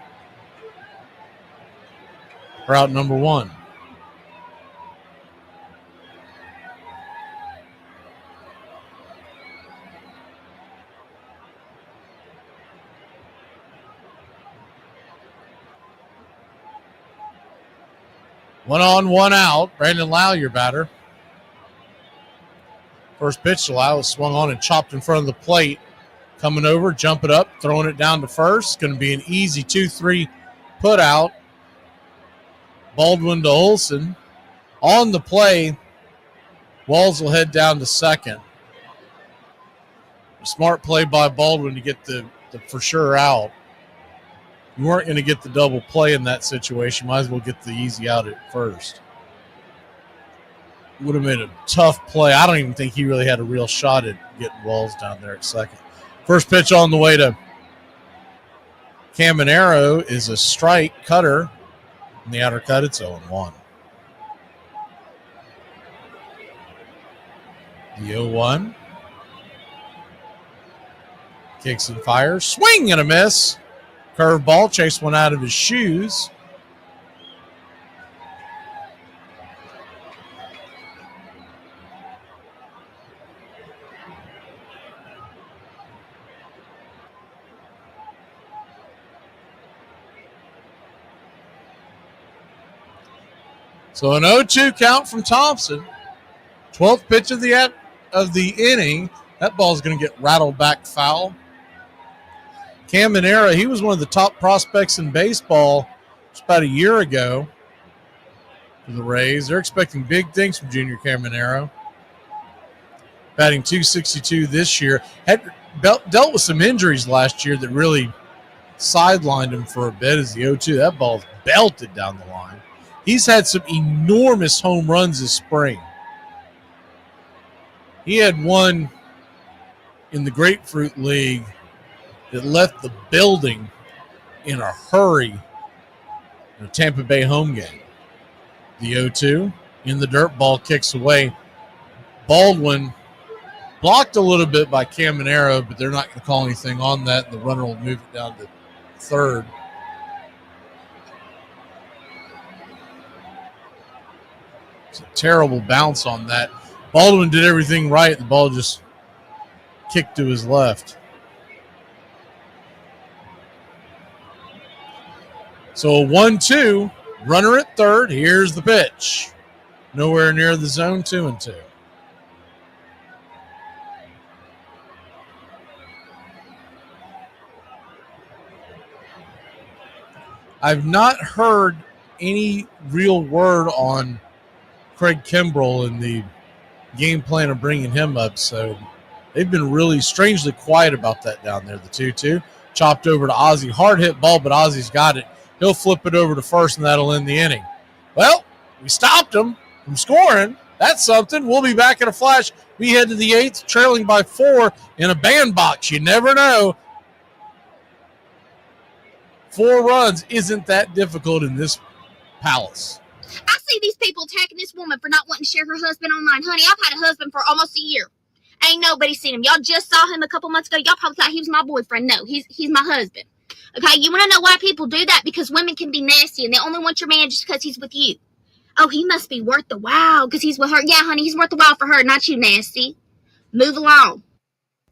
Route number 1. One on, one out. Brandon Lau, your batter. First pitch to Lau was swung on and chopped in front of the plate. Coming over, jumping up, throwing it down to first. Going to be an easy 2-3 put out. Baldwin to Olsen. On the play, Walls will head down to second. A smart play by Baldwin to get the for sure out. You weren't going to get the double play in that situation. Might as well get the easy out at first. Would have made a tough play. I don't even think he really had a real shot at getting Walls down there at second. First pitch on the way to Caminero is a strike cutter. In the outer cut, it's 0-1. The 0-1. Kicks and fires. Swing and a miss. Curveball, chased one out of his shoes. So an 0-2 count from Thompson. 12th pitch of the inning. That ball's going to get rattled back foul. Caminero, he was one of the top prospects in baseball just about a year ago for the Rays. They're expecting big things from Junior Caminero. Batting .262 this year. Had dealt with some injuries last year that really sidelined him for a bit as the 0-2. That ball belted down the line. He's had some enormous home runs this spring. He had one in the Grapefruit League that left the building in a hurry in a Tampa Bay home game. The 0-2 in the dirt, ball kicks away. Baldwin blocked a little bit by Caminero, but they're not going to call anything on that. The runner will move it down to third. It's a terrible bounce on that. Baldwin did everything right. The ball just kicked to his left. So a 1-2, runner at third. Here's the pitch. Nowhere near the zone, 2-2. I've not heard any real word on Craig Kimbrell and the game plan of bringing him up, so they've been really strangely quiet about that down there. The 2-2 chopped over to Ozzie. Hard hit ball, but Ozzie's got it. He'll flip it over to first, and that'll end the inning. Well, we stopped him from scoring. That's something. We'll be back in a flash. We head to the 8th, trailing by 4 in a bandbox. You never know. 4 runs isn't that difficult in this palace. I see these people attacking this woman for not wanting to share her husband online. Honey, I've had a husband for almost a year. Ain't nobody seen him. Y'all just saw him a couple months ago. Y'all probably thought he was my boyfriend. No, he's my husband. Okay, you want to know why people do that? Because women can be nasty and they only want your man just because he's with you. Oh, he must be worth the while because he's with her. Yeah, honey, he's worth the while for her, not you, nasty. Move along.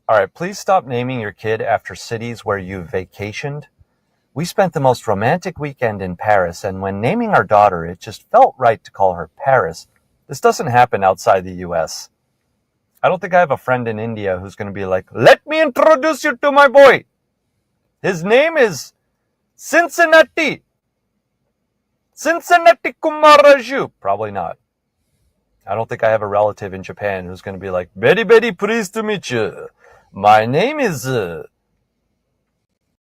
All right, please stop naming your kid after cities where you've vacationed. We spent the most romantic weekend in Paris, and when naming our daughter, it just felt right to call her Paris. This doesn't happen outside the U.S. I don't think I have a friend in India who's going to be like, let me introduce you to my boy. His name is Cincinnati. Cincinnati Kumaraju. Probably not. I don't think I have a relative in Japan who's going to be like, very, very pleased to meet you. My name is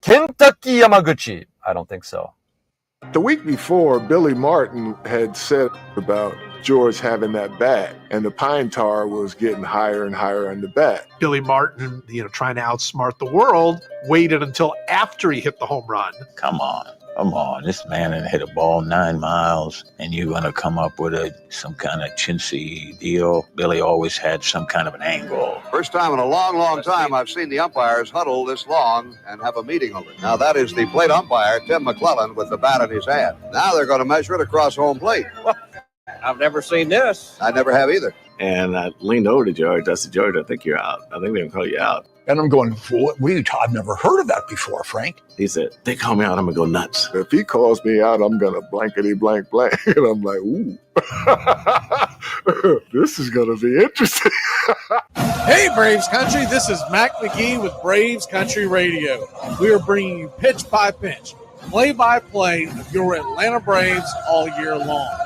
Kentucky Yamaguchi. I don't think so. The week before, Billy Martin had said about George having that bat, and the pine tar was getting higher and higher on the bat. Billy Martin, trying to outsmart the world, waited until after he hit the home run. Come on. This man had hit a ball 9 miles, and you're going to come up with some kind of chintzy deal. Billy always had some kind of an angle. First time in a long, long time I've seen the umpires huddle this long and have a meeting over it. Now that is the plate umpire, Tim McClellan, with the bat in his hand. Now they're going to measure it across home plate. I've never seen this. I never have either. And I leaned over to George. I said, George, I think you're out. I think they're going to call you out. And I'm going, I've never heard of that before, Frank. He said, they call me out, I'm going to go nuts. If he calls me out, I'm going to blankety blank blank. And I'm like, ooh, this is going to be interesting. Hey, Braves Country, this is Mac McGee with Braves Country Radio. We are bringing you pitch by pitch, play by play of your Atlanta Braves all year long.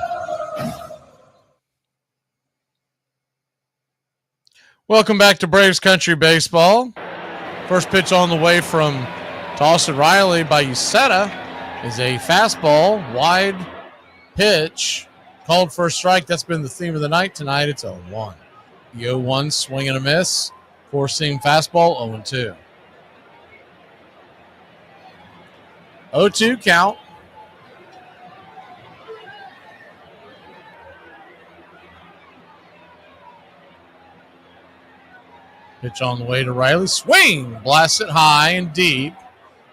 Welcome back to Braves Country Baseball. First pitch on the way from Austin Riley by Uceta is a fastball, wide pitch, called for a strike. That's been the theme of the night tonight. It's 0-1. The 0-1 swing and a miss. Four-seam fastball, 0-2. 0-2 count. Pitch on the way to Riley. Swing! Blasts it high and deep,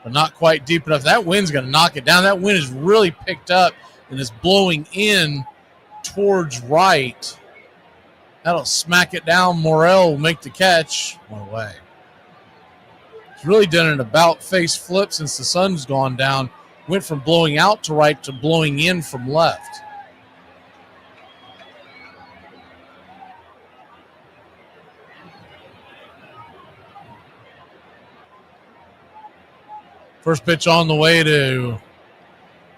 but not quite deep enough. That wind's going to knock it down. That wind is really picked up and is blowing in towards right. That'll smack it down. Morel will make the catch. One away. He's really done an about-face flip since the sun's gone down. Went from blowing out to right to blowing in from left. First pitch on the way to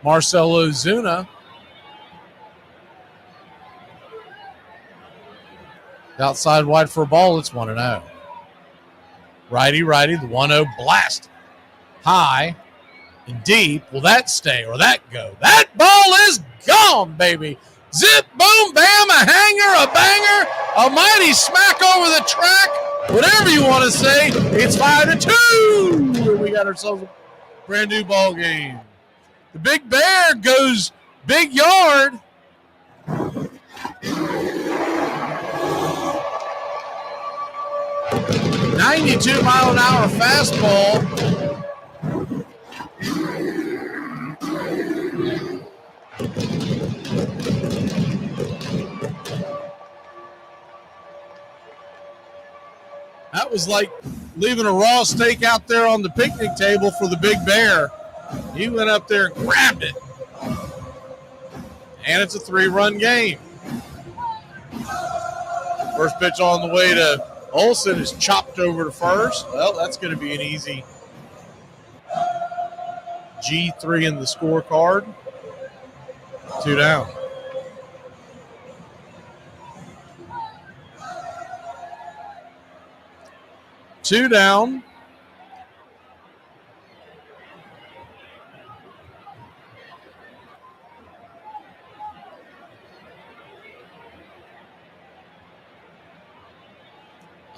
Marcell Ozuna. Outside wide for a ball. It's 1-0. Righty, the 1-0 blast. High and deep. Will that stay or that go? That ball is gone, baby. Zip, boom, bam, a hanger, a banger, a mighty smack over the track. Whatever you want to say, it's 5-2. We got ourselves a brand new ball game. The Big Bear goes big yard. .92-mile-an-hour fastball. That was like leaving a raw steak out there on the picnic table for the Big Bear. He went up there and grabbed it. And it's a 3-run game. First pitch on the way to Olsen is chopped over to first. Well, that's going to be an easy G3 in the scorecard. 2 down. Two down.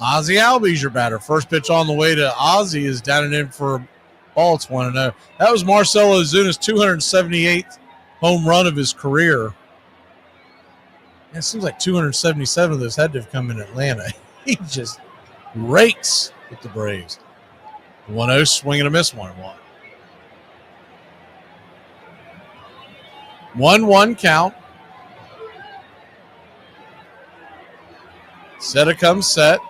Ozzie Albies your batter. First pitch on the way to Ozzie is down and in for a ball. It's 1-0. That was Marcell Ozuna's 278th home run of his career. It seems like 277 of those had to have come in Atlanta. He just rakes with the Braves. 1-0, swing and a miss, 1-1. 1-1 count. Seta comes set.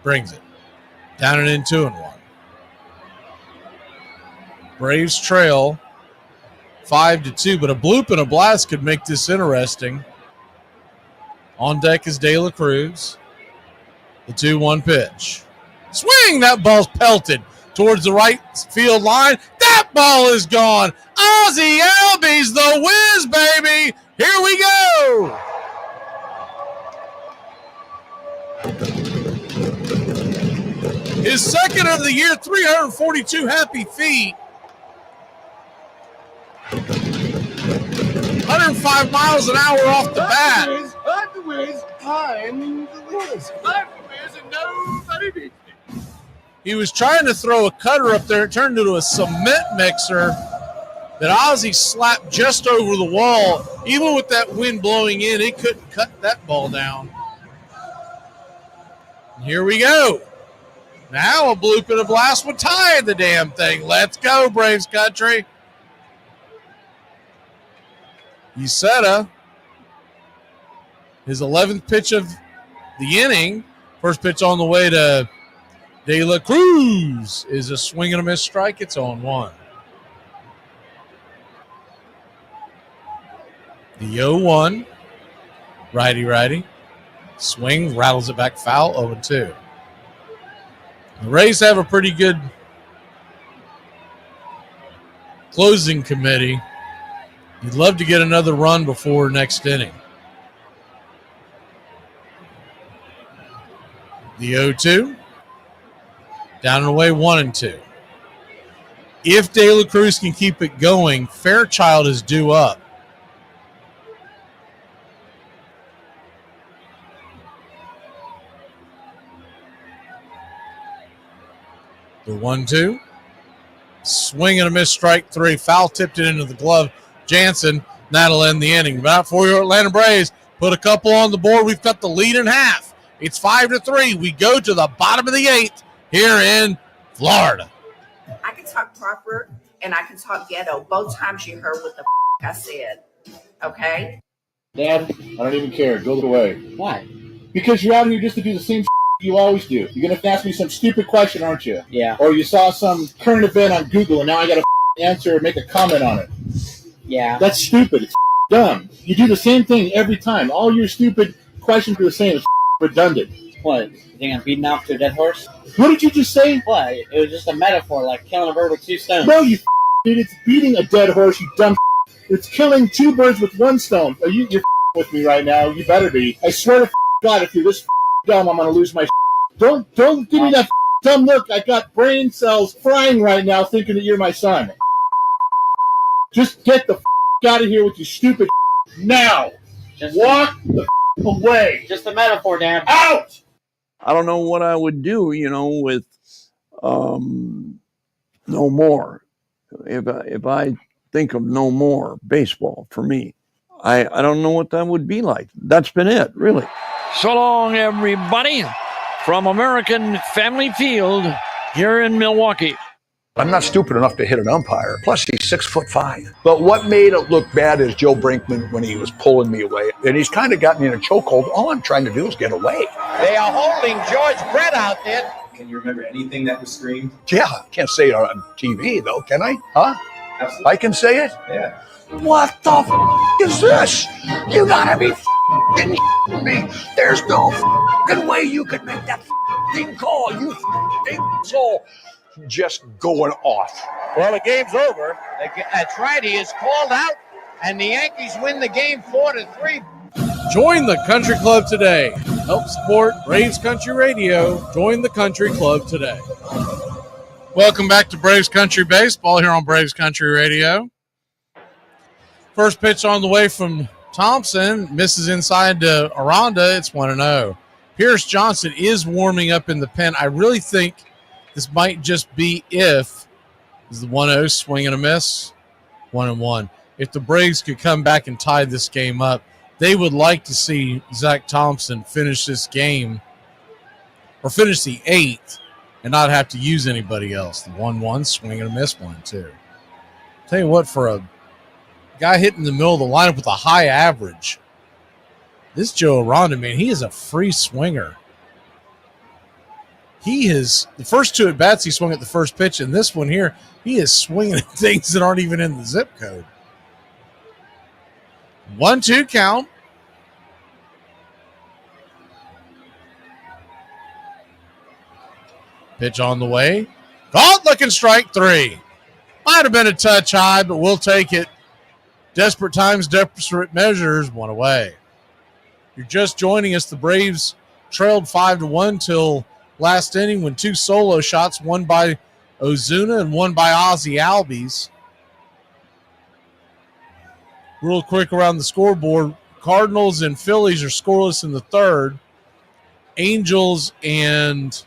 Brings it. Down and in 2-1. Braves trail 5-2, but a bloop and a blast could make this interesting. On deck is De La Cruz. The 2-1 pitch. Swing! That ball's pelted towards the right field line. That ball is gone. Ozzie Albies, the whiz, baby. Here we go. His second of the year, 342 happy feet. 105 miles an hour off the bat. I'm the whiz, I'm the whiz, and nobody beats me. He was trying to throw a cutter up there. It turned into a cement mixer that Ozzie slapped just over the wall. Even with that wind blowing in, it couldn't cut that ball down. And here we go. Now a bloop and a blast would tie the damn thing. Let's go, Braves country. Uceta, his 11th pitch of the inning. First pitch on the way to De La Cruz is a swing and a miss strike. It's on 1. The 0-1, righty. Swing, rattles it back foul, 0-2. The Rays have a pretty good closing committee. You'd love to get another run before next inning. The 0-2. Down and away, 1-2. If De La Cruz can keep it going, Fairchild is due up. The 1-2. Swing and a miss, strike 3. Foul tipped it into the glove. Jansen, that'll end the inning. About for your Atlanta Braves. Put a couple on the board. We've got the lead in half. It's 5-3. We go to the bottom of the 8th here in Florida. I can talk proper and I can talk ghetto. Both times you heard what the I said. Okay? Dad, I don't even care. Go away. Why? Because you're out here just to do the same you always do. You're going to ask me some stupid question, aren't you? Yeah. Or you saw some current event on Google and now I got to answer or make a comment on it. Yeah. That's stupid. It's dumb. You do the same thing every time. All your stupid questions are the same. It's redundant. What? You think I'm beating off to a dead horse? What did you just say? What? It was just a metaphor, like killing a bird with 2 stones. No, you dude. It's beating a dead horse, you dumb. It's killing 2 birds with 1 stone. You're with me right now. You better be. I swear to God, if you're this dumb, I'm going to lose my Don't give me that dumb look. I got brain cells frying right now thinking that you're my son. Just get the out of here with your stupid now. Walk the away. Just a metaphor, Dad. Out! I don't know what I would do, with no more. If I think of no more baseball for me, I don't know what that would be like. That's been it, really. So long, everybody, from American Family Field here in Milwaukee. I'm not stupid enough to hit an umpire. Plus, he's 6'5". But what made it look bad is Joe Brinkman when he was pulling me away. And he's kind of got me in a chokehold. All I'm trying to do is get away. They are holding George Brett out there. Can you remember anything that was screamed? Yeah, can't say it on TV, though, can I? Huh? I can say it? Yeah. What the is this? You gotta be f***ing me. There's no f***ing way you could make that f***ing call. You f***ing soul. Just going off. Well, the game's over. That's right. He is called out, and the Yankees win the game 4-3. Join the Country Club today. Help support Braves Country Radio. Join the Country Club today. Welcome back to Braves Country Baseball here on Braves Country Radio. First pitch on the way from Thompson. Misses inside to Aranda. It's 1-0. Pierce Johnson is warming up in the pen. I really think this might just be if is the 1-0 swing and a miss. 1-1. If the Braves could come back and tie this game up, they would like to see Zach Thompson finish this game or finish the 8th and not have to use anybody else. The 1-1 swing and a miss 1-2. Tell you what, for a guy hitting in the middle of the lineup with a high average, this Joe Aranda, man, he is a free swinger. He is, the first 2 at-bats he swung at the first pitch, and this one here, he is swinging at things that aren't even in the zip code. 1-2 count. Pitch on the way. Caught, looking strike 3. Might have been a touch high, but we'll take it. Desperate times, desperate measures, 1 away. You're just joining us. The Braves trailed 5-1 till last inning when 2 solo shots, one by Ozuna and one by Ozzie Albies. Real quick around the scoreboard, Cardinals and Phillies are scoreless in the 3rd. Angels and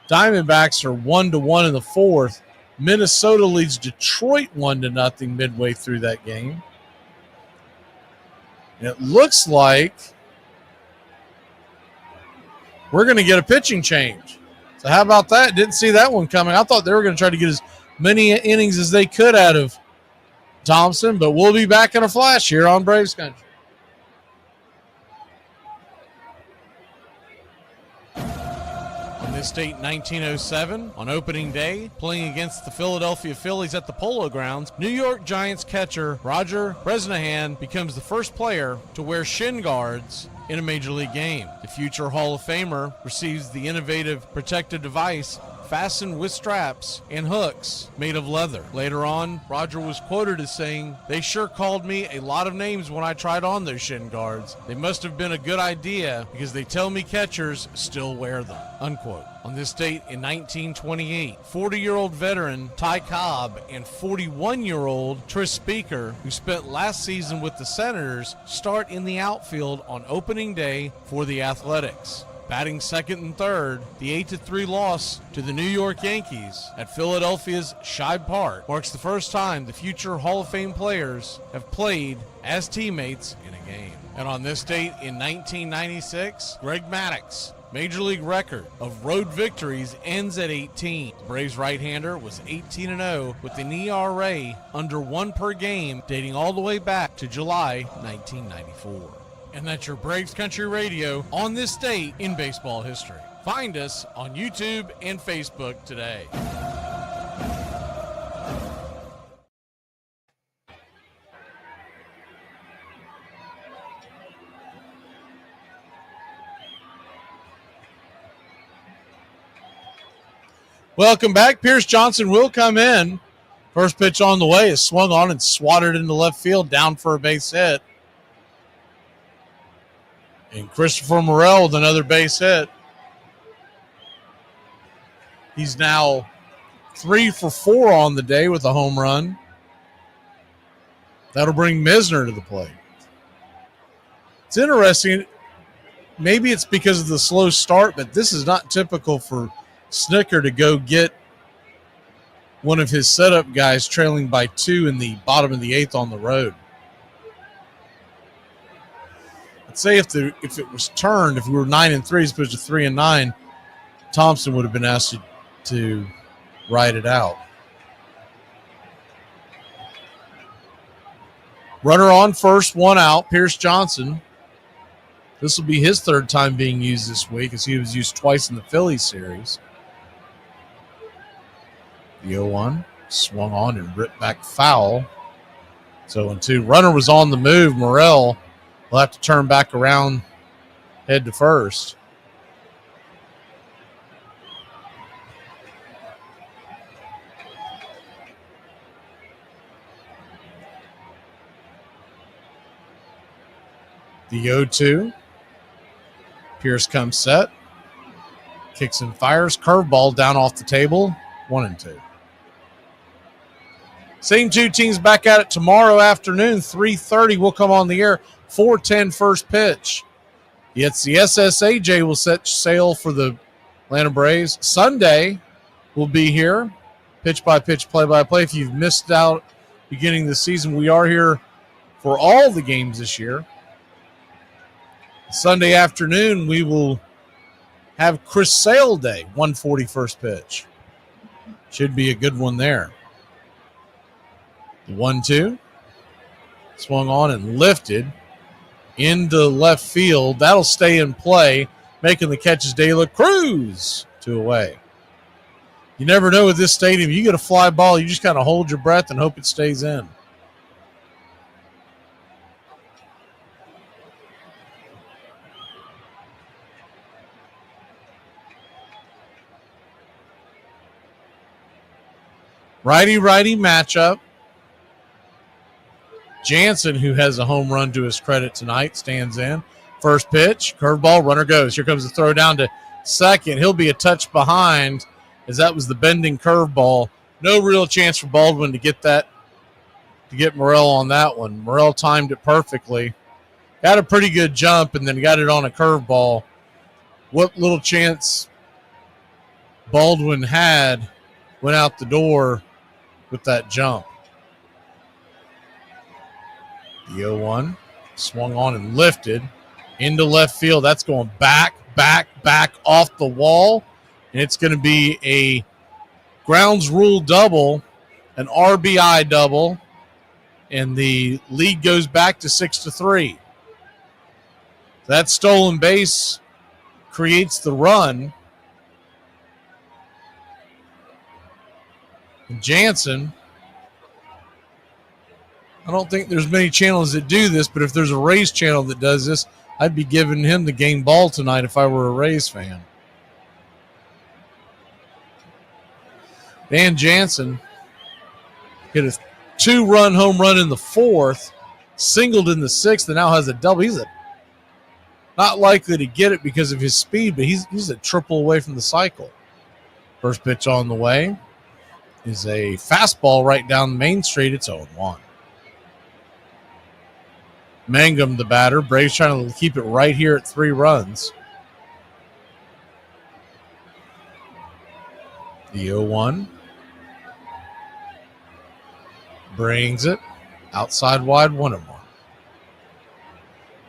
Diamondbacks are 1-1 in the 4th. Minnesota leads Detroit 1-0 midway through that game. And it looks like we're going to get a pitching change. So how about that? Didn't see that one coming. I thought they were going to try to get as many innings as they could out of Thompson, but we'll be back in a flash here on Braves Country. On this date, 1907, on opening day, playing against the Philadelphia Phillies at the Polo Grounds, New York Giants catcher Roger Bresnahan becomes the first player to wear shin guards in a Major League game. The future Hall of Famer receives the innovative protective device fastened with straps and hooks made of leather. Later on, Roger was quoted as saying, "They sure called me a lot of names when I tried on those shin guards. They must have been a good idea because they tell me catchers still wear them," unquote. On this date in 1928, 40-year-old veteran Ty Cobb and 41-year-old Tris Speaker, who spent last season with the Senators, start in the outfield on opening day for the Athletics. Batting second and third, the 8-3 loss to the New York Yankees at Philadelphia's Shibe Park marks the first time the future Hall of Fame players have played as teammates in a game. And on this date in 1996, Greg Maddux, Major League record of road victories, ends at 18. The Braves right-hander was 18-0 with an ERA under 1 per game dating all the way back to July 1994. And that's your Braves Country Radio on this date in baseball history. Find us on YouTube and Facebook today. Welcome back. Pierce Johnson will come in. First pitch on the way is swung on and swatted into left field, down for a base hit. And Christopher Morel with another base hit. He's now 3 for 4 on the day with a home run. That'll bring Misner to the plate. It's interesting. Maybe it's because of the slow start, but this is not typical for Snicker to go get one of his setup guys trailing by 2 in the bottom of the 8th on the road. I'd say if it was turned, if we were 9-3 as opposed to 3-9, Thompson would have been asked to ride it out. Runner on first, 1 out. Pierce Johnson. This will be his 3rd time being used this week, as he was used twice in the Phillies series. The 0-1. Swung on and ripped back foul. So 0-2. Runner was on the move. Morrell will have to turn back around, head to first. The 0-2. Pierce comes set. Kicks and fires. Curveball down off the table. 1-2. Same two teams back at it tomorrow afternoon, 3:30. We'll come on the air, 4:10 first pitch. It's the SSAJ will set sail for the Atlanta Braves. Sunday will be here, pitch-by-pitch, play-by-play. If you've missed out beginning of the season, we are here for all the games this year. Sunday afternoon, we will have Chris Sale Day, 1:40 first pitch. Should be a good one there. 1-2. Swung on and lifted into left field. That'll stay in play. Making the catch is De La Cruz. 2 away. You never know with this stadium. You get a fly ball, you just kind of hold your breath and hope it stays in. Righty-righty matchup. Jansen, who has a home run to his credit tonight, stands in. First pitch, curveball, runner goes. Here comes the throw down to second. He'll be a touch behind, as that was the bending curveball. No real chance for Baldwin to get Morrell on that one. Morrell timed it perfectly. Got a pretty good jump and then got it on a curveball. What little chance Baldwin had went out the door with that jump. The 0-1 swung on and lifted into left field. That's going back off the wall. And it's going to be a grounds rule double, an RBI double, and the lead goes back to 6-3. That stolen base creates the run. And Jansen, I don't think there's many channels that do this, but if there's a Rays channel that does this, I'd be giving him the game ball tonight if I were a Rays fan. Dan Jansen hit a 2-run home run in the 4th, singled in the 6th, and now has a double. He's not likely to get it because of his speed, but he's a triple away from the cycle. First pitch on the way is a fastball right down Main Street. It's 0-1. Mangum, the batter. Braves trying to keep it right here at 3 runs. The 0-1. Brings it. Outside wide, 1-1.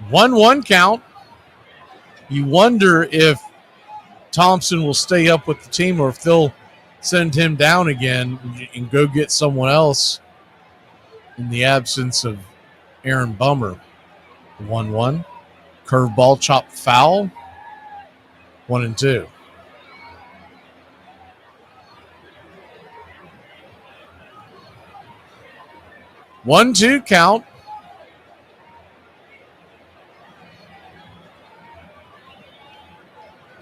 1-1 count. You wonder if Thompson will stay up with the team or if they'll send him down again and go get someone else in the absence of Aaron Bummer. 1-1. Curveball, chopped foul. 1-2. One-two count.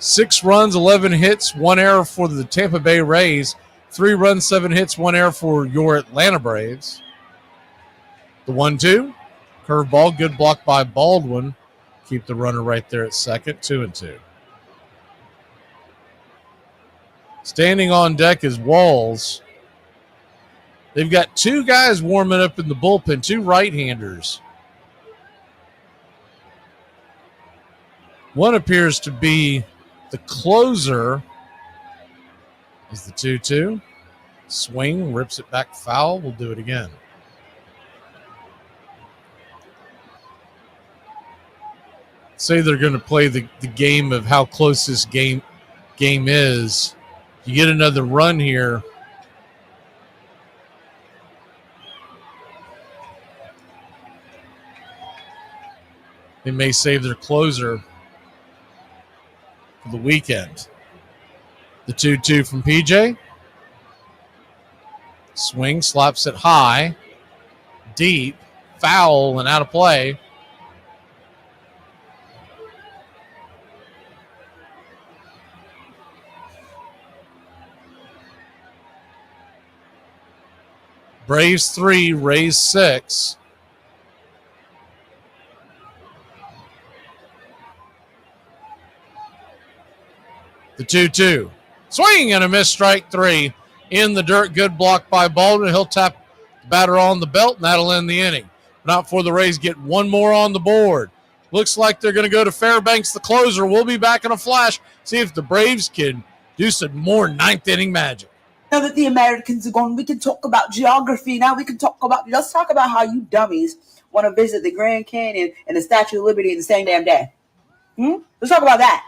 Six runs, 11 hits, 1 error for the Tampa Bay Rays. 3 runs, 7 hits, 1 error for your Atlanta Braves. The 1-2. Curveball, good block by Baldwin. Keep the runner right there at second. 2-2. Standing on deck is Walls. They've got 2 guys warming up in the bullpen, 2 right-handers. One appears to be the closer. Is the 2-2. Swing, rips it back foul. We'll do it again. Say they're going to play the game of how close this game is. You get another run here. They may save their closer for the weekend. The 2-2 from PJ. Swing, slaps it high, deep, foul, and out of play. Braves 3, Rays 6. The 2-2. Swing and a miss, strike 3. In the dirt, good block by Baldwin. He'll tap the batter on the belt, and that'll end the inning. Not before the Rays get one more on the board. Looks like they're going to go to Fairbanks, the closer. We'll be back in a flash. See if the Braves can do some more ninth inning magic. Now that the Americans are gone, we can talk about geography. Now let's talk about how you dummies want to visit the Grand Canyon and the Statue of Liberty in the same damn day. Let's talk about that.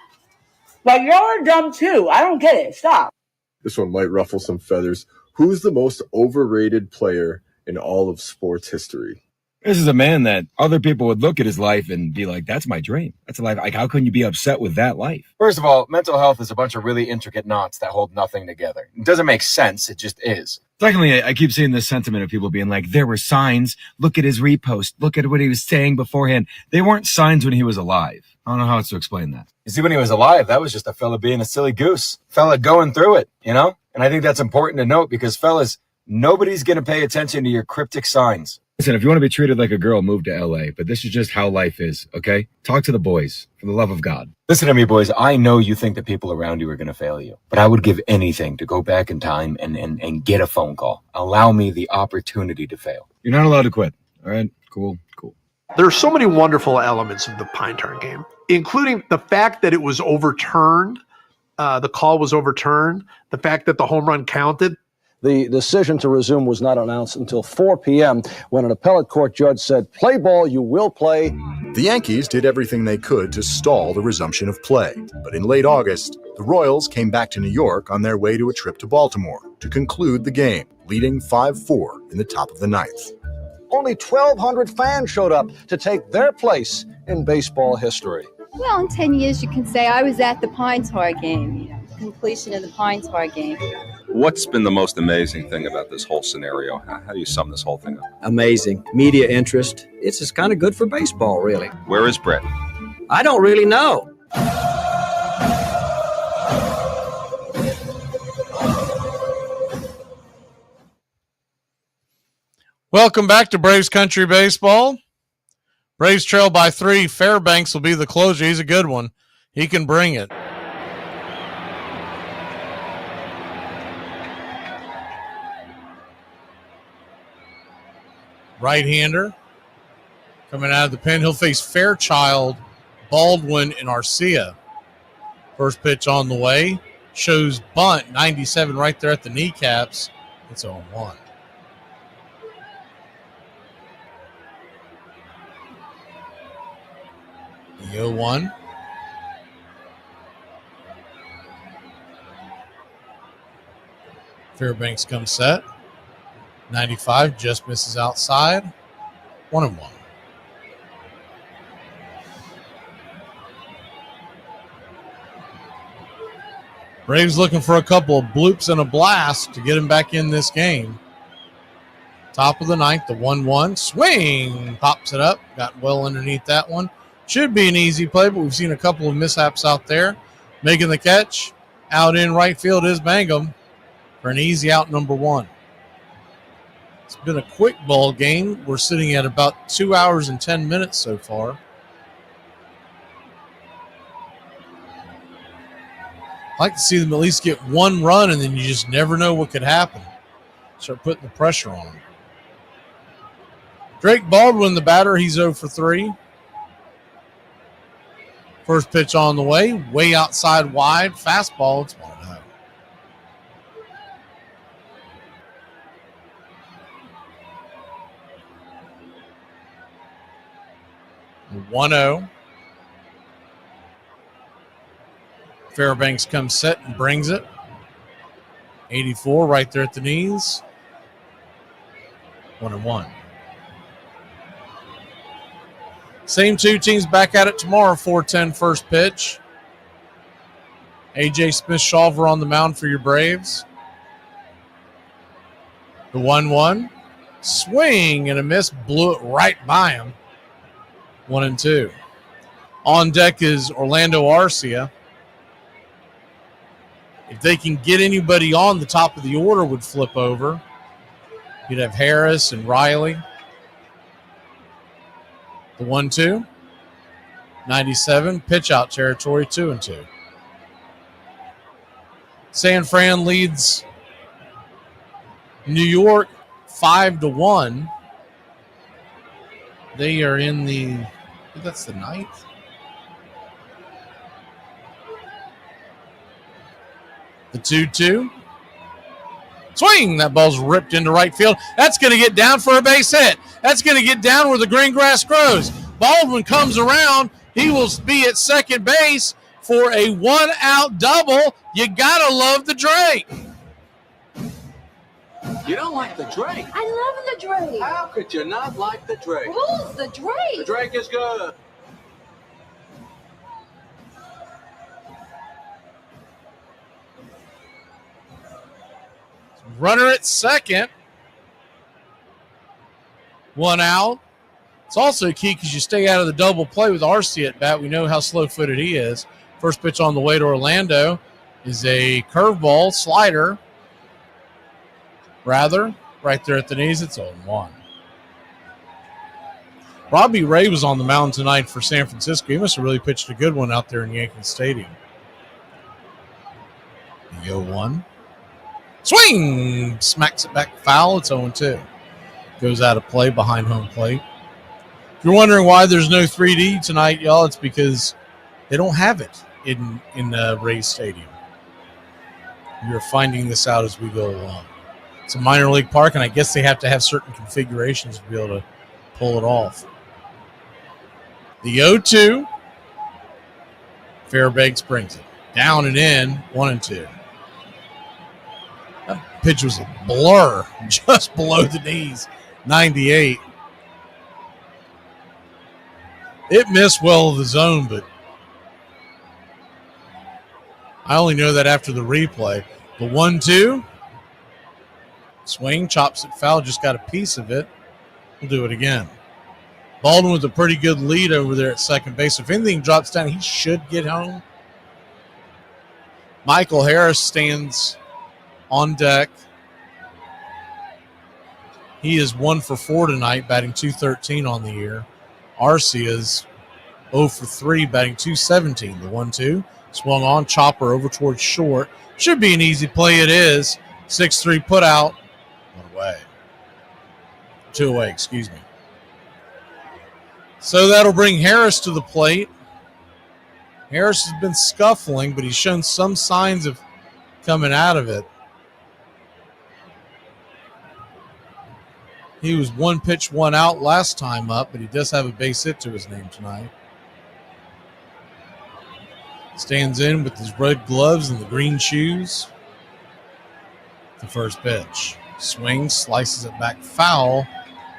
But you're dumb too. I don't get it. Stop. This one might ruffle some feathers. Who's the most overrated player in all of sports history? This is a man that other people would look at his life and be like, that's my dream. That's a life. Like, how can you be upset with that life? First of all, mental health is a bunch of really intricate knots that hold nothing together. It doesn't make sense. It just is. Secondly, I keep seeing this sentiment of people being like, there were signs. Look at his repost. Look at what he was saying beforehand. They weren't signs when he was alive. I don't know how else to explain that. You see, when he was alive, that was just a fella being a silly goose. Fella going through it, you know? And I think that's important to note because, fellas, nobody's going to pay attention to your cryptic signs. Listen, if you want to be treated like a girl, move to LA. But this is just how life is, okay? Talk to the boys, for the love of God. Listen to me, boys. I know you think the people around you are going to fail you. But I would give anything to go back in time and get a phone call. Allow me the opportunity to fail. You're not allowed to quit, all right? Cool. There are so many wonderful elements of the Pine Tar game, including the fact that it was overturned. The call was overturned. The fact that the home run counted. The decision to resume was not announced until 4 p.m. when an appellate court judge said, play ball, you will play. The Yankees did everything they could to stall the resumption of play. But in late August, the Royals came back to New York on their way to a trip to Baltimore to conclude the game, leading 5-4 in the top of the ninth. Only 1,200 fans showed up to take their place in baseball history. Well, in 10 years, you can say I was at the Pine Tar game, completion of the Pine Tar game. What's been the most amazing thing about this whole scenario? How do you sum this whole thing up? Amazing. Media interest. It's just kind of good for baseball, really. Where is Brett? I don't really know. Welcome back to Braves Country Baseball. Braves trail by 3. Fairbanks will be the closer. He's a good one. He can bring it. Right-hander coming out of the pen. He'll face Fairchild, Baldwin, and Arcia. First pitch on the way. Shows bunt, 97 right there at the kneecaps. It's 0-1. The 0-1. Fairbanks comes set. 95 just misses outside. 1-1. Braves looking for a couple of bloops and a blast to get him back in this game. Top of the ninth, the 1-1. Swing. Pops it up. Got well underneath that one. Should be an easy play, but we've seen a couple of mishaps out there. Making the catch. Out in right field is Mangum for an easy out, number 1. It's been a quick ball game. We're sitting at about 2 hours and 10 minutes so far. I'd like to see them at least get one run, and then you just never know what could happen. Start putting the pressure on them. Drake Baldwin, the batter, he's 0 for 3. First pitch on the way outside wide, fastball, it's 1-0. The 1-0. Fairbanks comes set and brings it. 84 right there at the knees. 1-1. Same two teams back at it tomorrow, 4:10 first pitch. A.J. Smith-Shawver on the mound for your Braves. The 1-1. Swing and a miss. Blew it right by him. 1-2. On deck is Orlando Arcia. If they can get anybody on, the top of the order would flip over. You'd have Harris and Riley. The 1-2. 97. Pitch out territory. 2-2. San Fran leads New York 5-1. They are in the, I think that's the 9th. The 2-2. Swing. That ball's ripped into right field. That's going to get down for a base hit. That's going to get down where the green grass grows. Baldwin comes around. He will be at second base for a 1-out double. You got to love the Drake. You don't like the Drake? I love the Drake. How could you not like the Drake? Who's the Drake? The Drake is good. Runner at second. 1 out. It's also key because you stay out of the double play with Arcia at bat. We know how slow-footed he is. First pitch on the way to Orlando is a curveball slider. Rather, right there at the knees, it's 0-1. Robbie Ray was on the mound tonight for San Francisco. He must have really pitched a good one out there in Yankee Stadium. The 0-1. Swing! Smacks it back foul. It's 0-2. Goes out of play behind home plate. If you're wondering why there's no 3D tonight, y'all, it's because they don't have it in Rays Stadium. You're finding this out as we go along. It's a minor league park, and I guess they have to have certain configurations to be able to pull it off. The 0-2. Fairbanks brings it. Down and in, 1-2. That pitch was a blur just below the knees. 98. It missed well of the zone, but I only know that after the replay. The 1-2. Swing, chops it foul, just got a piece of it. We'll do it again. Baldwin with a pretty good lead over there at second base. If anything drops down, he should get home. Michael Harris stands on deck. He is 1 for 4 tonight, batting .213 on the year. Arcia is 0 for 3, batting .217. The 1-2 swung on, chopper over towards short. Should be an easy play. It is. 6-3 put out. 1 away. 2 away, excuse me. So that'll bring Harris to the plate. Harris has been scuffling, but he's shown some signs of coming out of it. He was 1 pitch, 1 out last time up, but he does have a base hit to his name tonight. Stands in with his red gloves and the green shoes. The first pitch. Swings, slices it back foul.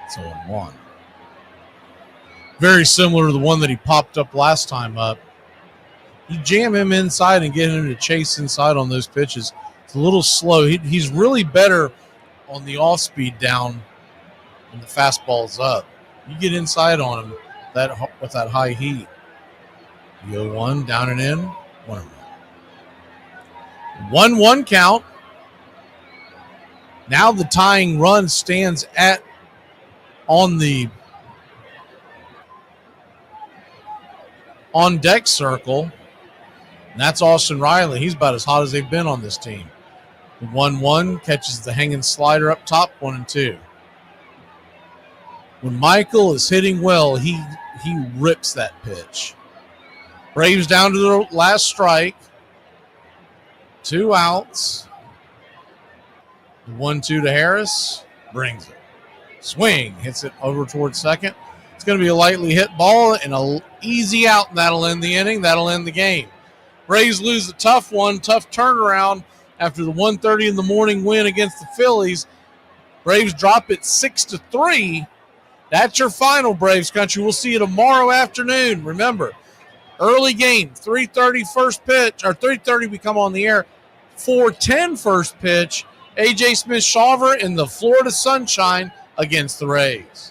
It's 0-1. Very similar to the one that he popped up last time up. You jam him inside and get him to chase inside on those pitches. It's a little slow. He's really better on the off-speed down when the fastball's up. You get inside on him with that high heat. The 0-1, down and in, 1-1. 1-1 count. Now the tying run stands on the on-deck circle. And that's Austin Riley. He's about as hot as they've been on this team. The 1-1 catches the hanging slider up top, 1-2. When Michael is hitting well, he rips that pitch. Braves down to the last strike. 2 outs. The 1-2 to Harris. Brings it. Swing. Hits it over towards second. It's going to be a lightly hit ball and an easy out, and that'll end the inning. That'll end the game. Braves lose a tough one, tough turnaround after the 1:30 in the morning win against the Phillies. Braves drop it 6-3. That's your final, Braves country. We'll see you tomorrow afternoon. Remember, early game, 3:30 first pitch, or 3:30 we come on the air. 4:10 first pitch. A.J. Smith-Shawver in the Florida Sunshine against the Rays.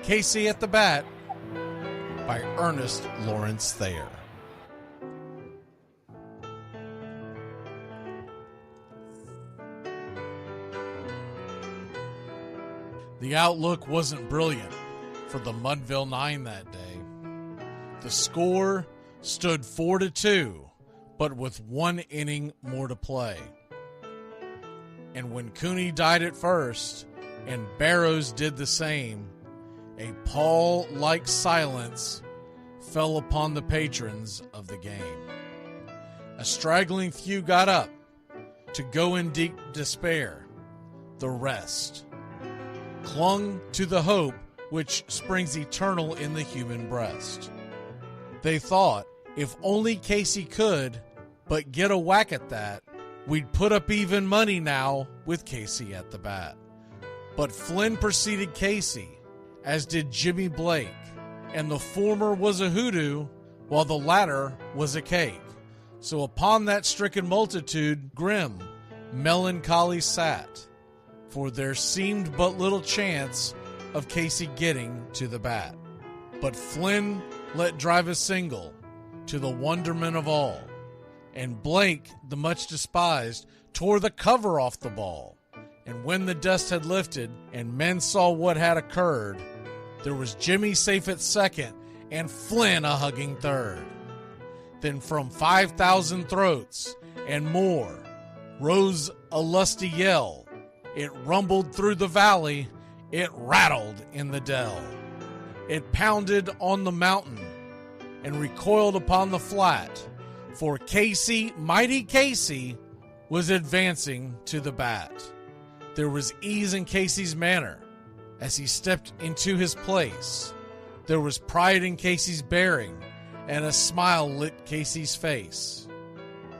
Casey at the Bat by Ernest Lawrence Thayer. The outlook wasn't brilliant for the Mudville Nine that day. The score stood 4-2, but with one inning more to play. And when Cooney died at first and Barrows did the same, a pall-like silence fell upon the patrons of the game. A straggling few got up to go in deep despair. The rest clung to the hope which springs eternal in the human breast. They thought, if only Casey could but get a whack at that, we'd put up even money now with Casey at the bat. But Flynn preceded Casey, as did Jimmy Blake, and the former was a hoodoo, while the latter was a cake. So upon that stricken multitude, grim, melancholy sat, for there seemed but little chance of Casey getting to the bat. But Flynn let drive a single, to the wonderment of all, and Blake, the much despised, tore the cover off the ball. And when the dust had lifted, and men saw what had occurred, there was Jimmy safe at second, and Flynn a hugging third. Then from 5,000 throats and more rose a lusty yell. It rumbled through the valley, it rattled in the dell. It pounded on the mountain and recoiled upon the flat, for Casey, mighty Casey, was advancing to the bat. There was ease in Casey's manner as he stepped into his place. There was pride in Casey's bearing, and a smile lit Casey's face.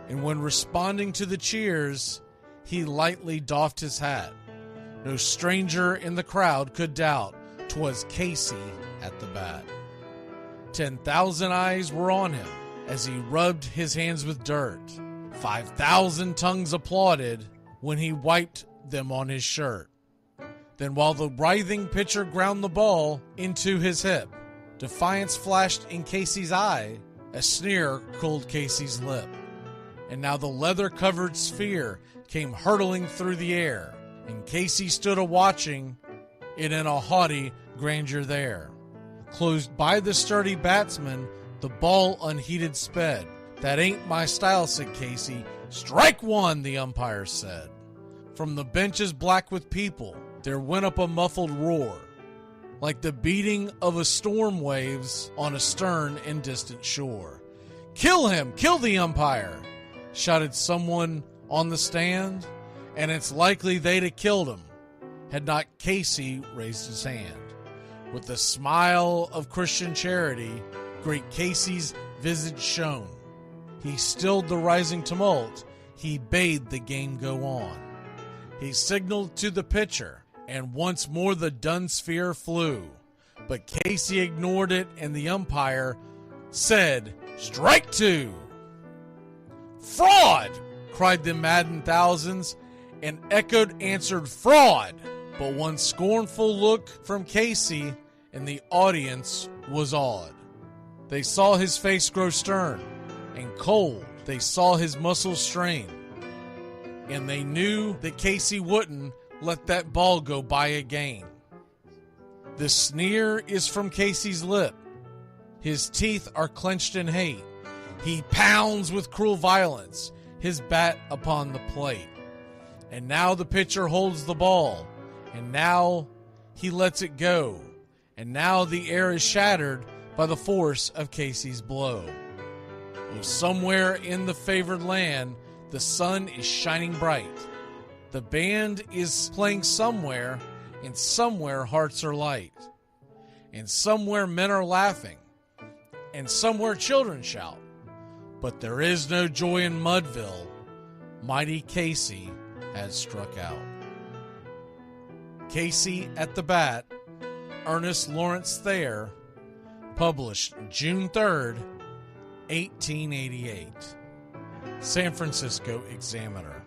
And when responding to the cheers, he lightly doffed his hat. No stranger in the crowd could doubt 'twas Casey at the bat. 10,000 eyes were on him as he rubbed his hands with dirt. 5,000 tongues applauded when he wiped them on his shirt. Then while the writhing pitcher ground the ball into his hip, defiance flashed in Casey's eye, a sneer cooled Casey's lip. And now the leather-covered sphere came hurtling through the air, and Casey stood a-watching it in a haughty grandeur there. Closed by the sturdy batsman, the ball unheeded sped. That ain't my style, said Casey. Strike one, the umpire said. From the benches black with people, there went up a muffled roar, like the beating of a storm waves on a stern and distant shore. Kill him! Kill the umpire! Shouted someone on the stand, and it's likely they'd have killed him had not Casey raised his hand. With the smile of Christian charity, great Casey's visage shone. He stilled the rising tumult, he bade the game go on. He signaled to the pitcher, and once more the dun sphere flew. But Casey ignored it, and the umpire said, "Strike two!" "Fraud!" cried the maddened thousands, and echoed answered, "Fraud!" But one scornful look from Casey, and the audience was awed. They saw his face grow stern and cold. They saw his muscles strain, and they knew that Casey wouldn't let that ball go by again. The sneer is from Casey's lip. His teeth are clenched in hate. He pounds with cruel violence, his bat upon the plate. And now the pitcher holds the ball, and now he lets it go. And now the air is shattered by the force of Casey's blow. Oh, somewhere in the favored land, the sun is shining bright. The band is playing somewhere, and somewhere hearts are light. And somewhere men are laughing, and somewhere children shout. but there is no joy in Mudville. Mighty Casey has struck out. Casey at the bat, Ernest Lawrence Thayer, published June 3rd, 1888. San Francisco Examiner.